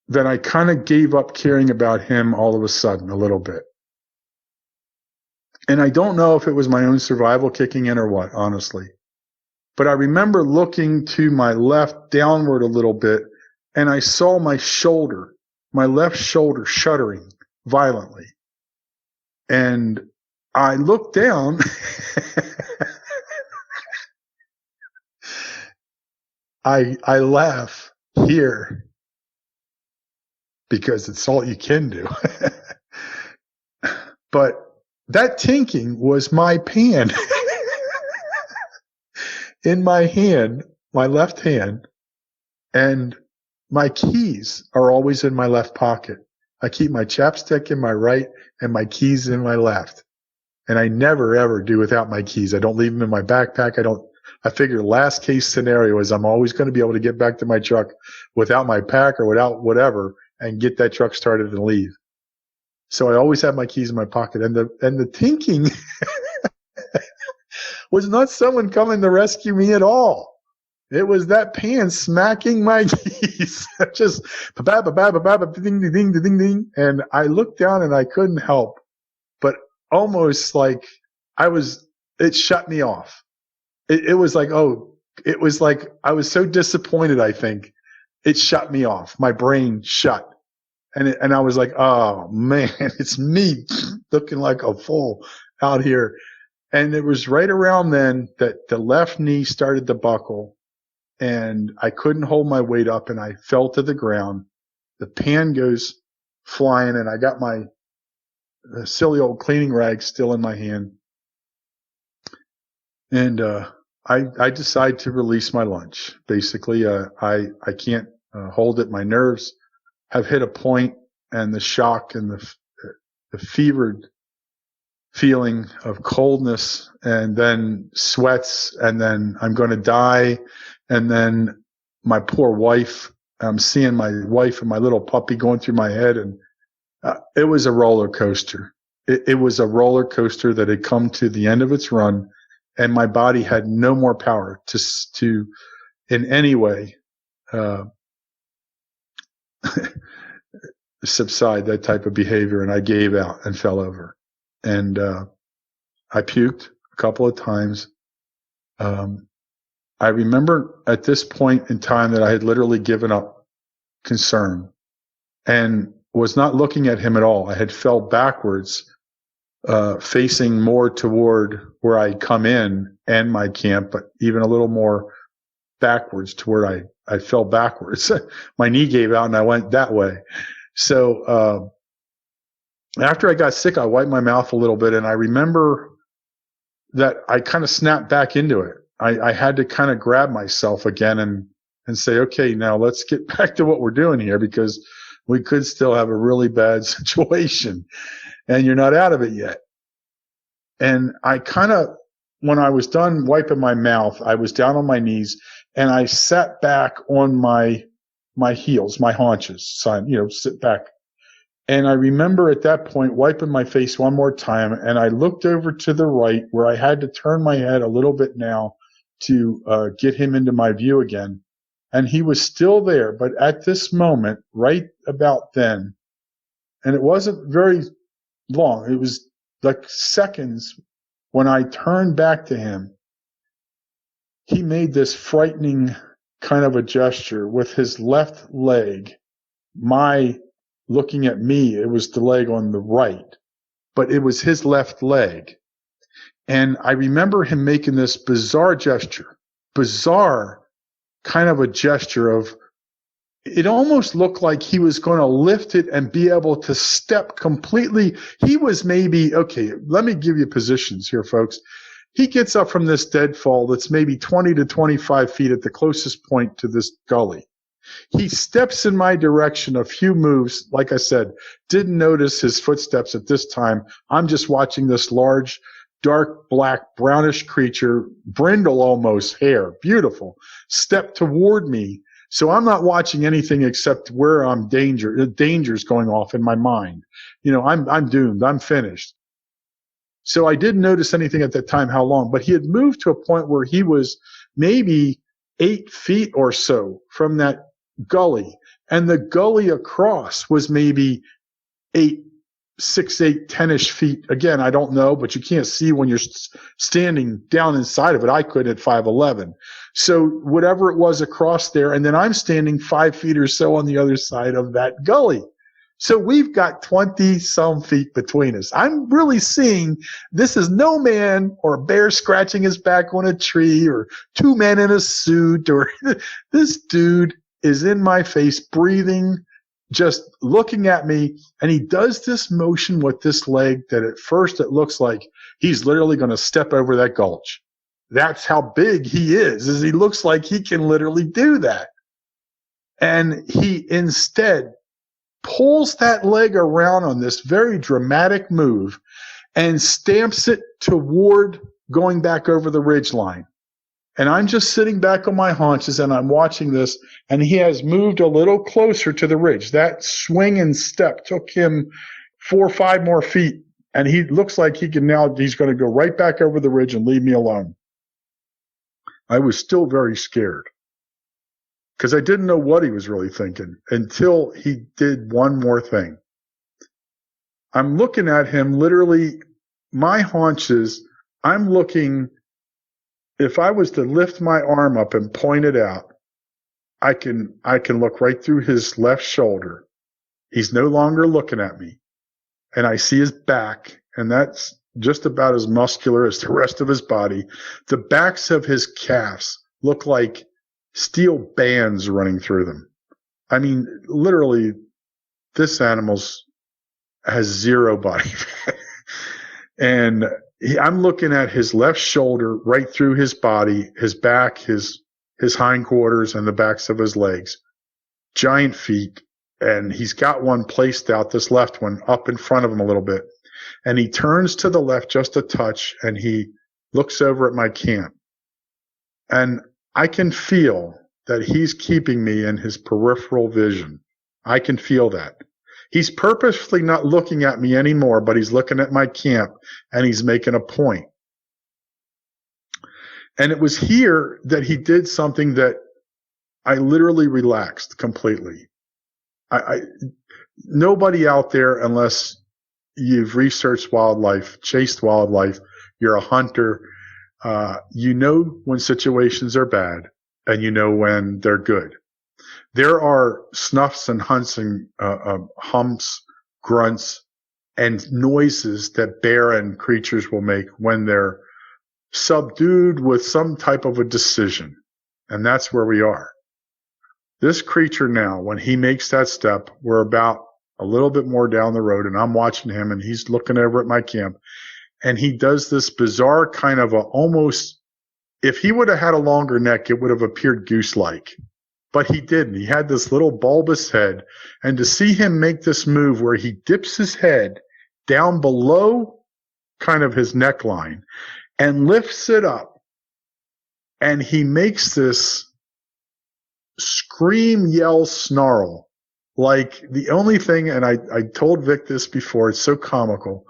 that I kind of gave up caring about him all of a sudden, a little bit. And I don't know if it was my own survival kicking in or what, honestly. But I remember looking to my left downward a little bit, and I saw my left shoulder shuddering violently. And I looked down. I laugh here because it's all you can do. But that tinking was my pan in my hand, my left hand, and my keys are always in my left pocket. I keep my chapstick in my right and my keys in my left. And I never, ever do without my keys. I don't leave them in my backpack. I figure last case scenario is I'm always going to be able to get back to my truck without my pack or without whatever and get that truck started and leave. So I always have my keys in my pocket. And the tinking was not someone coming to rescue me at all. It was that pan smacking my keys. Just ding, ding, ding, ding, ding. And I looked down and I couldn't help, but almost like it shut me off. It was like I was so disappointed, I think. It shut me off. My brain shut. And I was like, oh man, it's me looking like a fool out here. And it was right around then that the left knee started to buckle and I couldn't hold my weight up and I fell to the ground. The pan goes flying and I got my silly old cleaning rag still in my hand. And I decide to release my lunch. Basically, I can't hold it. My nerves have hit a point, and the shock and the fevered feeling of coldness, and then sweats, and then I'm going to die, and then my poor wife. I'm seeing my wife and my little puppy going through my head, and it was a roller coaster. It was a roller coaster that had come to the end of its run. And my body had no more power to in any way subside that type of behavior. And I gave out and fell over. And I puked a couple of times. I remember at this point in time that I had literally given up concern and was not looking at him at all. I had fell backwards, facing more toward where I come in and my camp, but even a little more backwards to where I fell backwards. My knee gave out and I went that way. So after I got sick, I wiped my mouth a little bit, and I remember that I kind of snapped back into it. I had to kind of grab myself again and say, okay, now let's get back to what we're doing here, because we could still have a really bad situation and you're not out of it yet. And I kind of, when I was done wiping my mouth, I was down on my knees and I sat back on my heels, my haunches, sit back. And I remember at that point wiping my face one more time, and I looked over to the right where I had to turn my head a little bit now to get him into my view again. And he was still there, but at this moment, right about then, and it wasn't very long, it was like seconds, when I turned back to him, he made this frightening kind of a gesture with his left leg. Looking at me, it was the leg on the right, but it was his left leg. And I remember him making this bizarre kind of a gesture of, it almost looked like he was going to lift it and be able to step completely. He was maybe, okay, let me give you positions here, folks. He gets up from this deadfall that's maybe 20 to 25 feet at the closest point to this gully. He steps in my direction a few moves. Like I said, didn't notice his footsteps at this time. I'm just watching this large dark black, brownish creature, brindle almost hair, beautiful, stepped toward me. So I'm not watching anything except where I'm danger's going off in my mind. I'm doomed. I'm finished. So I didn't notice anything at that time, how long, but he had moved to a point where he was maybe 8 feet or so from that gully. And the gully across was maybe 6, 8, 10-ish feet. Again, I don't know, but you can't see when you're standing down inside of it. I could at 5'11". So whatever it was across there, and then I'm standing 5 feet or so on the other side of that gully. So we've got 20-some feet between us. I'm really seeing this is no man or a bear scratching his back on a tree or 2 men in a suit, or this dude is in my face, breathing, just looking at me, and he does this motion with this leg that at first it looks like he's literally going to step over that gulch. That's how big he is he looks like he can literally do that. And he instead pulls that leg around on this very dramatic move and stamps it toward going back over the ridge line. And I'm just sitting back on my haunches and I'm watching this, and he has moved a little closer to the ridge. That swing and step took him 4 or 5 more feet, and he looks like he's going to go right back over the ridge and leave me alone. I was still very scared because I didn't know what he was really thinking until he did one more thing. I'm looking at him, literally, my haunches, I'm looking. If I was to lift my arm up and point it out, I can look right through his left shoulder. He's no longer looking at me. And I see his back, and that's just about as muscular as the rest of his body. The backs of his calves look like steel bands running through them. I mean, literally, this animal has zero body fat. And I'm looking at his left shoulder, right through his body, his back, his hindquarters, and the backs of his legs. Giant feet. And he's got one placed out, this left one, up in front of him a little bit. And he turns to the left just a touch, and he looks over at my camp. And I can feel that he's keeping me in his peripheral vision. I can feel that. He's purposefully not looking at me anymore, but he's looking at my camp, and he's making a point. And it was here that he did something that I literally relaxed completely. Nobody out there, unless you've researched wildlife, chased wildlife, you're a hunter, you know when situations are bad, and you know when they're good. There are snuffs and hunts and humps, grunts, and noises that bear and creatures will make when they're subdued with some type of a decision. And that's where we are. This creature now, when he makes that step, we're about a little bit more down the road, and I'm watching him, and he's looking over at my camp, and he does this bizarre kind of almost, if he would have had a longer neck, it would have appeared goose-like. But he didn't. He had this little bulbous head. And to see him make this move where he dips his head down below kind of his neckline and lifts it up, and he makes this scream, yell, snarl. Like the only thing, and I told Vic this before, it's so comical.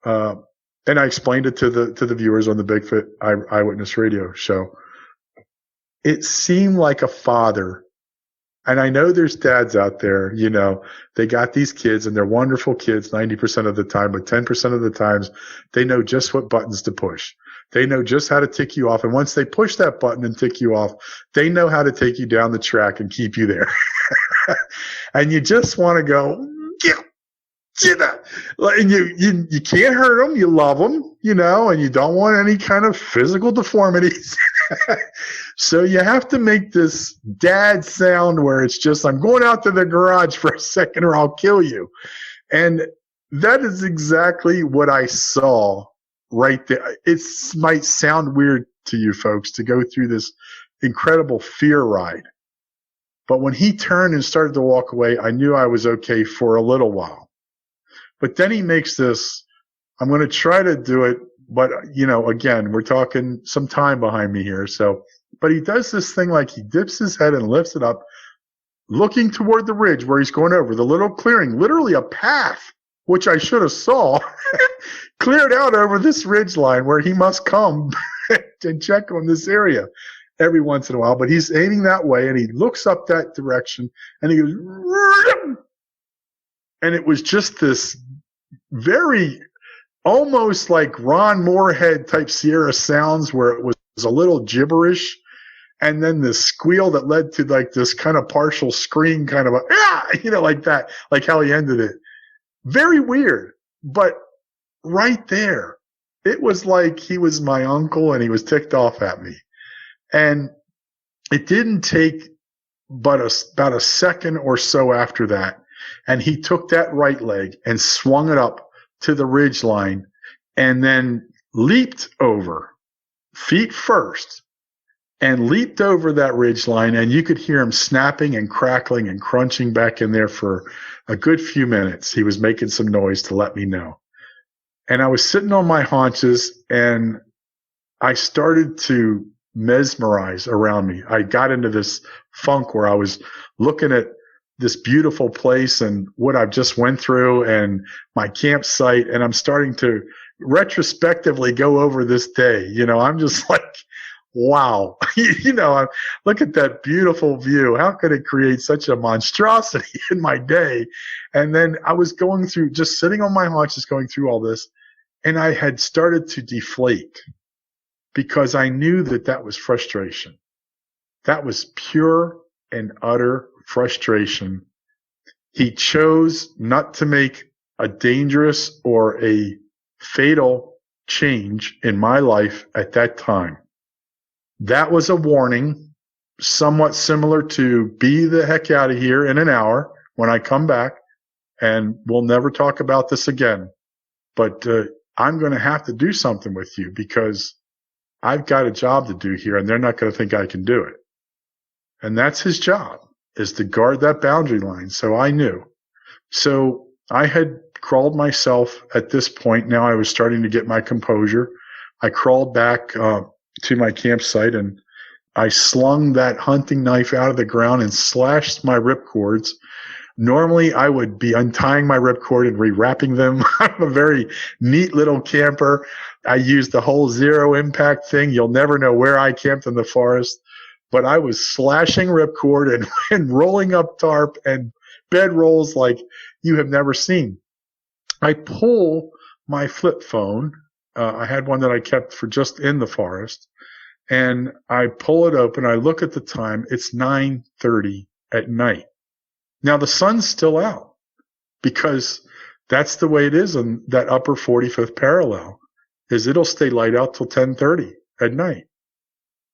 And I explained it to the viewers on the Bigfoot Eyewitness Radio show. It seemed like a father, and I know there's dads out there, they got these kids, and they're wonderful kids 90% of the time, but 10% of the times they know just what buttons to push. They know just how to tick you off, and once they push that button and tick you off, they know how to take you down the track and keep you there. And you just want to go, and you can't hurt them, you love them, and you don't want any kind of physical deformities. So you have to make this dad sound where it's just, I'm going out to the garage for a second or I'll kill you. And that is exactly what I saw right there. It might sound weird to you folks to go through this incredible fear ride. But when he turned and started to walk away, I knew I was okay for a little while. But then he makes this, I'm going to try to do it But, again, we're talking some time behind me here. So, but he does this thing like he dips his head and lifts it up, looking toward the ridge where he's going over, the little clearing, literally a path, which I should have saw, cleared out over this ridge line where he must come and check on this area every once in a while. But he's aiming that way, and he looks up that direction, and he goes, and it was just this very almost like Ron Moorhead type Sierra sounds where it was a little gibberish, and then this squeal that led to like this kind of partial scream, kind of like that, like how he ended it. Very weird, but right there, it was like he was my uncle and he was ticked off at me. And it didn't take but about a second or so after that, and he took that right leg and swung it up to the ridge line and then leaped over, feet first, and leaped over that ridge line, and you could hear him snapping and crackling and crunching back in there for a good few minutes. He was making some noise to let me know. And I was sitting on my haunches, and I started to mesmerize around me. I got into this funk where I was looking at this beautiful place and what I've just went through and my campsite, and I'm starting to retrospectively go over this day. I'm just like, wow, look at that beautiful view. How could it create such a monstrosity in my day? And then I was going through, just sitting on my haunches, going through all this, and I had started to deflate because I knew that was frustration. That was pure and utter frustration. He chose not to make a dangerous or a fatal change in my life at that time. That was a warning, somewhat similar to be the heck out of here in an hour when I come back, and we'll never talk about this again. But I'm going to have to do something with you because I've got a job to do here, and they're not going to think I can do it. And that's his job, is to guard that boundary line. So I knew. So I had crawled myself at this point. Now I was starting to get my composure. I crawled back to my campsite, and I slung that hunting knife out of the ground and slashed my ripcords. Normally, I would be untying my ripcord and rewrapping them. I'm a very neat little camper. I used the whole zero impact thing. You'll never know where I camped in the forest. But I was slashing ripcord and rolling up tarp and bed rolls like you have never seen. I pull my flip phone. I had one that I kept for just in the forest. And I pull it open. I look at the time. It's 9:30 at night. Now, the sun's still out because that's the way it is on that upper 45th parallel, is it'll stay light out till 10:30 at night.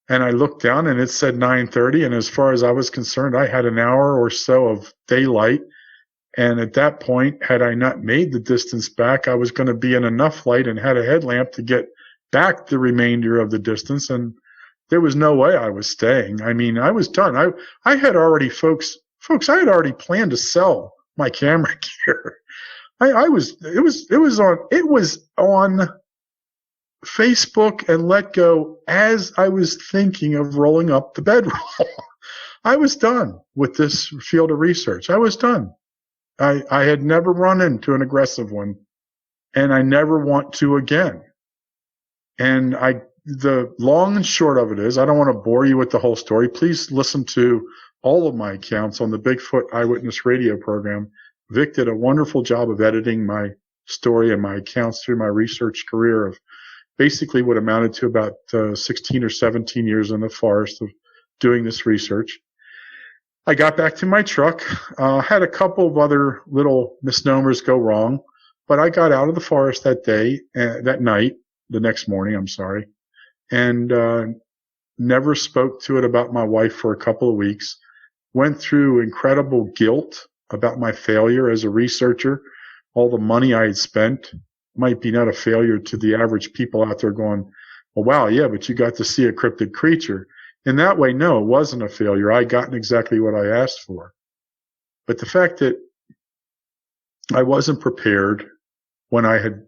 And I looked down and it said 9:30. And as far as I was concerned, I had an hour or so of daylight. And at that point, had I not made the distance back, I was going to be in enough light and had a headlamp to get back the remainder of the distance. And there was no way I was staying. I mean, I was done. I had already, folks, I had already planned to sell my camera gear. It was on Facebook and Let Go as I was thinking of rolling up the bedroll. I was done with this field of research. I was done. I had never run into an aggressive one, and I never want to again. And the long and short of it is, I don't want to bore you with the whole story. Please listen to all of my accounts on the Bigfoot Eyewitness Radio program. Vic did a wonderful job of editing my story and my accounts through my research career of basically what amounted to about 16 or 17 years in the forest of doing this research. I got back to my truck, had a couple of other little misnomers go wrong, but I got out of the forest that night, the next morning, and never spoke to it about my wife for a couple of weeks. Went through incredible guilt about my failure as a researcher. All the money I had spent might be not a failure to the average people out there going, well, wow, yeah, but you got to see a cryptid creature. In that way, no, it wasn't a failure. I gotten exactly what I asked for. But the fact that I wasn't prepared when I had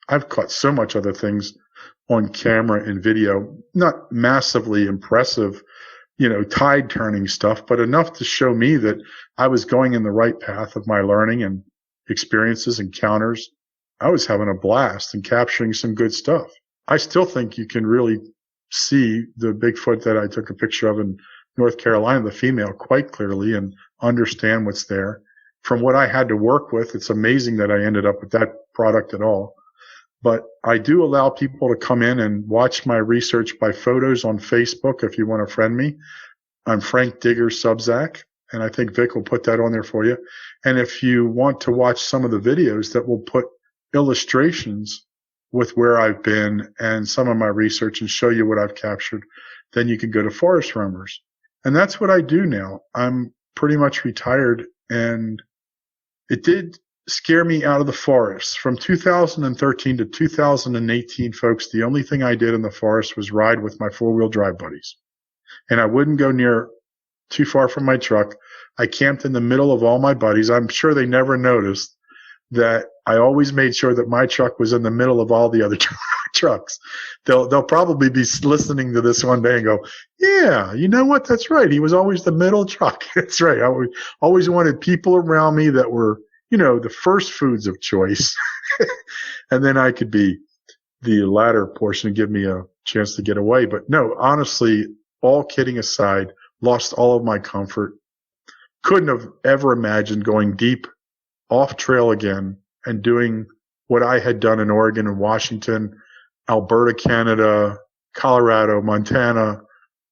I've caught so much other things on camera and video, not massively impressive, tide turning stuff, but enough to show me that I was going in the right path of my learning and experiences, encounters. I was having a blast and capturing some good stuff. I still think you can really see the Bigfoot that I took a picture of in North Carolina, the female, quite clearly and understand what's there. From what I had to work with, it's amazing that I ended up with that product at all. But I do allow people to come in and watch my research by photos on Facebook if you want to friend me. I'm Frank Digger Sobczak, and I think Vic will put that on there for you. And if you want to watch some of the videos that will put illustrations with where I've been and some of my research and show you what I've captured, then you can go to Forest Roamers. And that's what I do now. I'm pretty much retired, and it did scare me out of the forest. From 2013 to 2018, folks, the only thing I did in the forest was ride with my four-wheel drive buddies. And I wouldn't go near too far from my truck. I camped in the middle of all my buddies. I'm sure they never noticed that I always made sure that my truck was in the middle of all the other trucks. They'll probably be listening to this one day and go, yeah, you know what? That's right. He was always the middle truck. That's right. I always wanted people around me that were, the first foods of choice. And then I could be the latter portion and give me a chance to get away. But no, honestly, all kidding aside, lost all of my comfort. Couldn't have ever imagined going deep off trail again and doing what I had done in Oregon and Washington, Alberta, Canada, Colorado, Montana,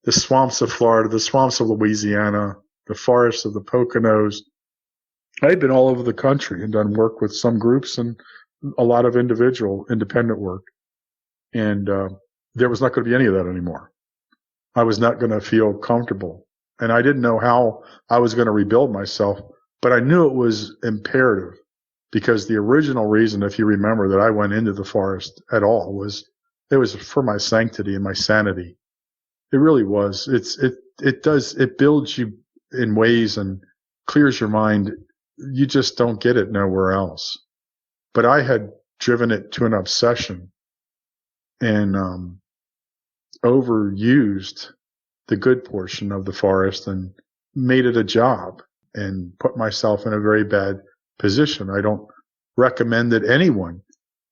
the swamps of Florida, the swamps of Louisiana, the forests of the Poconos. I had been all over the country and done work with some groups and a lot of individual independent work. And there was not going to be any of that anymore. I was not going to feel comfortable. And I didn't know how I was going to rebuild myself, but I knew it was imperative, because the original reason, if you remember, that I went into the forest at all was for my sanctity and my sanity. It really was. It builds you in ways and clears your mind. You just don't get it nowhere else. But I had driven it to an obsession and overused the good portion of the forest and made it a job and put myself in a very bad position. I don't recommend that anyone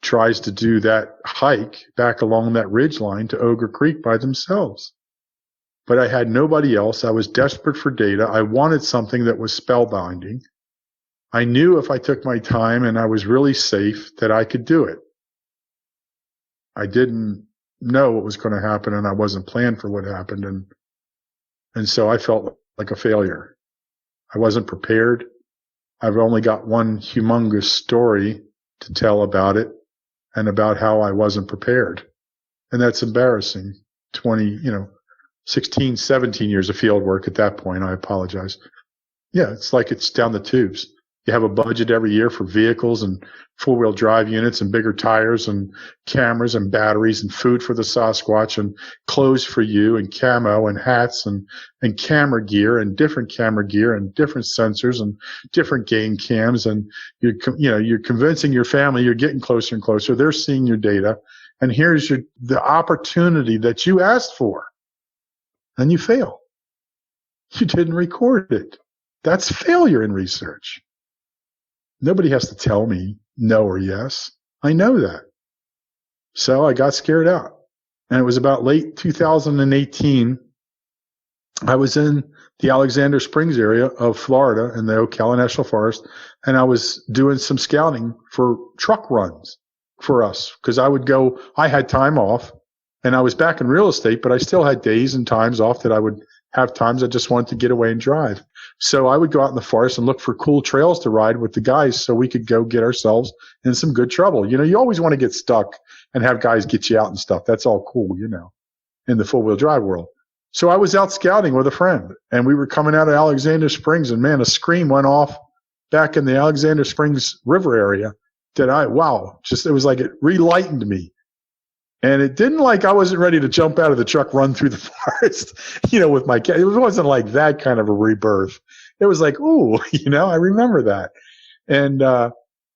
tries to do that hike back along that ridge line to Ogre Creek by themselves. But I had nobody else. I was desperate for data. I wanted something that was spellbinding. I knew if I took my time and I was really safe that I could do it. I didn't know what was going to happen, and I wasn't planned for what happened. And so I felt like a failure. I wasn't prepared. I've only got one humongous story to tell about it and about how I wasn't prepared. And that's embarrassing. 16, 17 years of field work at that point. I apologize. Yeah, it's like it's down the tubes. You have a budget every year for vehicles and four-wheel drive units and bigger tires and cameras and batteries and food for the Sasquatch and clothes for you and camo and hats and camera gear and different camera gear and different sensors and different game cams. And you're convincing your family you're getting closer and closer. They're seeing your data. And here's the opportunity that you asked for. And you fail. You didn't record it. That's failure in research. Nobody has to tell me no or yes. I know that. So I got scared out. And it was about late 2018. I was in the Alexander Springs area of Florida in the Ocala National Forest, and I was doing some scouting for truck runs for us, because I had time off, and I was back in real estate, but I still had days and times off that I would have times I just wanted to get away and drive. So I would go out in the forest and look for cool trails to ride with the guys so we could go get ourselves in some good trouble. You always want to get stuck and have guys get you out and stuff. That's all cool, in the four-wheel drive world. So I was out scouting with a friend, and we were coming out of Alexander Springs, and man, a scream went off back in the Alexander Springs River area that it was like it relightened me. And it didn't like I wasn't ready to jump out of the truck, run through the forest, with my cat. It wasn't like that kind of a rebirth. It was like, ooh, I remember that. And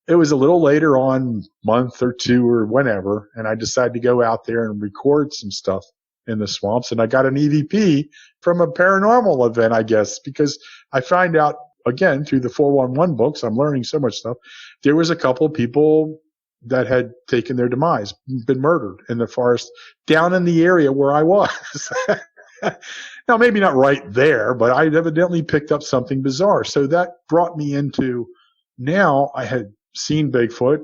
it was a little later on, month or two or whenever, and I decided to go out there and record some stuff in the swamps. And I got an EVP from a paranormal event, I guess, because I find out, again, through the 411 books, I'm learning so much stuff. There was a couple of people that had taken their demise, been murdered in the forest down in the area where I was. Now, maybe not right there, but I evidently picked up something bizarre. So that brought me into, now I had seen Bigfoot,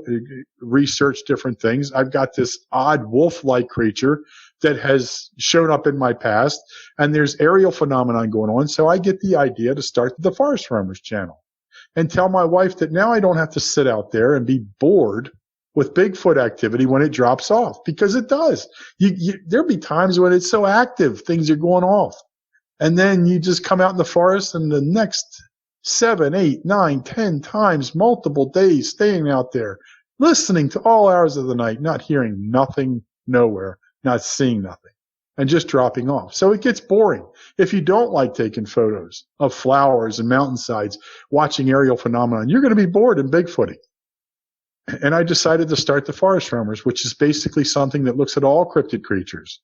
researched different things. I've got this odd wolf-like creature that has shown up in my past, and there's aerial phenomenon going on. So I get the idea to start the Forest Roamers channel and tell my wife that now I don't have to sit out there and be bored with Bigfoot activity when it drops off, because it does. There'll be times when it's so active, things are going off. And then you just come out in the forest, and the next 7, 8, 9, 10 times, multiple days, staying out there, listening to all hours of the night, not hearing nothing, nowhere, not seeing nothing, and just dropping off. So it gets boring. If you don't like taking photos of flowers and mountainsides, watching aerial phenomenon, you're going to be bored in Bigfooting. And I decided to start the Forest Roamers, which is basically something that looks at all cryptid creatures.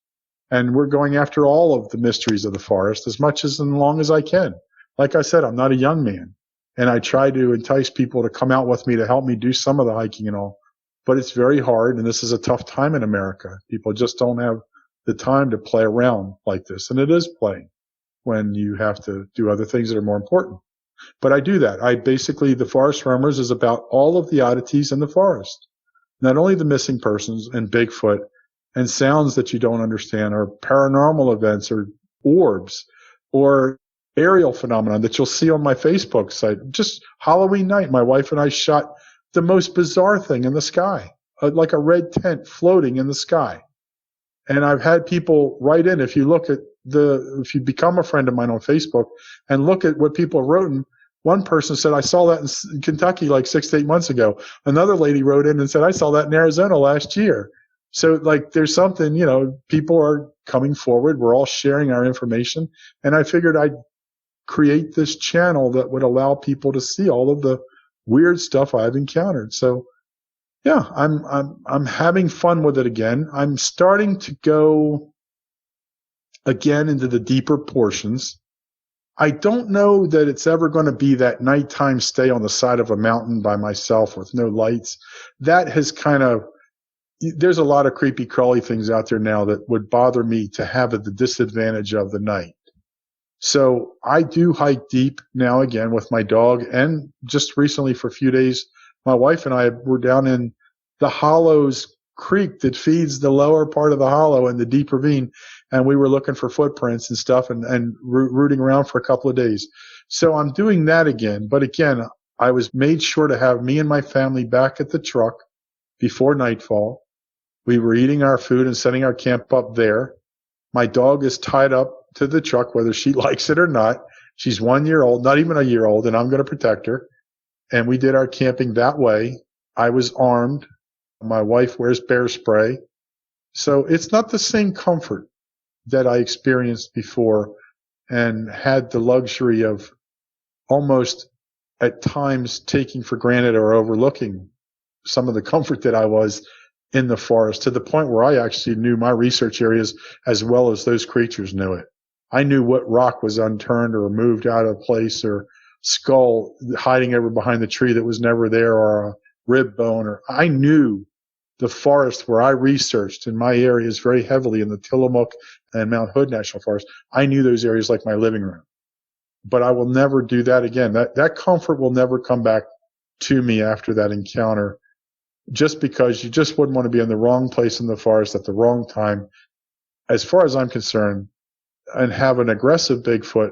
And we're going after all of the mysteries of the forest as much as and long as I can. Like I said, I'm not a young man, and I try to entice people to come out with me to help me do some of the hiking and all. But it's very hard, and this is a tough time in America. People just don't have the time to play around like this. And it is playing when you have to do other things that are more important. But I do that. The Forest Roamers is about all of the oddities in the forest. Not only the missing persons and Bigfoot and sounds that you don't understand, or paranormal events, or orbs, or aerial phenomenon that you'll see on my Facebook site. Just Halloween night, my wife and I shot the most bizarre thing in the sky, like a red tent floating in the sky. And I've had people write in, if you become a friend of mine on Facebook and look at what people have written, one person said, I saw that in Kentucky like 6 to 8 months ago. Another lady wrote in and said, I saw that in Arizona last year. So like there's something, people are coming forward. We're all sharing our information. And I figured I'd create this channel that would allow people to see all of the weird stuff I've encountered. So yeah, I'm having fun with it again. I'm starting to go again into the deeper portions. I don't know that it's ever going to be that nighttime stay on the side of a mountain by myself with no lights. That has there's a lot of creepy crawly things out there now that would bother me to have at the disadvantage of the night. So I do hike deep now again with my dog, and just recently for a few days, my wife and I were down in the Hollows Creek that feeds the lower part of the hollow and the deep ravine, and we were looking for footprints and stuff and rooting around for a couple of days. So I'm doing that again. But again, I was made sure to have me and my family back at the truck before nightfall. We were eating our food and setting our camp up there. My dog is tied up to the truck, whether she likes it or not. She's 1 year old, not even a year old, and I'm going to protect her. And we did our camping that way. I was armed. My wife wears bear spray. So it's not the same comfort that I experienced before and had the luxury of almost at times taking for granted or overlooking some of the comfort that I was in the forest, to the point where I actually knew my research areas as well as those creatures knew it. I knew what rock was unturned or moved out of place, or skull hiding over behind the tree that was never there, or a rib bone, or I knew the forest where I researched in my areas very heavily in the Tillamook and Mount Hood National Forest. I knew those areas like my living room. But I will never do that again. That comfort will never come back to me after that encounter, just because you just wouldn't want to be in the wrong place in the forest at the wrong time, as far as I'm concerned, and have an aggressive Bigfoot.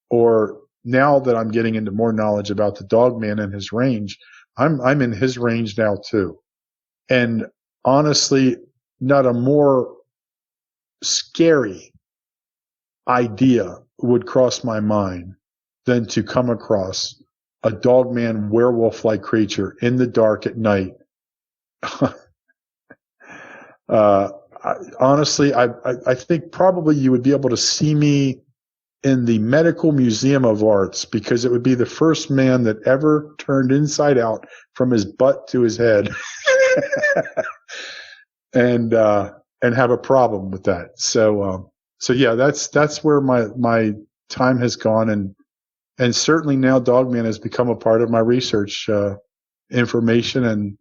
Or now that I'm getting into more knowledge about the Dogman and his range, I'm in his range now too. And honestly, not a more scary idea would cross my mind than to come across a Dogman werewolf-like creature in the dark at night. Honestly, I think probably you would be able to see me in the Medical Museum of Arts because it would be the first man that ever turned inside out from his butt to his head and have a problem with that. So yeah, that's where my time has gone. And certainly now Dogman has become a part of my research, information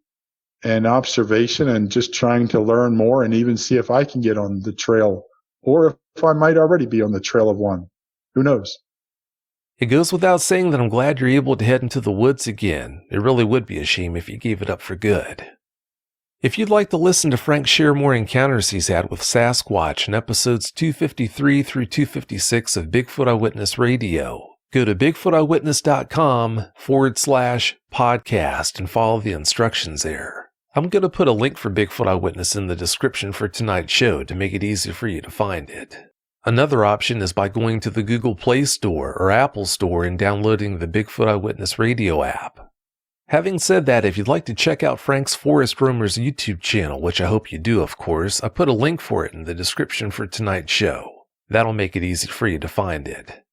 and observation, and just trying to learn more and even see if I can get on the trail, or if I might already be on the trail of one. Who knows? It goes without saying that I'm glad you're able to head into the woods again. It really would be a shame if you gave it up for good. If you'd like to listen to Frank share more encounters he's had with Sasquatch in episodes 253 through 256 of Bigfoot Eyewitness Radio, go to bigfooteyewitness.com/podcast and follow the instructions there. I'm going to put a link for Bigfoot Eyewitness in the description for tonight's show to make it easy for you to find it. Another option is by going to the Google Play Store or Apple Store and downloading the Bigfoot Eyewitness Radio app. Having said that, if you'd like to check out Frank's Forest Roamers YouTube channel, which I hope you do, of course, I put a link for it in the description for tonight's show. That'll make it easy for you to find it.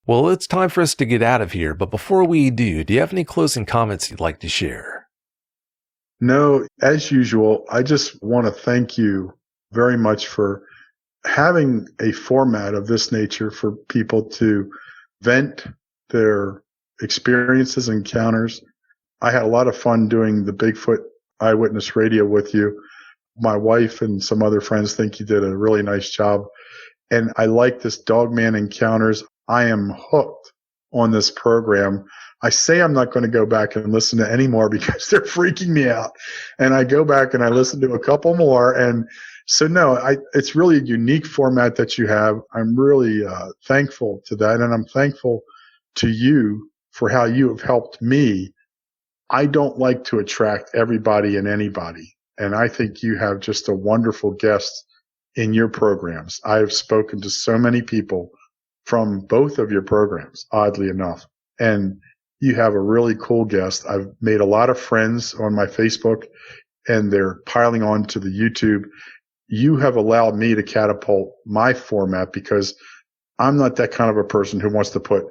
Well, it's time for us to get out of here, but before we do you have any closing comments you'd like to share? No, as usual, I just want to thank you very much for having a format of this nature for people to vent their experiences and encounters. I had a lot of fun doing the Bigfoot Eyewitness Radio with you. My wife and some other friends think you did a really nice job. And I like this Dogman Encounters. I am hooked on this program. I say I'm not going to go back and listen to any more because they're freaking me out. And I go back and I listen to a couple more. And so, no, it's really a unique format that you have. I'm really thankful to that. And I'm thankful to you for how you have helped me. I don't like to attract everybody and anybody. And I think you have just a wonderful guest in your programs. I have spoken to so many people from both of your programs, oddly enough. And you have a really cool guest. I've made a lot of friends on my Facebook, and they're piling on to the YouTube. You have allowed me to catapult my format because I'm not that kind of a person who wants to put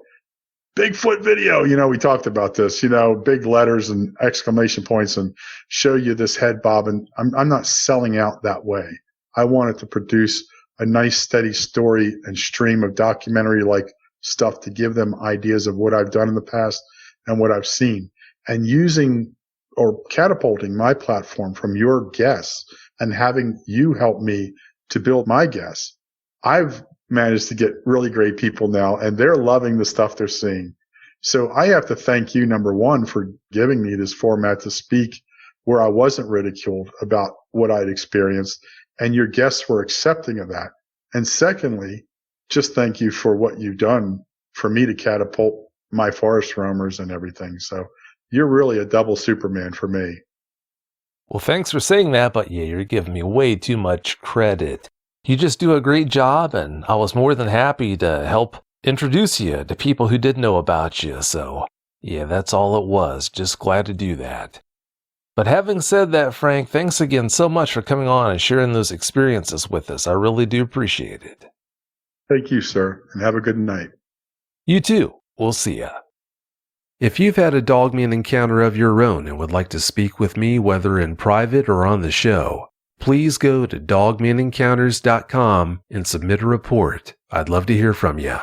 Bigfoot video. We talked about this, big letters and exclamation points and show you this head bob. And I'm not selling out that way. I wanted to produce a nice steady story and stream of documentary-like stuff to give them ideas of what I've done in the past and what I've seen. And using or catapulting my platform from your guests and having you help me to build my guests, I've managed to get really great people now, and they're loving the stuff they're seeing. So I have to thank you, number one, for giving me this format to speak where I wasn't ridiculed about what I'd experienced, and your guests were accepting of that. And secondly, just thank you for what you've done for me to catapult my forest roamers and everything. So you're really a double Superman for me. Well, thanks for saying that, but yeah, you're giving me way too much credit. You just do a great job, and I was more than happy to help introduce you to people who didn't know about you. So yeah, that's all it was. Just glad to do that. But having said that, Frank, thanks again so much for coming on and sharing those experiences with us. I really do appreciate it. Thank you, sir, and have a good night. You too. We'll see ya. If you've had a Dogman encounter of your own and would like to speak with me, whether in private or on the show, please go to dogmanencounters.com and submit a report. I'd love to hear from you.